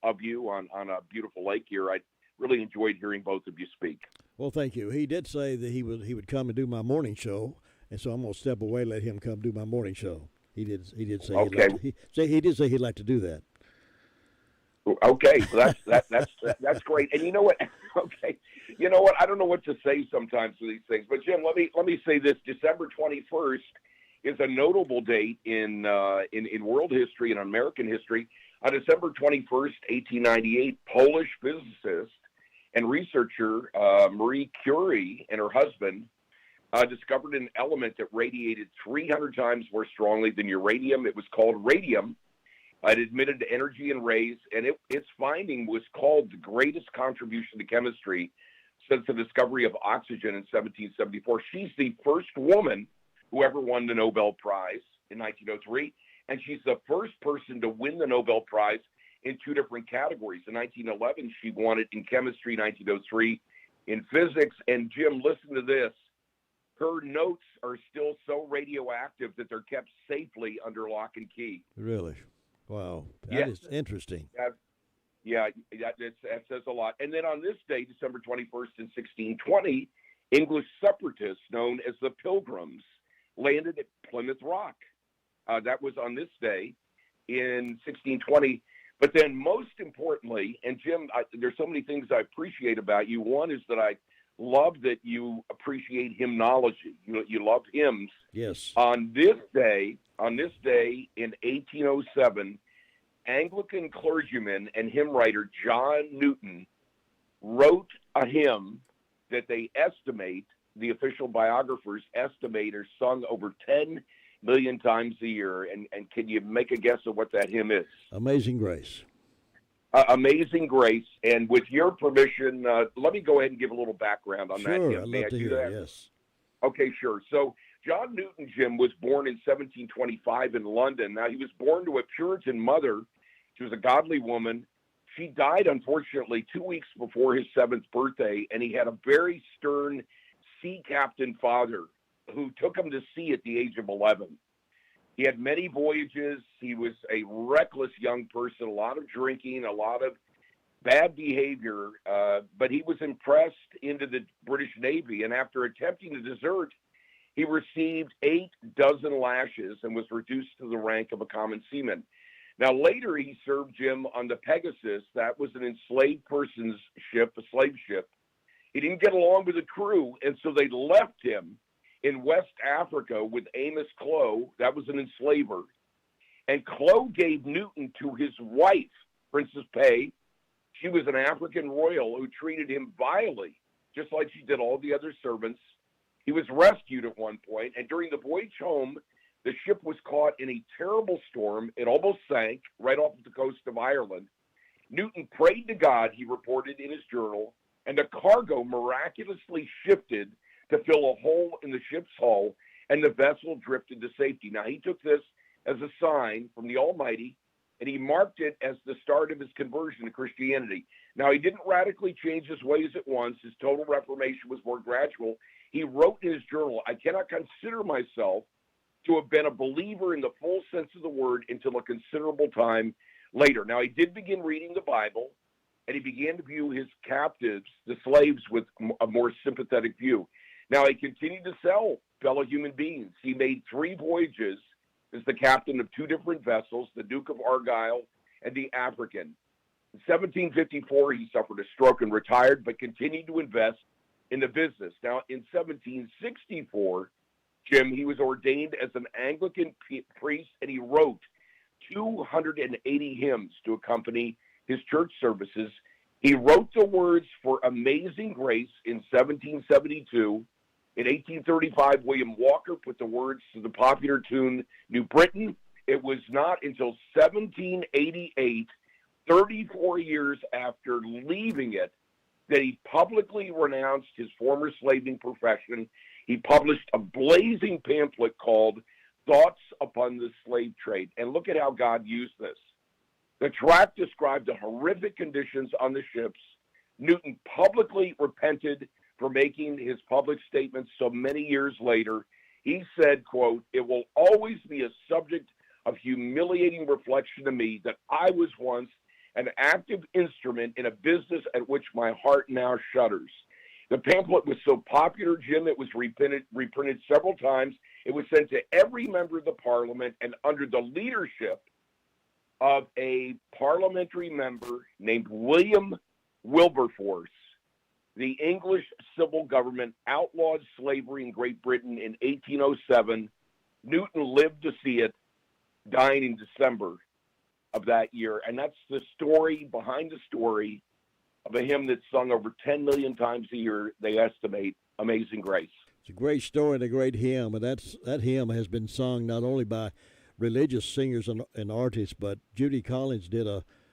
of you on a beautiful lake here, I really enjoyed hearing both of you speak. Well, thank you. He did say that he would come and do my morning show, and so I'm going to step away and let him come do my morning show. He did say okay. He did say he'd like to do that. Okay, so that's great. And you know what? Okay, you know what? I don't know what to say sometimes to these things, but Jim, let me say this: December 21st is a notable date in world history and American history. On December 21st, 1898, Polish physicist and researcher Marie Curie and her husband discovered an element that radiated 300 times more strongly than uranium. It was called radium. It emitted energy and rays, and its finding was called the greatest contribution to chemistry since the discovery of oxygen in 1774. She's the first woman who ever won the Nobel Prize in 1903, and she's the first person to win the Nobel Prize in two different categories. In 1911, she won it in chemistry, 1903 in physics. And Jim, listen to this. Her notes are still so radioactive that they're kept safely under lock and key. Really? Wow. That Yes. is interesting. That says a lot. And then on this day, December 21st in 1620, English separatists known as the Pilgrims landed at Plymouth Rock. That was on this day in 1620. But then most importantly, and Jim, there's so many things I appreciate about you. One is that I love that you appreciate hymnology. You love hymns. Yes. On this day in 1807, Anglican clergyman and hymn writer John Newton wrote a hymn that they estimate, the official biographers estimate, are sung over 10 million times a year. And can you make a guess of what that hymn is? Amazing Grace. Amazing Grace. And with your permission, let me go ahead and give a little background on that hymn. Sure, I'd love to hear that. Yes. Okay, sure. So John Newton, Jim, was born in 1725 in London. Now, he was born to a Puritan mother. She was a godly woman. She died, unfortunately, 2 weeks before his 7th birthday, and he had a very stern sea captain father who took him to sea at the age of 11. He had many voyages. He was a reckless young person, a lot of drinking, a lot of bad behavior, but he was impressed into the British Navy, and after attempting to desert, he received 8 dozen lashes and was reduced to the rank of a common seaman. Now, later he served, Jim, on the Pegasus. That was an enslaved person's ship, a slave ship. He didn't get along with the crew, and so they left him in West Africa with Amos Clow. That was an enslaver. And Clow gave Newton to his wife, Princess Pay. She was an African royal who treated him vilely, just like she did all the other servants. He was rescued at one point, and during the voyage home, the ship was caught in a terrible storm. It almost sank right off the coast of Ireland. Newton prayed to God, he reported in his journal, and the cargo miraculously shifted to fill a hole in the ship's hull, and the vessel drifted to safety. Now, he took this as a sign from the Almighty, and he marked it as the start of his conversion to Christianity. Now, he didn't radically change his ways at once. His total reformation was more gradual. He wrote in his journal, I cannot consider myself to have been a believer in the full sense of the word until a considerable time later. Now, he did begin reading the Bible, and he began to view his captives, the slaves, with a more sympathetic view. Now, he continued to sell fellow human beings. He made 3 voyages as the captain of 2 different vessels, the Duke of Argyle and the African. In 1754, he suffered a stroke and retired, but continued to invest in the business. Now, in 1764, Jim, he was ordained as an Anglican priest, and he wrote 280 hymns to accompany his church services. He wrote the words for Amazing Grace in 1772. In 1835, William Walker put the words to the popular tune New Britain. It was not until 1788, 34 years after leaving it, that he publicly renounced his former slaving profession. He published a blazing pamphlet called Thoughts Upon the Slave Trade. And look at how God used this. The tract described the horrific conditions on the ships. Newton publicly repented for making his public statements so many years later. He said, quote, "It will always be a subject of humiliating reflection to me that I was once an active instrument in a business at which my heart now shudders." The pamphlet was so popular, Jim, it was reprinted several times. It was sent to every member of the parliament, and under the leadership of a parliamentary member named William Wilberforce, the English civil government outlawed slavery in Great Britain in 1807. Newton lived to see it, dying in December of that year. And that's the story behind the story of a hymn that's sung over 10 million times a year, they estimate, Amazing Grace. It's a great story and a great hymn, and that hymn has been sung not only by religious singers and artists, but Judy Collins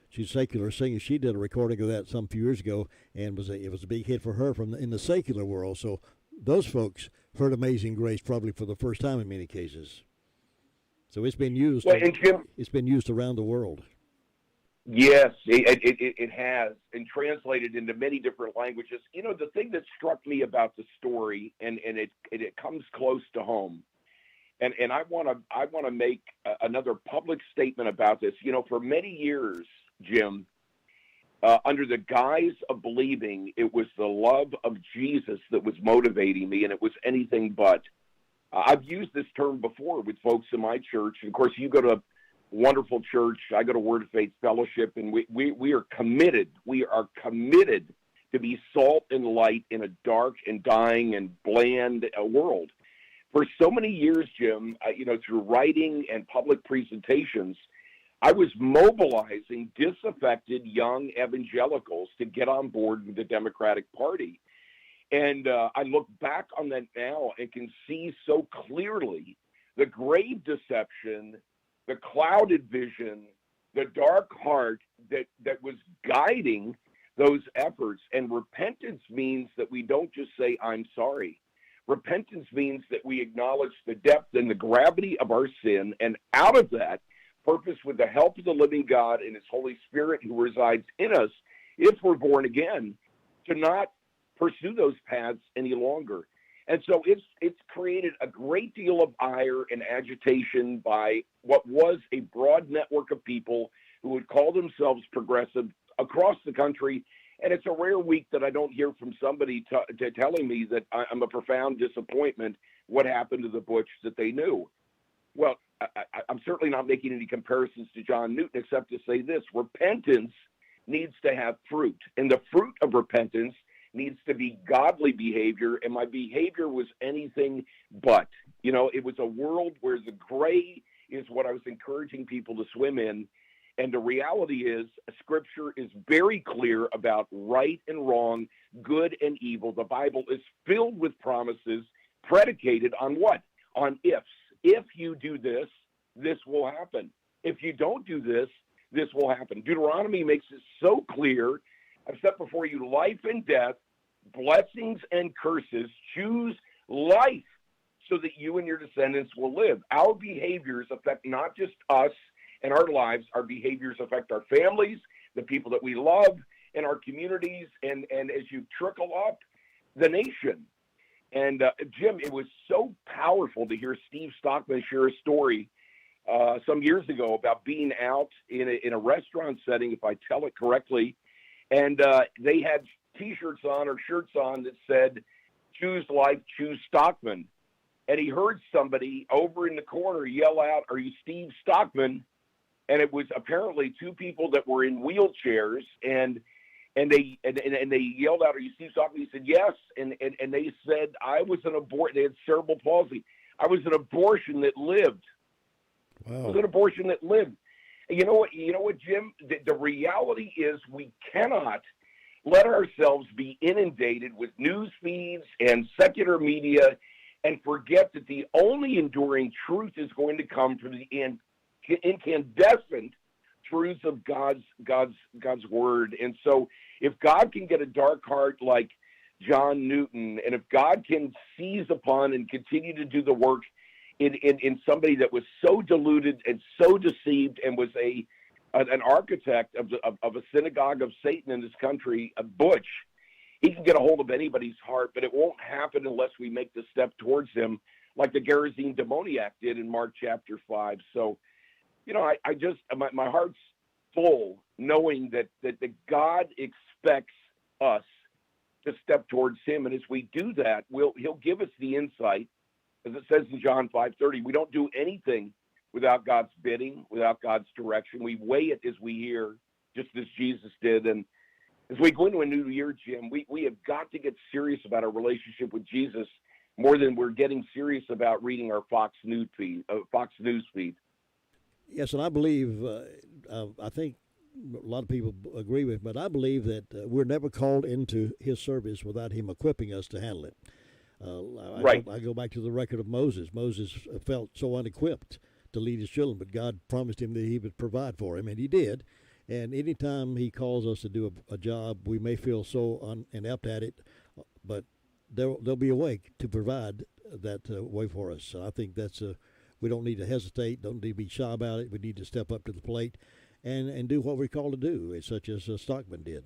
she's a secular singer. She did a recording of that some few years ago, and it was a big hit for her in the secular world. So those folks heard Amazing Grace probably for the first time in many cases. So it's been used. Well, and Jim, it's been used around the world. Yes, it has, and translated into many different languages. You know, the thing that struck me about the story, and it comes close to home, and I want to make another public statement about this. You know, for many years, Jim, under the guise of believing it was the love of Jesus that was motivating me, and it was anything but. I've used this term before with folks in my church, and of course, you go to wonderful church. I go to Word of Faith Fellowship, and we are committed. We are committed to be salt and light in a dark and dying and bland world. For so many years, Jim, you know, through writing and public presentations, I was mobilizing disaffected young evangelicals to get on board with the Democratic Party. And I look back on that now and can see so clearly the grave deception, the clouded vision, the dark heart that was guiding those efforts. And repentance means that we don't just say, I'm sorry. Repentance means that we acknowledge the depth and the gravity of our sin, and out of that, purpose with the help of the living God and his Holy Spirit who resides in us, if we're born again, to not pursue those paths any longer. And so it's created a great deal of ire and agitation by what was a broad network of people who would call themselves progressive across the country. And it's a rare week that I don't hear from somebody telling me that I'm a profound disappointment what happened to the Butch that they knew. Well, I'm certainly not making any comparisons to John Newton except to say this: repentance needs to have fruit. And the fruit of repentance needs to be godly behavior, and my behavior was anything but. You know, it was a world where the gray is what I was encouraging people to swim in, and the reality is Scripture is very clear about right and wrong, good and evil. The Bible is filled with promises predicated on what? On ifs. If you do this, this will happen. If you don't do this, this will happen. Deuteronomy makes it so clear. I've set before you life and death, blessings and curses. Choose life so that you and your descendants will live. Our behaviors affect not just us and our lives. Our behaviors affect our families, the people that we love, and our communities, and as you trickle up, the nation. And Jim, it was so powerful to hear Steve Stockman share a story some years ago about being out in a restaurant setting, if I tell it correctly, and they had T-shirts on or shirts on that said, "Choose life, choose Stockman." And he heard somebody over in the corner yell out, "Are you Steve Stockman?" And it was apparently two people that were in wheelchairs, and they yelled out, "Are you Steve Stockman?" He said, "Yes." And they said, "I was an abortion." They had cerebral palsy. "I was an abortion that lived." Wow. It was an abortion that lived. And you know what, Jim? The reality is we cannot let ourselves be inundated with news feeds and secular media and forget that the only enduring truth is going to come from the incandescent truths of God's word. And so if God can get a dark heart like John Newton, and if God can seize upon and continue to do the work in somebody that was so deluded and so deceived and was an architect of a synagogue of Satan in this country, a Butch, he can get a hold of anybody's heart, but it won't happen unless we make the step towards him, like the Gerasene demoniac did in Mark chapter 5. So, I just, my heart's full knowing that God expects us to step towards him. And as we do that, he'll give us the insight. As it says in John 5:30, we don't do anything without God's bidding, without God's direction. We weigh it as we hear, just as Jesus did. And as we go into a new year, Jim, we have got to get serious about our relationship with Jesus more than we're getting serious about reading our Fox News feed. Yes, and I believe, I think a lot of people agree with, but I believe that we're never called into his service without him equipping us to handle it. Right. I go back to the record of Moses. Moses felt so unequipped to lead his children, but God promised him that he would provide for him, and he did. And anytime he calls us to do a job, we may feel so inept at it, but there'll be a way to provide that way for us. So I think that's we don't need to hesitate, don't need to be shy about it. We need to step up to the plate and do what we're called to do, such as Stockman did.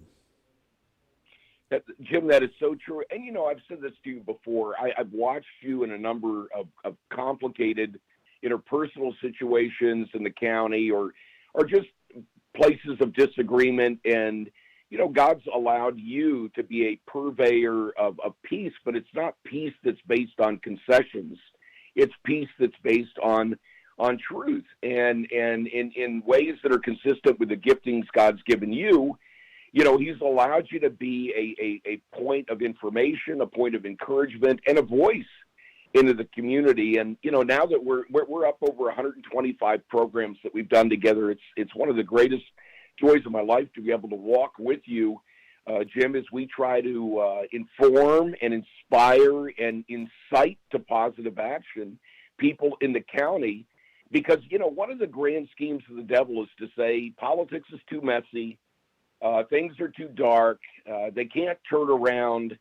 Jim, that is so true. And, you know, I've said this to you before. I've watched you in a number of complicated interpersonal situations in the county or just places of disagreement. And, you know, God's allowed you to be a purveyor of peace, but it's not peace that's based on concessions. It's peace that's based on truth and in ways that are consistent with the giftings God's given you. You know, he's allowed you to be a point of information, a point of encouragement, and a voice into the community. And, you know, now that we're up over 125 programs that we've done together, it's one of the greatest joys of my life to be able to walk with you, Jim, as we try to inform and inspire and incite to positive action people in the county. Because, you know, one of the grand schemes of the devil is to say politics is too messy. Things are too dark. They can't turn around.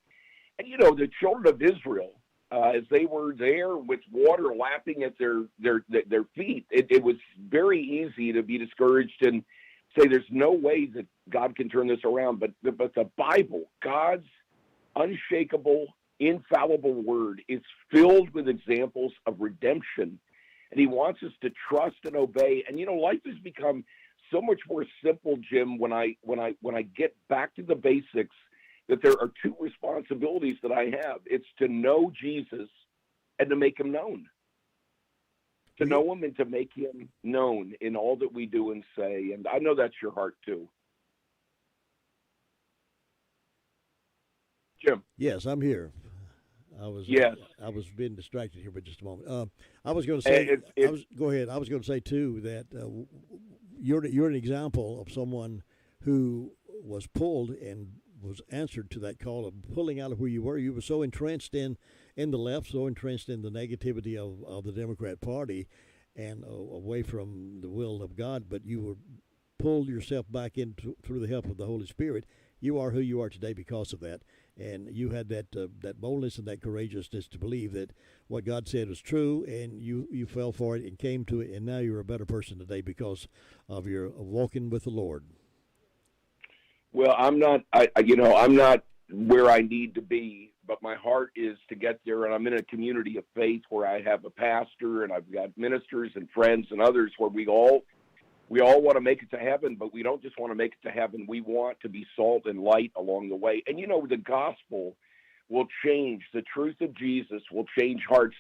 And, you know, the children of Israel, as they were there with water lapping at their feet, it was very easy to be discouraged and say there's no way that God can turn this around. But the Bible, God's unshakable, infallible word, is filled with examples of redemption. And he wants us to trust and obey. And, you know, life has become so much more simple, Jim, when I get back to the basics, that there are two responsibilities that I have. It's to know Jesus and to make him known. To know him and to make him known in all that we do and say. And I know that's your heart too. Jim. Yes, I'm here. I was being distracted here for just a moment. I was going to say, go ahead. I was going to say too that you're an example of someone who was pulled and was answered to that call of pulling out of who you were. You were so entrenched in the left, so entrenched in the negativity of the Democrat Party and away from the will of God, but you were pulled yourself back in through the help of the Holy Spirit. You are who you are today because of that. And you had that boldness and that courageousness to believe that what God said was true, and you fell for it and came to it, and now you're a better person today because of your walking with the Lord. Well, I'm not where I need to be, but my heart is to get there, and I'm in a community of faith where I have a pastor, and I've got ministers and friends and others where we all want to make it to heaven, but we don't just want to make it to heaven. We want to be salt and light along the way. And, you know, the gospel will change. The truth of Jesus will change hearts.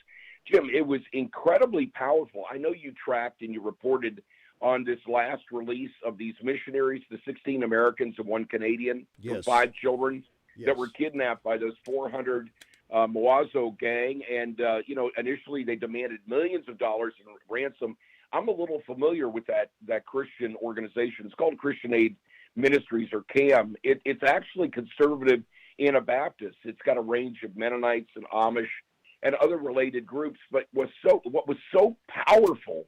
Jim, it was incredibly powerful. I know you tracked and you reported on this last release of these missionaries, the 16 Americans and 1 Canadian, yes. 5 children that were kidnapped by those 400 Mawazo gang. And, you know, initially they demanded millions of dollars in ransom. I'm a little familiar with that Christian organization. It's called Christian Aid Ministries, or CAM. It's actually conservative Anabaptist. It's got a range of Mennonites and Amish and other related groups. But what was so powerful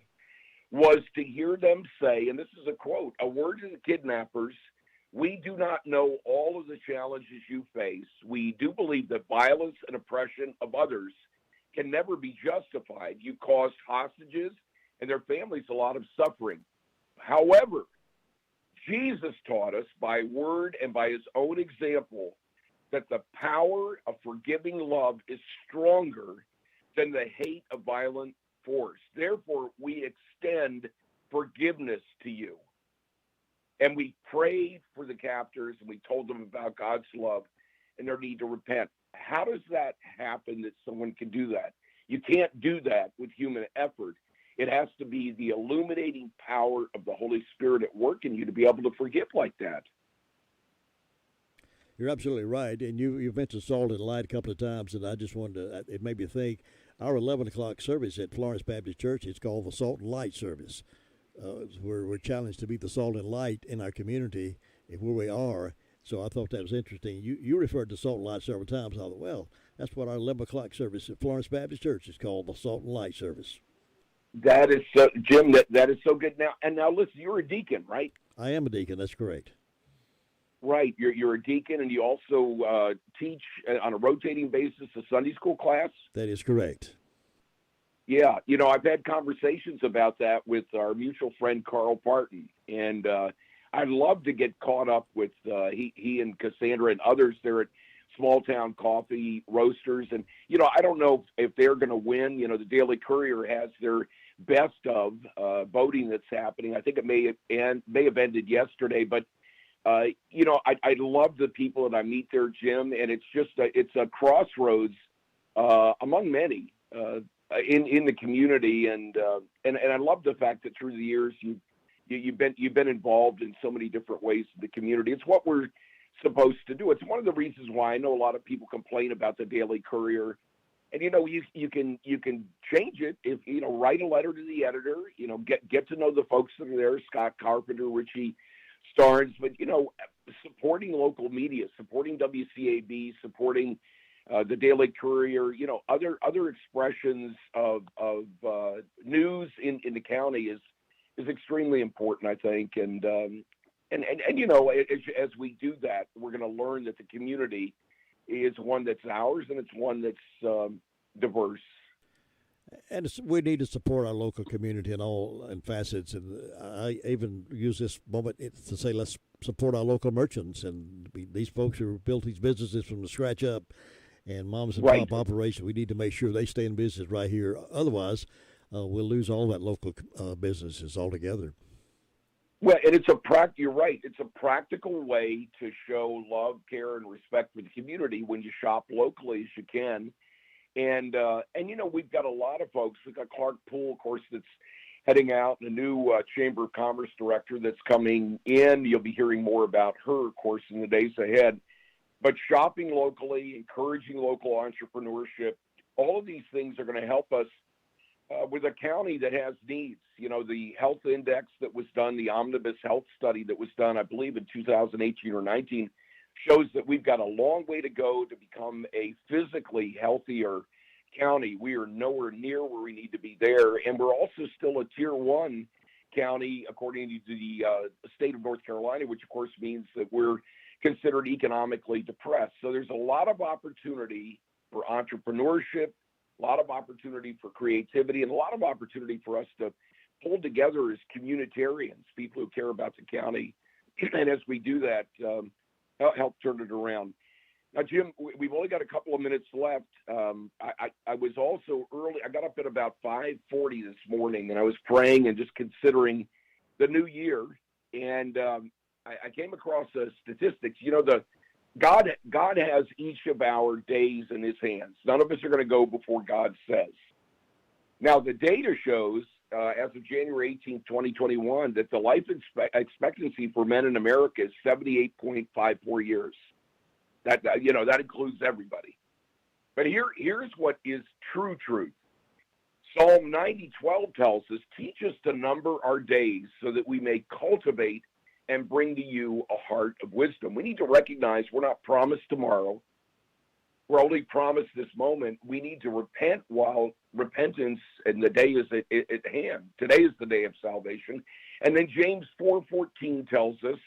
was to hear them say, and this is a quote, "A word to the kidnappers, we do not know all of the challenges you face. We do believe that violence and oppression of others can never be justified. You caused hostages and their families a lot of suffering. However, Jesus taught us by word and by his own example that the power of forgiving love is stronger than the hate of violent force. Therefore, we extend forgiveness to you." And we prayed for the captors, and we told them about God's love and their need to repent. How does that happen that someone can do that? You can't do that with human effort. It has to be the illuminating power of the Holy Spirit at work in you to be able to forgive like that. You're absolutely right. And you've mentioned salt and light a couple of times, and I just wanted to, it made me think, our 11 o'clock service at Florence Baptist Church, it's called the Salt and Light service. We're challenged to be the salt and light in our community where we are. So I thought that was interesting. You referred to salt and light several times. I thought, well, that's what our 11 o'clock service at Florence Baptist Church is called, the Salt and Light service. That is so, Jim, that is so good. Now listen, you're a deacon, right? I am a deacon. That's correct. Right. You're a deacon, and you also teach on a rotating basis a Sunday school class? That is correct. Yeah, I've had conversations about that with our mutual friend Carl Parton, and I'd love to get caught up with he and Cassandra and others there at Small Town Coffee Roasters. And, I don't know if they're going to win. The Daily Courier has their best of voting that's happening. I think it may have ended yesterday, but, I love the people that I meet there, Jim, and it's just it's a crossroads among many in the community. And I love the fact that through the years you've been involved in so many different ways in the community. It's what we're supposed to do. It's one of the reasons why I know a lot of people complain about the Daily Courier. And you can change it if write a letter to the editor. Get to know the folks that are there, Scott Carpenter, Richie Starnes. But supporting local media, supporting WCAB, supporting the Daily Courier. Other expressions of news in the county is extremely important, I think. And as we do that, we're going to learn that the community is one that's ours, and it's one that's diverse. And we need to support our local community in all facets. And I even use this moment to say, let's support our local merchants and these folks who built these businesses from the scratch up, and moms and pop operation. We need to make sure they stay in business right here. Otherwise, we'll lose all that local businesses altogether. Well, and you're right. It's a practical way to show love, care, and respect for the community when you shop locally as you can. And we've got a lot of folks. We've got Clark Poole, of course, that's heading out, and a new Chamber of Commerce director that's coming in. You'll be hearing more about her, of course, in the days ahead. But shopping locally, encouraging local entrepreneurship, all of these things are going to help us with a county that has needs. The health index that was done, the omnibus health study that was done, I believe in 2018 or 19, shows that we've got a long way to go to become a physically healthier county. We are nowhere near where we need to be there. And we're also still a tier 1 county, according to the state of North Carolina, which of course means that we're considered economically depressed. So there's a lot of opportunity for entrepreneurship, a lot of opportunity for creativity, and a lot of opportunity for us to pull together as communitarians, people who care about the county. And as we do that, help turn it around. Now, Jim, we've only got a couple of minutes left. I was also early. I got up at about 5:40 this morning, and I was praying and just considering the new year. And I came across statistics. God has each of our days in his hands. None of us are going to go before God says. Now, the data shows, as of January 18, 2021, that the life expectancy for men in America is 78.54 years. That includes everybody. But here's what is true truth. Psalm 90:12 tells us, teach us to number our days so that we may cultivate and bring to you a heart of wisdom. We need to recognize we're not promised tomorrow. We're only promised this moment. We need to repent while repentance and the day is at hand. Today is the day of salvation. And then James 4:14 tells us,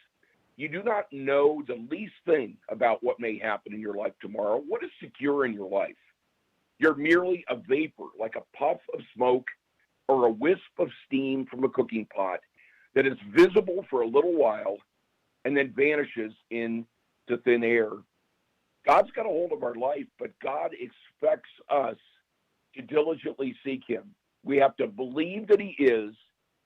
you do not know the least thing about what may happen in your life tomorrow. What is secure in your life? You're merely a vapor, like a puff of smoke or a wisp of steam from a cooking pot that is visible for a little while and then vanishes into thin air. God's got a hold of our life, but God expects us to diligently seek him. We have to believe that he is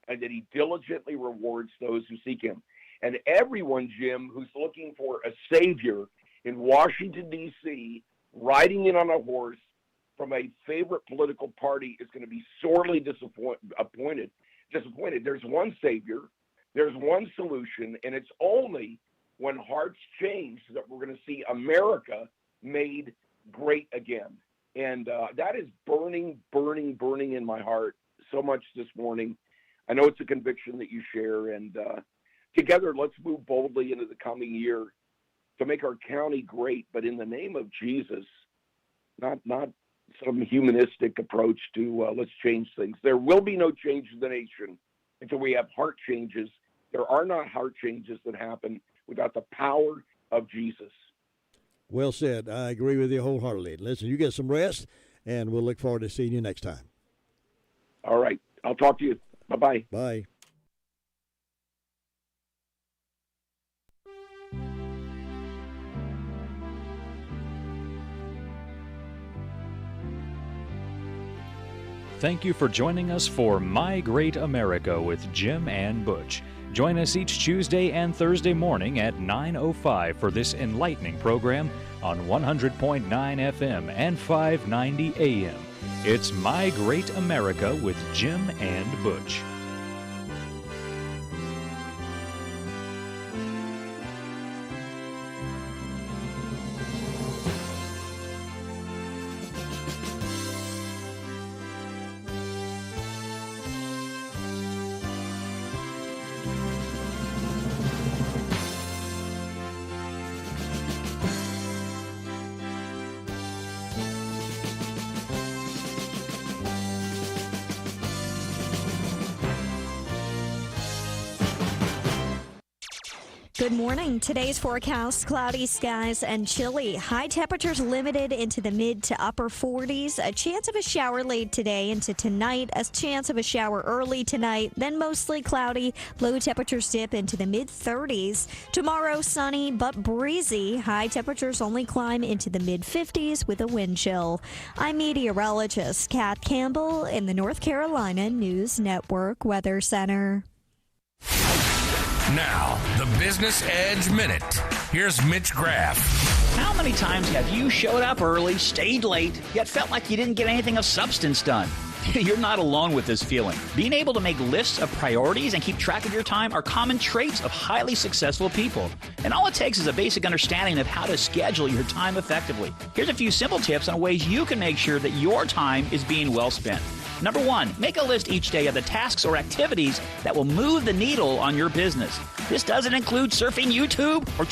and that he diligently rewards those who seek him. And everyone, Jim, who's looking for a savior in Washington, D.C., riding in on a horse from a favorite political party is going to be sorely disappointed. There's one savior, there's one solution, and it's only when hearts change that we're going to see America made great again. And that is burning in my heart so much this morning. I know it's a conviction that you share, and together let's move boldly into the coming year to make our county great, but in the name of Jesus, not some humanistic approach to let's change things. There will be no change in the nation until we have heart changes. There are not heart changes that happen without the power of Jesus. Well said. I agree with you wholeheartedly. Listen, you get some rest, and we'll look forward to seeing you next time. All right. I'll talk to you. Bye-bye. Bye. Thank you for joining us for My Great America with Jim and Butch. Join us each Tuesday and Thursday morning at 9:05 for this enlightening program on 100.9 FM and 590 AM. It's My Great America with Jim and Butch. Good morning. Today's forecast, cloudy skies and chilly. High temperatures limited into the mid to upper 40s. A chance of a shower late today into tonight. A chance of a shower early tonight. Then mostly cloudy. Low temperatures dip into the mid 30s. Tomorrow sunny but breezy. High temperatures only climb into the mid 50s with a wind chill. I'm meteorologist Kat Campbell in the North Carolina News Network Weather Center. Now, the Business Edge Minute. Here's Mitch Graff. How many times have you showed up early, stayed late, yet felt like you didn't get anything of substance done? You're not alone with this feeling. Being able to make lists of priorities and keep track of your time are common traits of highly successful people. And all it takes is a basic understanding of how to schedule your time effectively. Here's a few simple tips on ways you can make sure that your time is being well spent. Number 1, make a list each day of the tasks or activities that will move the needle on your business. This doesn't include surfing YouTube or